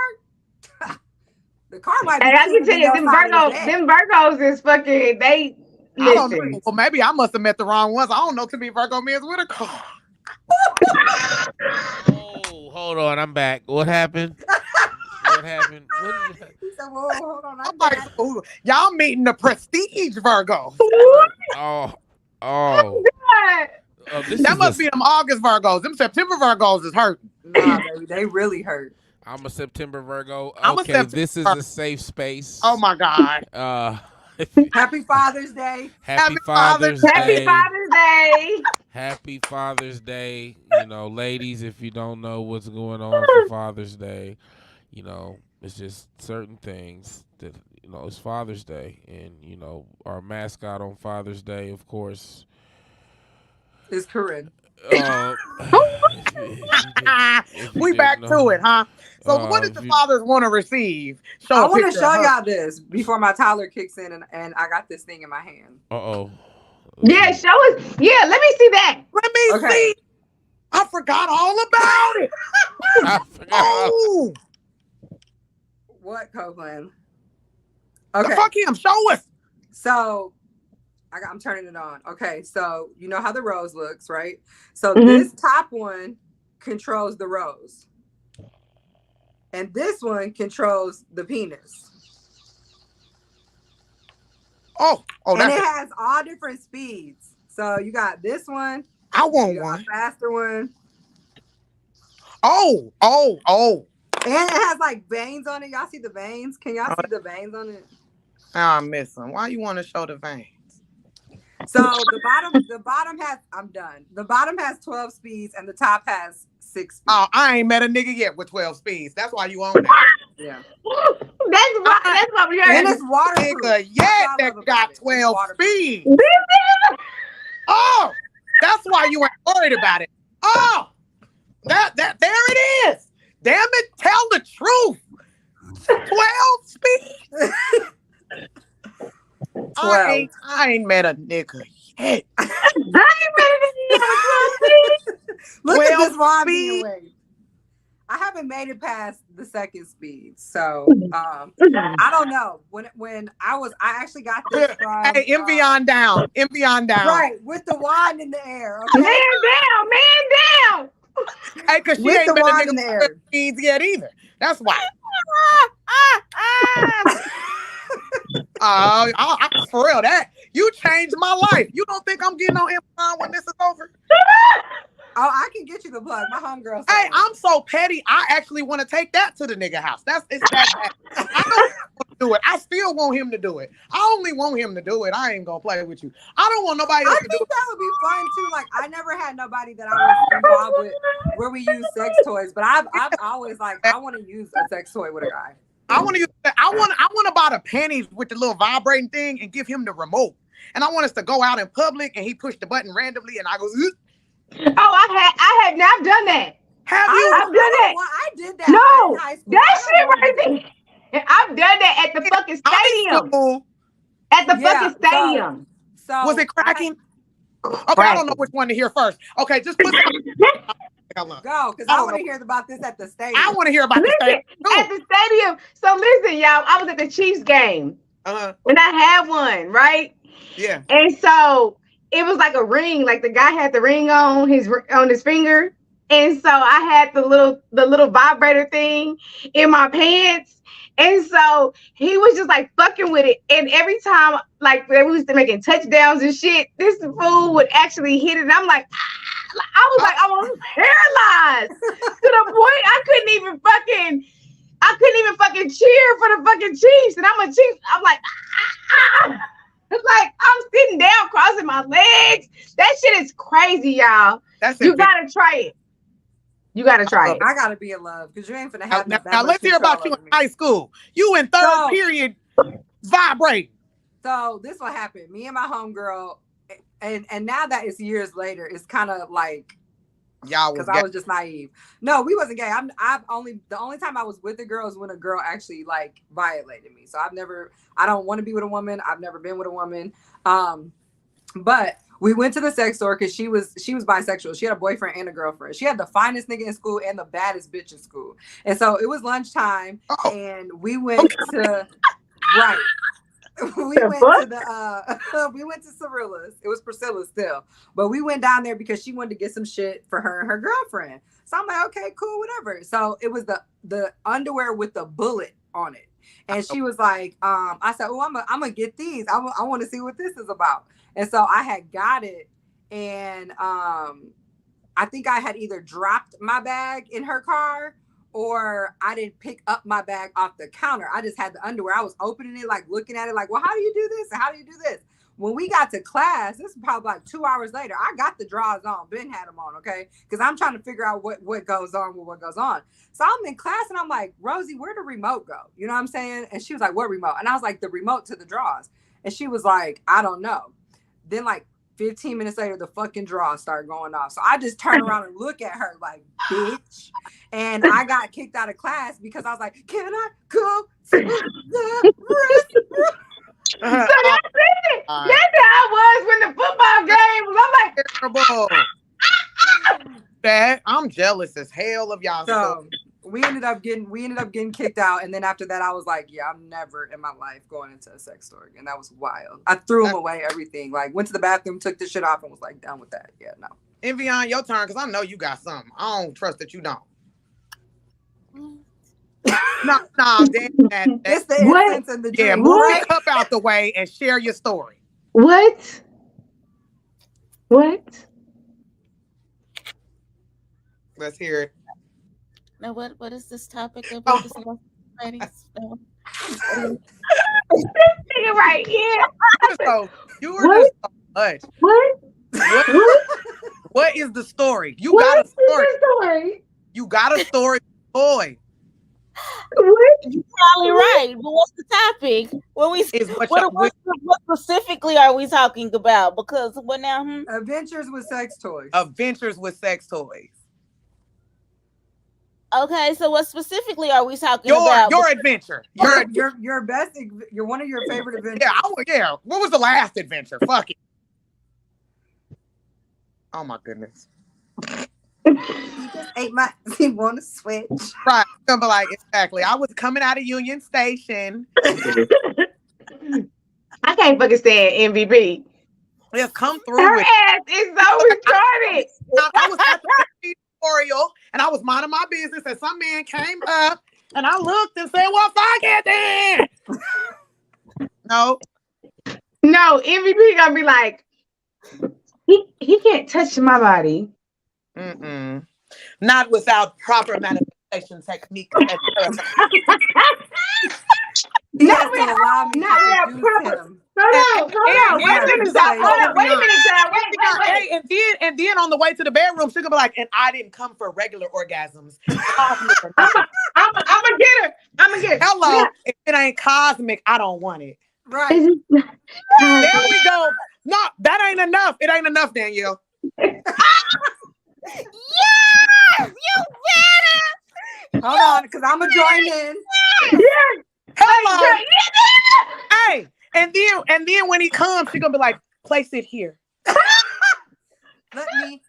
[SPEAKER 5] the car might be.
[SPEAKER 4] And I can tell you, them Virgos is fucking. They.
[SPEAKER 2] I don't know. Well, maybe I must have met the wrong ones. I don't know too many Virgo men with a car.
[SPEAKER 1] Oh, hold on, I'm back. What happened? What happened?
[SPEAKER 5] He said, "Whoa, hold on."
[SPEAKER 2] I'm like, ooh, y'all meeting the prestige Virgo.
[SPEAKER 1] Oh.
[SPEAKER 2] That must be them August Virgos. Them September Virgos is hurting.
[SPEAKER 5] Nah, baby, they really hurt.
[SPEAKER 1] I'm a September Virgo.
[SPEAKER 2] I'm a
[SPEAKER 1] Okay,
[SPEAKER 2] September
[SPEAKER 1] this is a safe space.
[SPEAKER 2] Oh my God.
[SPEAKER 5] Happy Father's Day.
[SPEAKER 1] Happy Father's Day.
[SPEAKER 4] Happy Father's Day.
[SPEAKER 1] Happy Father's Day. You know, ladies, if you don't know what's going on for Father's Day, you know, it's just certain things that, you know, it's Father's Day. And, you know, our mascot on Father's Day, of course,
[SPEAKER 5] is Corinne.
[SPEAKER 2] We back to it, huh? So what does the fathers want to receive?
[SPEAKER 5] I want to show y'all this before my toddler kicks in, and I got this thing in my hand.
[SPEAKER 4] Yeah, show us. Yeah, let me see that.
[SPEAKER 2] Let me see. I forgot all about it. Oh.
[SPEAKER 5] What, Copeland? Okay.
[SPEAKER 2] The fuck him. Show us.
[SPEAKER 5] So I'm turning it on. Okay, so you know how the rose looks, right? So this top one controls the rose. And this one controls the penis.
[SPEAKER 2] Oh,
[SPEAKER 5] and it has all different speeds. So you got this one.
[SPEAKER 2] I want one.
[SPEAKER 5] A faster one.
[SPEAKER 2] Oh.
[SPEAKER 5] And it has like veins on it. Y'all see the veins? Can y'all see the veins on it?
[SPEAKER 2] I miss them. Why you want to show the veins?
[SPEAKER 5] So the bottom has, I'm done. The bottom has 12 speeds and the top has 6 speeds.
[SPEAKER 2] Oh, I ain't met a nigga yet with 12 speeds. That's why you own that.
[SPEAKER 5] Yeah.
[SPEAKER 4] That's what we heard.
[SPEAKER 5] And it's waterproof.
[SPEAKER 2] Nigga, that got 12 speeds. Oh, that's why you ain't worried about it. Oh, that there it is. Damn it, tell the truth. 12 speeds.
[SPEAKER 5] 12.
[SPEAKER 2] I ain't met a nigga yet.
[SPEAKER 5] Look at this rod being away. I haven't made it past the second speed, so I don't know. When I actually got this from
[SPEAKER 2] envy on down,
[SPEAKER 5] right, with the wand in the air. Okay?
[SPEAKER 4] Man down.
[SPEAKER 2] Hey, cause she ain't been a nigga in the air speeds yet either. That's why. For real, that you changed my life. You don't think I'm getting on Amazon when this is over?
[SPEAKER 5] Oh, I can get you the plug. My homegirl.
[SPEAKER 2] Hey, I'm so petty. I actually want to take that to the nigga house. It's that bad. I don't want to do it. I still want him to do it. I only want him to do it. I ain't gonna play with you. I don't want nobody else to do it.
[SPEAKER 5] I think that would be fun too. Like, I never had nobody that I was involved with where we use sex toys, but I've always like, I want to use a sex toy with a guy.
[SPEAKER 2] I want to buy the panties with the little vibrating thing and give him the remote. And I want us to go out in public and he push the button randomly and I go.
[SPEAKER 4] Oh, I have not done that.
[SPEAKER 2] Have you?
[SPEAKER 4] I've done that.
[SPEAKER 5] Well, I did that.
[SPEAKER 4] No, that shit right there. I've done that at the fucking stadium. At the fucking stadium.
[SPEAKER 5] So
[SPEAKER 2] was it cracking? Okay, I don't know which one to hear first. Okay, just put
[SPEAKER 5] go, because I want to hear about this at the stadium.
[SPEAKER 2] I want to hear about this
[SPEAKER 4] at the stadium. So listen, y'all, I was at the Chiefs game. And I had one, right?
[SPEAKER 2] Yeah.
[SPEAKER 4] And so it was like a ring, like the guy had the ring on his finger. And so I had the little vibrator thing in my pants. And so he was just like fucking with it. And every time like we was making touchdowns and shit, this fool would actually hit it. And I'm like, I was like, I was paralyzed to the point I couldn't even fucking cheer for the fucking Chiefs. And I'm a Chiefs. I'm like, It's like I'm sitting down, crossing my legs. That shit is crazy, y'all. You gotta try it. You gotta try it.
[SPEAKER 5] I gotta be in love because you ain't finna have
[SPEAKER 2] now let's hear about you in high school. You in third period vibrating.
[SPEAKER 5] So this what happened. Me and my homegirl, and now that it's years later, it's kind of like
[SPEAKER 2] y'all was
[SPEAKER 5] because I was just naive. No, we wasn't gay. The only time I was with a girl is when a girl actually like violated me. So I don't want to be with a woman. I've never been with a woman. But we went to the sex store because she was bisexual. She had a boyfriend and a girlfriend. She had the finest nigga in school and the baddest bitch in school. And so it was lunchtime, and we went to right. We went to Cirilla's. It was Priscilla's still, but we went down there because she wanted to get some shit for her and her girlfriend. So I'm like, okay, cool, whatever. So it was the underwear with the bullet on it, and she was like, I said, oh, I'm gonna get these. I want to see what this is about. And so I had got it, and I think I had either dropped my bag in her car or I didn't pick up my bag off the counter. I just had the underwear. I was opening it, like looking at it, like, well, how do you do this? And how do you do this? When we got to class, this is probably like 2 hours later, I got the drawers on. Ben had them on, okay? Because I'm trying to figure out what goes on with what goes on. So I'm in class and I'm like, Rosie, where'd the remote go? You know what I'm saying? And she was like, what remote? And I was like, the remote to the drawers. And she was like, I don't know. Then like 15 minutes later, the fucking drawers started going off. So I just turned around and look at her like, bitch. And I got kicked out of class because I was like, can I go to the restroom?
[SPEAKER 4] So that's it. That's how I was when the football game was. I'm like,
[SPEAKER 2] terrible. That I'm jealous as hell of y'all.
[SPEAKER 5] So we ended up getting kicked out, and then after that, I was like, yeah, I'm never in my life going into a sex store again. That was wild. I threw them away, everything. Like went to the bathroom, took the shit off, and was like, done with that. Yeah, no.
[SPEAKER 2] Envion, your turn, because I know you got something. I don't trust that you don't. No, damn that.
[SPEAKER 5] It's the innocence and the dream.
[SPEAKER 2] Yeah, move your cup out the way and share your story.
[SPEAKER 4] What?
[SPEAKER 2] Let's hear it.
[SPEAKER 3] Now, what is this topic about? This ladies?
[SPEAKER 4] Right here.
[SPEAKER 2] So you were just so much. What is the story? You got a story. You got a story, boy.
[SPEAKER 3] You're probably right. But what's the topic? What specifically are we talking about? Because what now?
[SPEAKER 5] Adventures with sex toys.
[SPEAKER 2] Adventures with sex toys.
[SPEAKER 3] Okay, so what specifically are we talking about?
[SPEAKER 2] Your adventure.
[SPEAKER 5] Your best. You're one of your favorite adventures.
[SPEAKER 2] Yeah. What was the last adventure? Fuck it. Oh my goodness.
[SPEAKER 5] He just ate my. He want to switch.
[SPEAKER 2] Right. I'm like, exactly. I was coming out of Union Station.
[SPEAKER 4] I can't fucking stand MVP.
[SPEAKER 2] Yeah, come through.
[SPEAKER 4] Her ass is so retarded.
[SPEAKER 2] I was at the tutorial and I was minding my business, and some man came up and I looked and said, "Well, fuck it then." No,
[SPEAKER 4] MVP gonna be like, he can't touch my body.
[SPEAKER 2] Not without proper manifestation technique.
[SPEAKER 4] Not without proper. Hold on. Wait a minute.
[SPEAKER 2] And then on the way to the bedroom, she could be like, "And I didn't come for regular orgasms."
[SPEAKER 4] I'm gonna get her.
[SPEAKER 2] Hello. If it ain't cosmic, I don't want it.
[SPEAKER 5] Right.
[SPEAKER 2] There we go. No, that ain't enough. It ain't enough, Danielle.
[SPEAKER 3] Yes, you better.
[SPEAKER 5] Hold on, because I'm gonna join in.
[SPEAKER 4] Yes.
[SPEAKER 2] Hello. Hey, and then when he comes, she's gonna be like, "Place it here.
[SPEAKER 5] Let me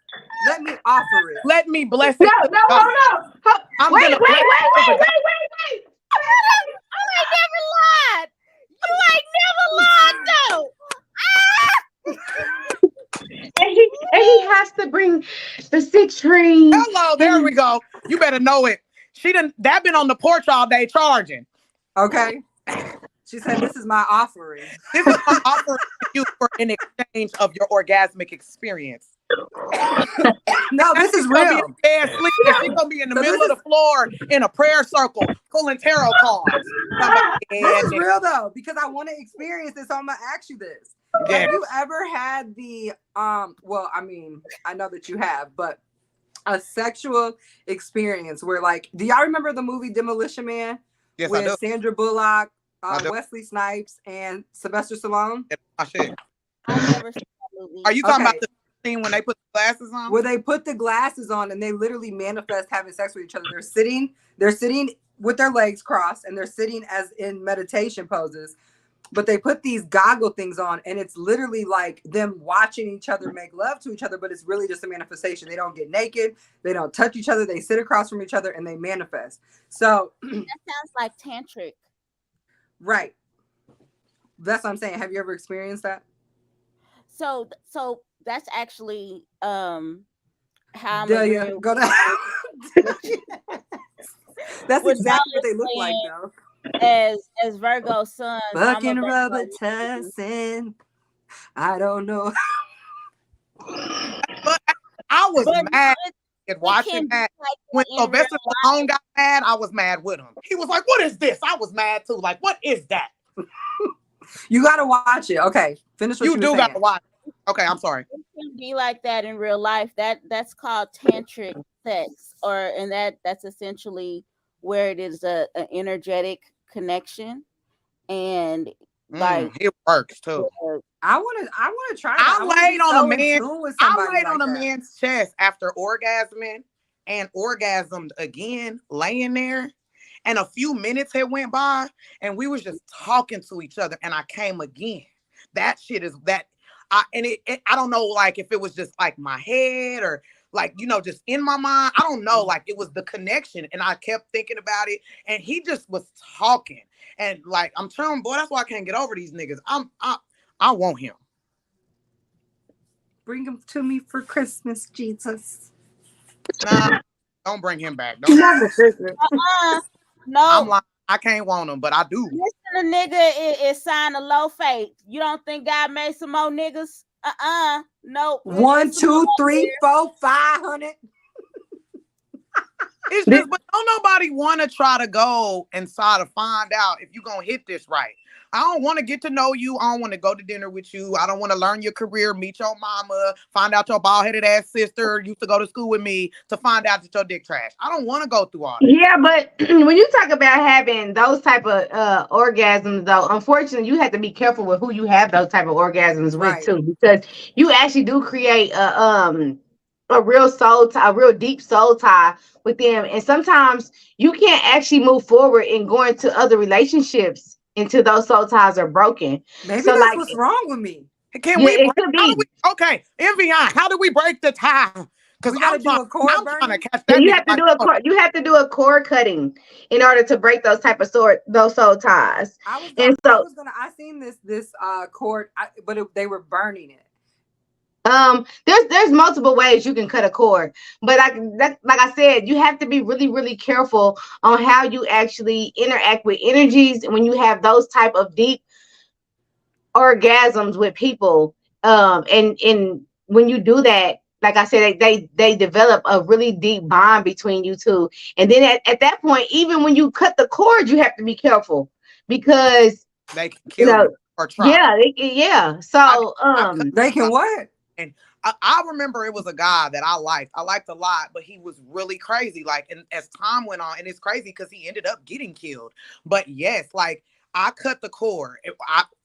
[SPEAKER 5] offer it.
[SPEAKER 2] Let me bless it."
[SPEAKER 4] No, hold on. Wait.
[SPEAKER 3] You ain't never lied. Though.
[SPEAKER 4] And he has to bring the citrine.
[SPEAKER 2] Hello, there we go. You better know it. That been on the porch all day charging.
[SPEAKER 5] Okay. She said, "This is my offering.
[SPEAKER 2] This is my offering to you for in exchange of your orgasmic experience."
[SPEAKER 5] No, this is real.
[SPEAKER 2] She's gonna be in the middle of the floor in a prayer circle, pulling tarot cards.
[SPEAKER 5] This is real though, because I want to experience this. So I'm gonna ask you this: Have you ever had the Well, I mean, I know that you have, but a sexual experience where, like, do y'all remember the movie Demolition Man?
[SPEAKER 2] Yes,
[SPEAKER 5] with
[SPEAKER 2] I do.
[SPEAKER 5] Sandra Bullock Wesley Snipes and Sylvester Stallone.
[SPEAKER 2] My shit.
[SPEAKER 3] I never seen that movie.
[SPEAKER 2] Are you talking about the scene when they put the glasses on?
[SPEAKER 5] Where they put the glasses on and they literally manifest having sex with each other. They're sitting with their legs crossed and they're sitting as in meditation poses. But they put these goggle things on and it's literally like them watching each other make love to each other, but it's really just a manifestation. They don't get naked. They don't touch each other. They sit across from each other and they manifest. So
[SPEAKER 3] that sounds like tantric.
[SPEAKER 5] Right. That's what I'm saying. Have you ever experienced that?
[SPEAKER 3] So that's actually how I'm
[SPEAKER 5] agreeing. Go to That's exactly what they look like though.
[SPEAKER 3] As Virgo sons,
[SPEAKER 5] fucking rubber tussin'. I don't know.
[SPEAKER 2] But I was mad at watching that.
[SPEAKER 3] Like
[SPEAKER 2] when Sylvester Stallone got mad, I was mad with him. He was like, "What is this?" I was mad too. Like, what is that?
[SPEAKER 5] You gotta watch it. Okay, finish what you do.
[SPEAKER 2] Gotta watch it. Okay, I'm sorry.
[SPEAKER 3] It can be like that in real life. That's called tantric sex, that's essentially where it is a energetic connection, and like
[SPEAKER 2] it works too.
[SPEAKER 5] I want to try.
[SPEAKER 2] I laid on a man's chest after orgasming and orgasmed again, laying there, and a few minutes had went by, and we was just talking to each other, and I came again. That shit is that. I don't know, like if it was just like my head or like, just in my mind. I don't know, like it was the connection, and I kept thinking about it, and he just was talking, and like I'm telling, boy, that's why I can't get over these niggas. I want him.
[SPEAKER 5] Bring him to me for Christmas, Jesus.
[SPEAKER 2] Nah, don't bring him back. Don't.
[SPEAKER 3] No,
[SPEAKER 2] I'm like, I can't want him, but I do.
[SPEAKER 3] Listen, a nigga is sign of low faith. You don't think God made some more niggas? Nope.
[SPEAKER 5] 1, 2, 3, 4, 500.
[SPEAKER 2] It's just, but don't nobody want to try to go and try to find out if you're gonna hit this right. I don't want to get to know you. I don't want to go to dinner with you. I don't want to learn your career, meet your mama, find out your bald-headed ass sister used to go to school with me to find out that your dick trash. I don't want to go through all that.
[SPEAKER 4] Yeah, but when you talk about having those type of orgasms, though, unfortunately, you have to be careful with who you have those type of orgasms with too, because you actually do create a real soul tie, a real deep soul tie with them, and sometimes you can't actually move forward in going to other relationships until those soul ties are broken.
[SPEAKER 5] Maybe so that's what's wrong with me.
[SPEAKER 2] Can we? Okay, Envion, how do we break the tie? Because
[SPEAKER 5] we gotta do a cord burning.
[SPEAKER 2] Trying to catch that.
[SPEAKER 4] You have to do a cord. You have to do a cord cutting in order to break those type of those soul ties.
[SPEAKER 5] I seen this cord, but they were burning it.
[SPEAKER 4] There's multiple ways you can cut a cord, but like I said, you have to be really, really careful on how you actually interact with energies when you have those type of deep orgasms with people. And when you do that, like I said, they develop a really deep bond between you two. And then at that point, even when you cut the cord, you have to be careful because
[SPEAKER 2] they can kill you or try.
[SPEAKER 4] Yeah. So
[SPEAKER 5] they can what?
[SPEAKER 2] And I remember it was a guy that I liked a lot, but he was really crazy. Like, and as time went on, and it's crazy because he ended up getting killed. But yes, like I cut the cord.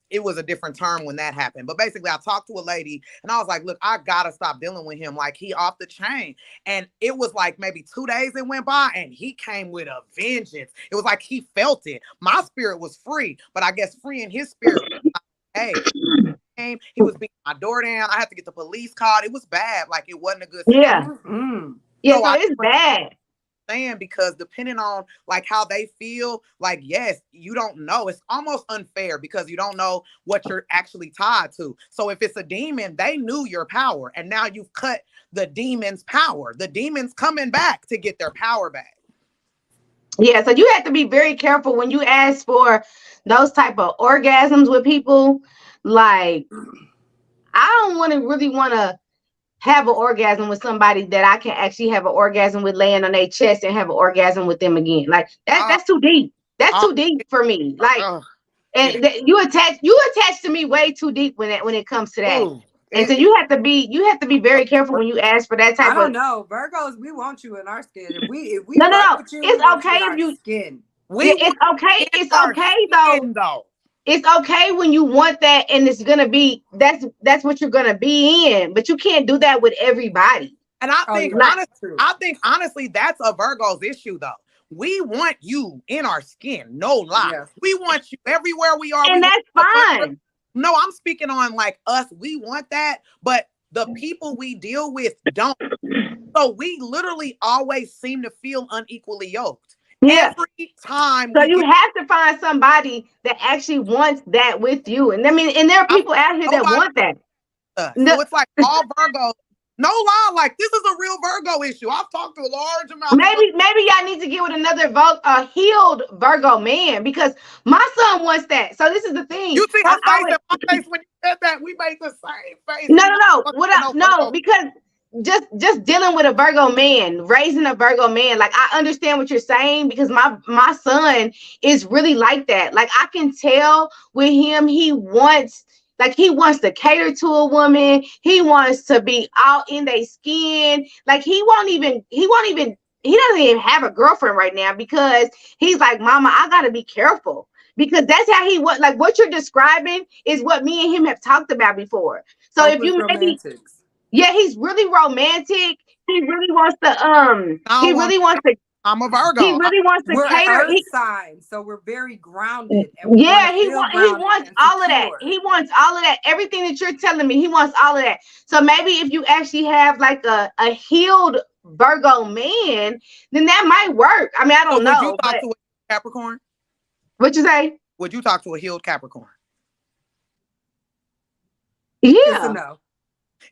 [SPEAKER 2] It was a different term when that happened. But basically, I talked to a lady and I was like, look, I gotta stop dealing with him. Like, he off the chain. And it was like maybe 2 days that went by and he came with a vengeance. It was like he felt it. My spirit was free, but I guess free in his spirit. Hey. He was beating my door down. I had to get the police called. It was bad. Like, it wasn't a good thing.
[SPEAKER 4] Yeah. Yeah, so it's bad.
[SPEAKER 2] Saying because depending on like how they feel, like, yes, you don't know. It's almost unfair because you don't know what you're actually tied to. So if it's a demon, they knew your power, and now you've cut the demon's power. The demon's coming back to get their power back.
[SPEAKER 4] Yeah, so you have to be very careful when you ask for those type of orgasms with people. Like, I don't really want to have an orgasm with somebody that I can actually have an orgasm with laying on their chest and have an orgasm with them again. Like, that's too deep. That's too deep for me. Like, and you attach to me way too deep when it comes to that. Ooh. And so you have to be very careful when you ask for that type of.
[SPEAKER 5] I don't know, Virgos. We want you in our skin. If we
[SPEAKER 4] no. It's okay if you
[SPEAKER 5] skin.
[SPEAKER 4] It's okay. It's okay though. It's okay when you want that, and it's gonna be that's what you're gonna be in. But you can't do that with everybody.
[SPEAKER 2] And I think honestly, that's a Virgo's issue though. We want you in our skin, no lie. Yeah. We want you everywhere we are.
[SPEAKER 4] And that's fine.
[SPEAKER 2] No, I'm speaking on like us. We want that, but the people we deal with don't. So we literally always seem to feel unequally yoked. Yeah. Every time.
[SPEAKER 4] So you have to find somebody that actually wants that with you. And I mean, and there are people out here that want that.
[SPEAKER 2] So it's like all Virgos. No lie, like this is a real Virgo issue. I've talked to a large amount.
[SPEAKER 4] Maybe y'all need to get with another healed Virgo man, because my son wants that. So this is the thing.
[SPEAKER 2] You see my face when you said that? We made the same face.
[SPEAKER 4] No. Because just dealing with a Virgo man, raising a Virgo man, like I understand what you're saying, because my son is really like that. Like I can tell with him, he wants to cater to a woman. He wants to be out in their skin. Like he doesn't even have a girlfriend right now, because he's like, Mama, I gotta be careful, because that's how he was. Like what you're describing is what me and him have talked about before. So if you he's really romantic. He really wants to I'm a Virgo. He really wants to cater.
[SPEAKER 5] Earth sign, so we're very grounded. And
[SPEAKER 4] he wants all of that. He wants all of that. Everything that you're telling me, he wants all of that. So maybe if you actually have like a healed Virgo man, then that might work. I mean, I don't know.
[SPEAKER 2] Would you talk to a Capricorn?
[SPEAKER 4] What'd you say?
[SPEAKER 2] Would you talk to a healed Capricorn?
[SPEAKER 4] Yeah.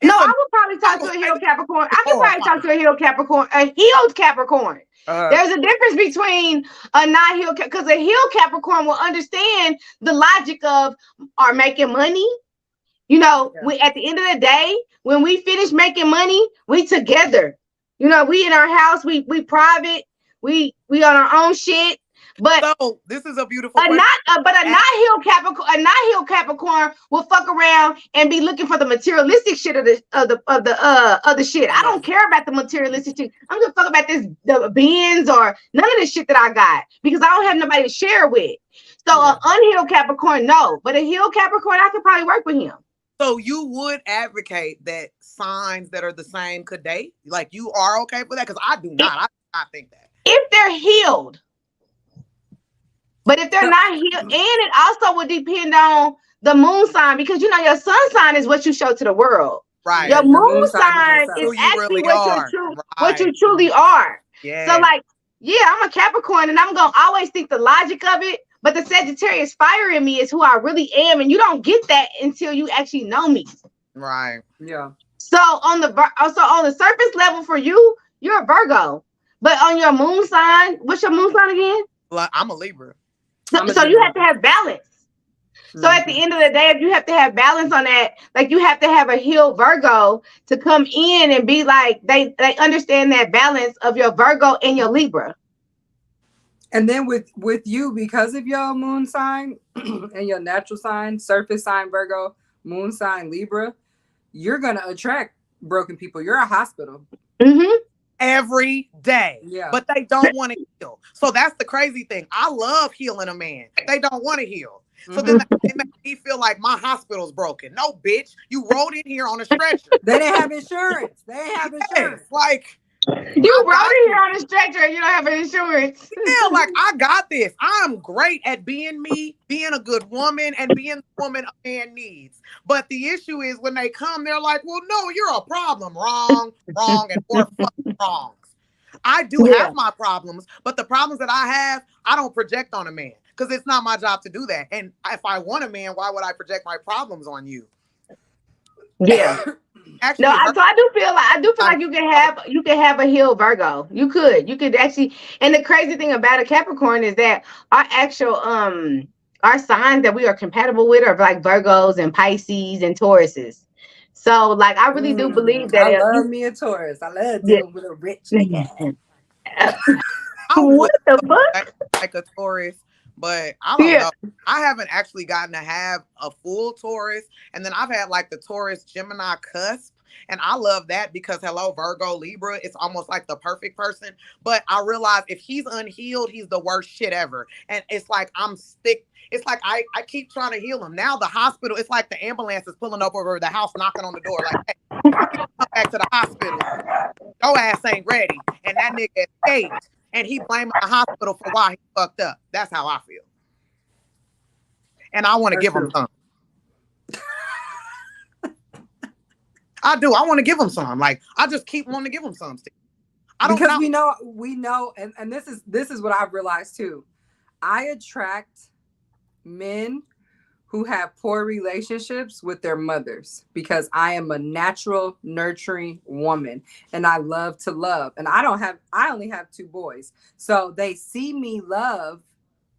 [SPEAKER 4] No, I would probably talk to a healed Capricorn. I could probably talk to a healed Capricorn. A healed Capricorn. There's a difference between a not healed, because a healed Capricorn will understand the logic of are making money. You know, we at the end of the day, when we finish making money, we together. You know, we in our house, we private, we on our own shit. But
[SPEAKER 2] so this is a beautiful
[SPEAKER 4] a not healed Capricorn will fuck around and be looking for the materialistic shit of the shit. I don't care about the materialistic shit. I'm gonna fuck about the Benz or none of this shit that I got, because I don't have nobody to share with. So an unhealed Capricorn, no, but a healed Capricorn, I could probably work with him.
[SPEAKER 2] So you would advocate that signs that are the same could date? Like you are okay for that? Because I do not. I do not think that.
[SPEAKER 4] If they're healed. But if they're not healed, and it also would depend on the moon sign, because you know your sun sign is what you show to the world.
[SPEAKER 2] Right.
[SPEAKER 4] Your moon sign is actually what you truly are. Yeah. So like, yeah, I'm a Capricorn, and I'm gonna always think the logic of it. But the Sagittarius fire in me is who I really am, and you don't get that until you actually know me.
[SPEAKER 2] Right.
[SPEAKER 5] Yeah.
[SPEAKER 4] So on the surface level for you, you're a Virgo, but on your moon sign, what's your moon sign again?
[SPEAKER 2] Well, I'm a Libra.
[SPEAKER 4] So you have to have balance. So at the end of the day, if you have to have balance on that, like you have to have a healed Virgo to come in and be like, they understand that balance of your Virgo and your Libra.
[SPEAKER 5] And then with you, because of your moon sign and your natural sign, surface sign Virgo, moon sign Libra, you're gonna attract broken people. You're a hospital.
[SPEAKER 4] Mm-hmm.
[SPEAKER 2] Every day.
[SPEAKER 5] Yeah.
[SPEAKER 2] But they don't want to heal. So that's the crazy thing. I love healing a man. They don't want to heal. So then they make me feel like my hospital's broken. No, bitch. You rode in here on a stretcher.
[SPEAKER 5] They didn't have insurance. They ain't have insurance.
[SPEAKER 2] Like
[SPEAKER 4] you rode in here on a stretcher and you don't have insurance.
[SPEAKER 2] Yeah, like I got this. I'm great at being me, being a good woman, and being the woman a man needs. But the issue is when they come, they're like, well, no, you're a problem. Wrong, and more fucking wrongs. I do have my problems, but the problems that I have, I don't project on a man, because it's not my job to do that. And if I want a man, why would I project my problems on you?
[SPEAKER 4] Yeah. Actually, no, so I do feel like you can have a healed Virgo. You could actually, and the crazy thing about a Capricorn is that our actual our signs that we are compatible with are like Virgos and Pisces and Tauruses. So like I really do believe that
[SPEAKER 5] I love me a Taurus. I love dealing with a rich nigga.
[SPEAKER 4] What the fuck?
[SPEAKER 2] Like a Taurus. But I don't know. I haven't actually gotten to have a full Taurus. And then I've had like the Taurus Gemini cusp. And I love that because hello, Virgo, Libra, it's almost like the perfect person. But I realize if he's unhealed, he's the worst shit ever. And it's like I'm stick. It's like I keep trying to heal him. Now the hospital, it's like the ambulance is pulling up over the house, knocking on the door, like, hey, come back to the hospital. Your ass ain't ready. And that nigga escaped. And he blaming the hospital for why he fucked up. That's how I feel. And I want to give him some. I do. I want to give him some. Like, I just keep wanting to give him some.
[SPEAKER 5] Because we know, and this is what I've realized too. I attract men who have poor relationships with their mothers because I am a natural nurturing woman and I love to love. And I only have 2 boys. So they see me love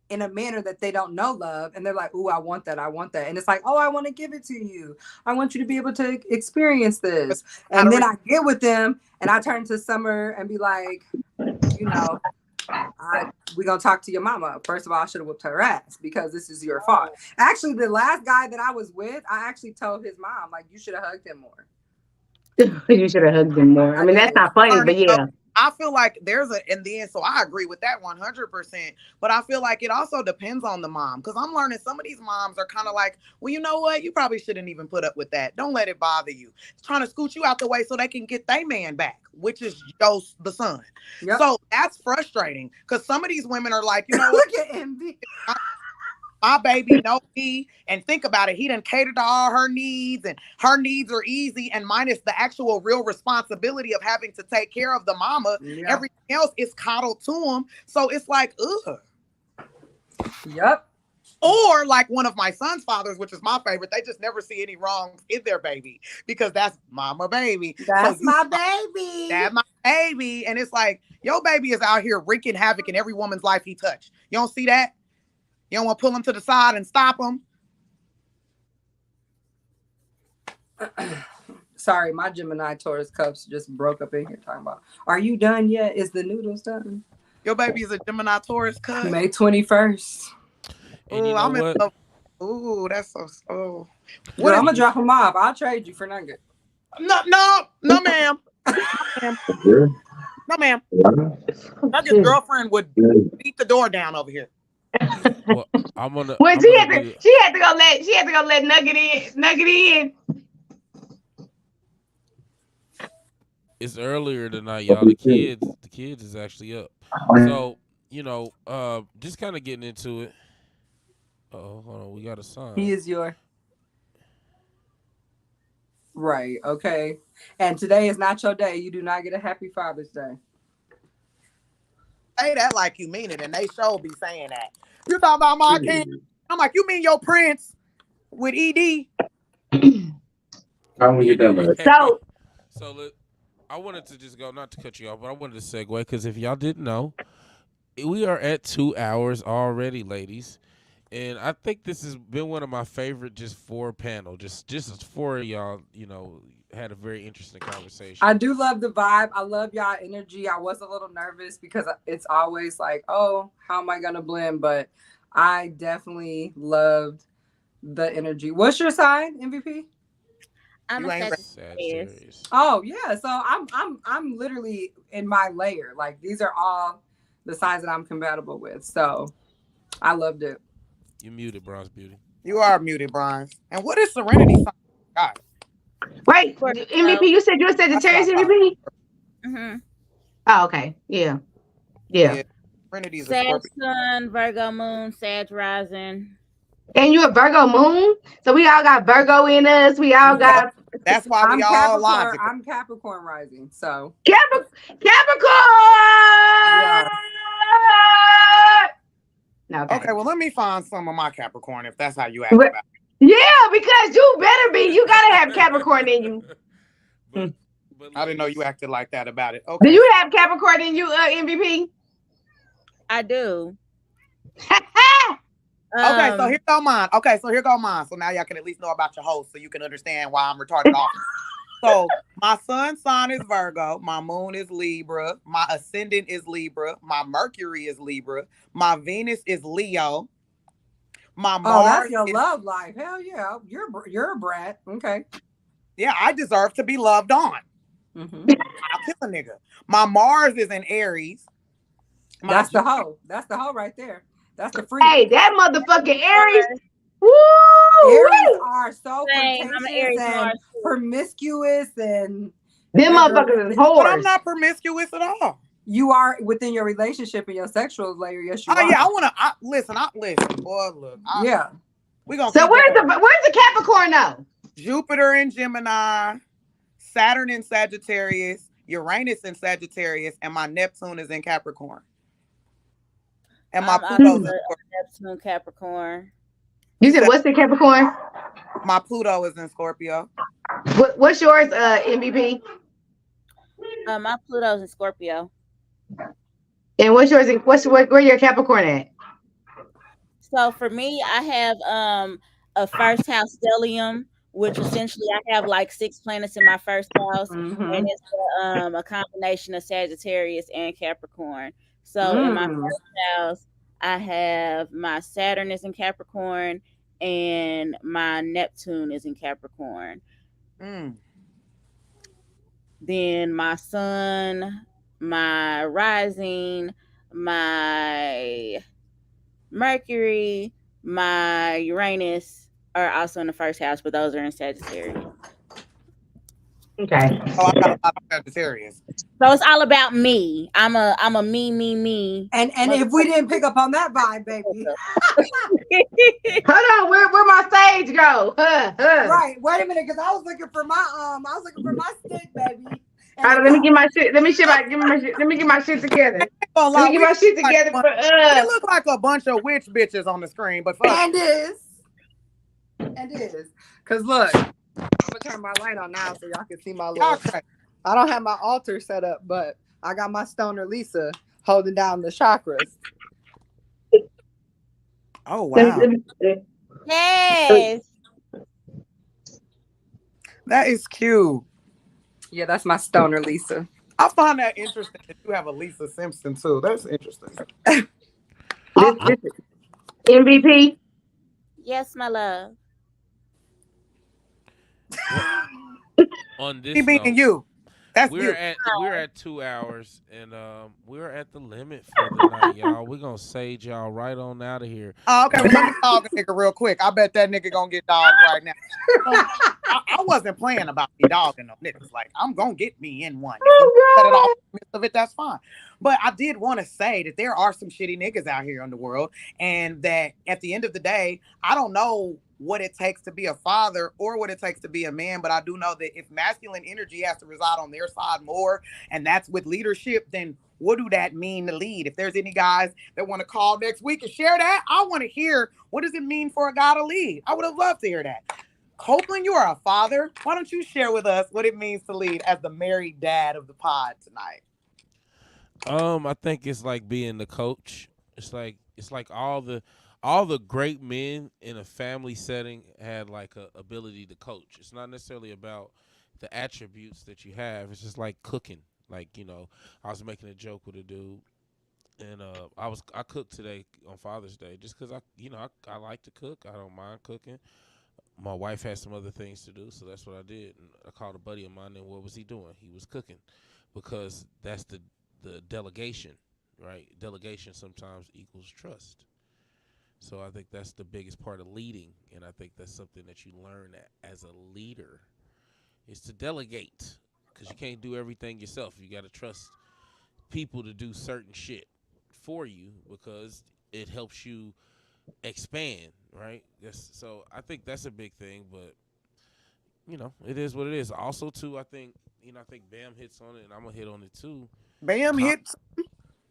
[SPEAKER 5] in a manner that they don't know love. And they're like, ooh, I want that. I want that. And it's like, oh, I want to give it to you. I want you to be able to experience this. And then I get with them and I turn to Summer and be like, you know, we're going to talk to your mama. First of all, I should have whooped her ass because this is your fault. Actually, the last guy that I was with, I actually told his mom, like, you should have hugged him more.
[SPEAKER 4] You should have hugged him more. I mean, that's not funny, but yeah.
[SPEAKER 2] I feel like in the end, so I agree with that 100%, but I feel like it also depends on the mom because I'm learning some of these moms are kind of like, well, you know what? You probably shouldn't even put up with that. Don't let it bother you. It's trying to scoot you out the way so they can get their man back, which is the son. Yep. So that's frustrating because some of these women are like, you know,
[SPEAKER 5] look at Envy.
[SPEAKER 2] My baby know me, and think about it. He done catered to all her needs, and her needs are easy, and minus the actual real responsibility of having to take care of the mama. Yeah. Everything else is coddled to him. So it's like, ugh.
[SPEAKER 5] Yep.
[SPEAKER 2] Or like one of my son's fathers, which is my favorite, they just never see any wrongs in their baby because that's mama baby.
[SPEAKER 5] That's my baby.
[SPEAKER 2] That's my baby. And it's like, your baby is out here wreaking havoc in every woman's life he touched. You don't see that? You don't want to pull him to the side and stop him?
[SPEAKER 5] Sorry, my Gemini Taurus cups just broke up in here talking about, are you done yet? Is the noodles done?
[SPEAKER 2] Your baby is a Gemini Taurus cup?
[SPEAKER 5] May 21st.
[SPEAKER 1] And you know what?
[SPEAKER 2] Ooh, that's so... Oh.
[SPEAKER 5] Well, I'm going to drop him off. I'll trade you for Nugget.
[SPEAKER 2] No, ma'am. No, ma'am. Nugget's girlfriend would beat the door down over here.
[SPEAKER 1] Well, I'm gonna.
[SPEAKER 4] Well, she had to go let Nugget in.
[SPEAKER 1] It's earlier tonight, y'all. The kids is actually up. So, you know, just kind of getting into it. Oh, hold on, we got a sign.
[SPEAKER 5] He is your right. Okay, and today is not your day. You do not get a happy Father's Day.
[SPEAKER 2] Say that like you mean it, and they sure be saying that. You talking about my king? I'm like, you mean your prince with ED?
[SPEAKER 1] How we get that?
[SPEAKER 4] So
[SPEAKER 1] look, I wanted to just go, not to cut you off, but I wanted to segue because if y'all didn't know, we are at 2 hours already, ladies. And I think this has been one of my favorite just 4 panel. Just 4 of y'all, you know, had a very interesting conversation.
[SPEAKER 5] I do love the vibe. I love y'all energy. I was a little nervous because it's always like, oh, how am I going to blend? But I definitely loved the energy. What's your sign, MVP?
[SPEAKER 3] I'm a Sagittarius.
[SPEAKER 5] Oh, yeah. So I'm literally in my layer. Like, these are all the signs that I'm compatible with. So I loved it.
[SPEAKER 1] You muted, Bronze Beauty.
[SPEAKER 2] You are muted, Bronze. And what is Serenity sign? God.
[SPEAKER 4] Wait, MVP, you said you're a Sagittarius, MVP?
[SPEAKER 3] Mm-hmm.
[SPEAKER 4] Oh, okay. Yeah.
[SPEAKER 2] Serenity's
[SPEAKER 3] Sag Sun, Virgo Moon, Sag Rising.
[SPEAKER 4] And you're a Virgo Moon? So we all got Virgo in us. We all got...
[SPEAKER 2] That's why we all logical.
[SPEAKER 5] I'm Capricorn rising, so...
[SPEAKER 4] Capricorn!
[SPEAKER 5] Yeah.
[SPEAKER 2] Okay, well, let me find some of my Capricorn if that's how you act about it.
[SPEAKER 4] Yeah, because you better be. You got to have Capricorn in you.
[SPEAKER 1] But
[SPEAKER 2] I didn't know you acted like that about it. Okay.
[SPEAKER 4] Do you have Capricorn in you, MVP?
[SPEAKER 3] I do.
[SPEAKER 2] Okay, so here go mine. So now y'all can at least know about your host so you can understand why I'm retarded off. So my sun sign is Virgo, my moon is Libra, my ascendant is Libra, my Mercury is Libra, my Venus is Leo, my Mars
[SPEAKER 5] that's your love life. Hell yeah, you're a brat. Okay.
[SPEAKER 2] Yeah, I deserve to be loved on.
[SPEAKER 5] Mm-hmm.
[SPEAKER 2] I'll kill a nigga. My Mars is in Aries.
[SPEAKER 5] That's the hoe. That's the hoe right there. That's the freak.
[SPEAKER 4] Hey, that motherfucking Aries. Woo!
[SPEAKER 5] Aries are so
[SPEAKER 3] Same. I'm an
[SPEAKER 5] flirtatious
[SPEAKER 3] Aries
[SPEAKER 5] and
[SPEAKER 3] Mars too.
[SPEAKER 5] promiscuous and
[SPEAKER 4] Them motherfuckers is whores.
[SPEAKER 2] But I'm not promiscuous at all.
[SPEAKER 5] You are within your relationship and your sexual layer. Yes, you are.
[SPEAKER 2] Yeah, I listen, boy, look.
[SPEAKER 5] Yeah.
[SPEAKER 2] We gonna
[SPEAKER 4] So where's the Capricorn though?
[SPEAKER 2] Jupiter in Gemini, Saturn in Sagittarius, Uranus in Sagittarius, and my Neptune is in Capricorn. And my Pluto's in
[SPEAKER 3] Neptune Capricorn.
[SPEAKER 4] You said what's the Capricorn?
[SPEAKER 2] My Pluto is in Scorpio.
[SPEAKER 4] What's yours, MVP?
[SPEAKER 3] My Pluto's in Scorpio.
[SPEAKER 4] And what's yours? Where your Capricorn at?
[SPEAKER 3] So for me, I have a first house stellium, which essentially I have like 6 planets in my first house, and it's a combination of Sagittarius and Capricorn. So in my first house, I have my Saturn is in Capricorn and my Neptune is in Capricorn. Then my sun, my rising, my Mercury, my Uranus are also in the first house, but those are in Sagittarius.
[SPEAKER 4] Okay.
[SPEAKER 2] Oh, I got a lot of Sagittarius.
[SPEAKER 3] So it's all about me. I'm a me.
[SPEAKER 5] And if we didn't pick up on that vibe, baby.
[SPEAKER 4] Hold on, where my stage go?
[SPEAKER 5] Right. Wait a minute, because I was looking for my stick, baby.
[SPEAKER 4] All right, let me get my shit. Let me get my shit together. Let me get my shit together.
[SPEAKER 2] It look like a bunch of witch bitches on the screen, but
[SPEAKER 5] and is. Cause look, I'm gonna turn my light on now so y'all can see my little. I don't have my altar set up, but I got my stoner Lisa holding down the chakras.
[SPEAKER 2] Oh wow!
[SPEAKER 3] Yes,
[SPEAKER 2] that is cute.
[SPEAKER 5] Yeah, that's my stoner Lisa.
[SPEAKER 2] I find that interesting that you have a Lisa Simpson too. That's interesting.
[SPEAKER 4] MVP.
[SPEAKER 3] Yes, my love.
[SPEAKER 1] On this
[SPEAKER 2] He being
[SPEAKER 1] note,
[SPEAKER 2] you. That's
[SPEAKER 1] we're at 2 hours and we're at the limit for the night, y'all. We're gonna sage y'all right on out of here.
[SPEAKER 2] Oh, okay, well, let me dog a nigga real quick. I bet that nigga gonna get dogged right now. I wasn't playing about me dogging no niggas. Like, I'm gonna get me in one. If you cut it off in the midst of it, that's fine. But I did want to say that there are some shitty niggas out here in the world, and that at the end of the day, I don't know what it takes to be a father or what it takes to be a man, but I do know that if masculine energy has to reside on their side more, and that's with leadership, then what do that mean to lead? If there's any guys that want to call next week and share that, I want to hear, what does it mean for a guy to lead? I would have loved to hear that. Copeland, you are a father. Why don't you share with us what it means to lead as the married dad of the pod tonight?
[SPEAKER 1] I think it's like being the coach. It's like all the great men in a family setting had like a ability to coach. It's not necessarily about the attributes that you have. It's just like cooking. Like, you know, I was making a joke with a dude, and I cooked today on Father's Day just because I like to cook. I don't mind cooking. My wife had some other things to do, so that's what I did. And I called a buddy of mine, and what was he doing? He was cooking, because that's the delegation, right? Delegation sometimes equals trust. So I think that's the biggest part of leading, and I think that's something that you learn as a leader, is to delegate, because you can't do everything yourself. You got to trust people to do certain shit for you, because it helps you expand, right? So I think that's a big thing, but you know, it is what it is. Also, too, I think Bam hits on it, and I'm gonna hit on it too.
[SPEAKER 2] Bam hits?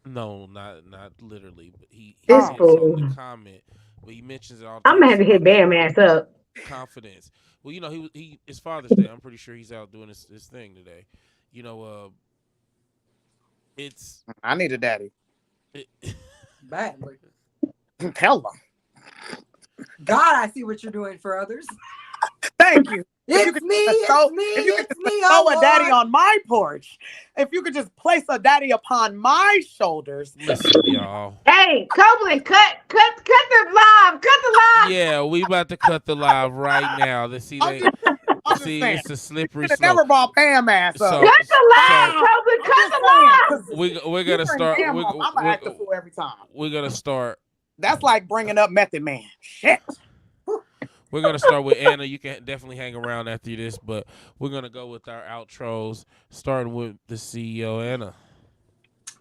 [SPEAKER 1] No, not literally, but he hits on the comment, but he mentions it all the time.
[SPEAKER 4] I'm gonna have to hit Bam ass up.
[SPEAKER 1] Confidence. Well, you know, it's Father's Day. I'm pretty sure he's out doing his thing today. You know,
[SPEAKER 2] I need a daddy.
[SPEAKER 5] Badly.
[SPEAKER 2] Hello.
[SPEAKER 5] God, I see what you're doing for others.
[SPEAKER 2] Thank you.
[SPEAKER 5] It's me.
[SPEAKER 2] If you could just throw a daddy on my porch, if you could just place a daddy upon my shoulders.
[SPEAKER 1] Listen, y'all.
[SPEAKER 4] Hey, Copeland, cut the live.
[SPEAKER 1] Yeah, we about to cut the live right now. Let's see. see,
[SPEAKER 2] saying.
[SPEAKER 1] it's a slippery
[SPEAKER 2] Should have
[SPEAKER 1] slope.
[SPEAKER 2] never brought Pam ass
[SPEAKER 1] So,
[SPEAKER 2] up.
[SPEAKER 4] Cut the line,
[SPEAKER 1] so
[SPEAKER 4] Kobe.
[SPEAKER 2] I'm
[SPEAKER 4] Cut
[SPEAKER 2] just
[SPEAKER 4] the
[SPEAKER 2] saying,
[SPEAKER 4] line.
[SPEAKER 2] 'cause
[SPEAKER 1] we're
[SPEAKER 2] you
[SPEAKER 1] gonna
[SPEAKER 2] bring
[SPEAKER 1] start.
[SPEAKER 2] Pam up, I'm gonna act a fool every time.
[SPEAKER 1] We're gonna start.
[SPEAKER 2] That's like bringing up Method Man. Shit.
[SPEAKER 1] We're gonna start with Anna. You can definitely hang around after this, but we're gonna go with our outros, starting with the CEO Anna.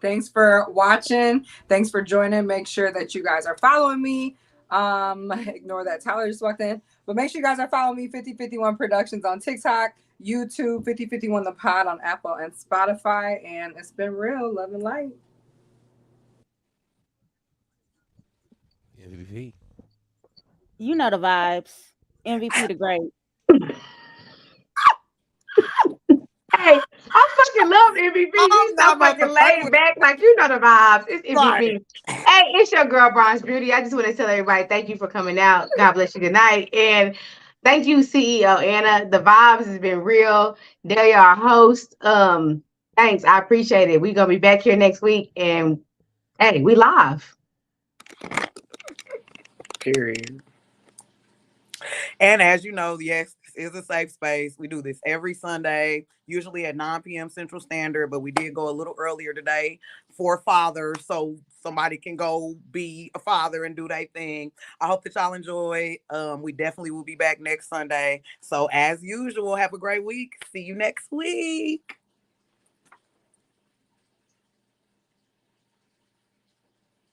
[SPEAKER 5] Thanks for watching. Thanks for joining. Make sure that you guys are following me. Ignore that Tyler just walked in. But make sure you guys are following me, 5051 Productions on TikTok, YouTube, 5051 The Pod on Apple and Spotify. And it's been real. Love and light.
[SPEAKER 1] MVP.
[SPEAKER 3] You know the vibes. MVP the great.
[SPEAKER 4] Hey, I fucking love MVP. He's so fucking laid back. Like, you know the vibes. It's MVP.
[SPEAKER 2] Right.
[SPEAKER 4] Hey, it's your girl, Bronze Beauty. I just want to tell everybody thank you for coming out. God bless you. Good night. And thank you, CEO Anna. The vibes has been real. Delia, our host. Thanks. I appreciate it. We're going to be back here next week. And hey, we live.
[SPEAKER 2] Period. And as you know, yes, this is a safe space. We do this every Sunday, usually at 9 p.m. Central Standard, but we did go a little earlier today for fathers, so somebody can go be a father and do their thing. I hope that y'all enjoy. We definitely will be back next Sunday. So as usual, have a great week. See you next week.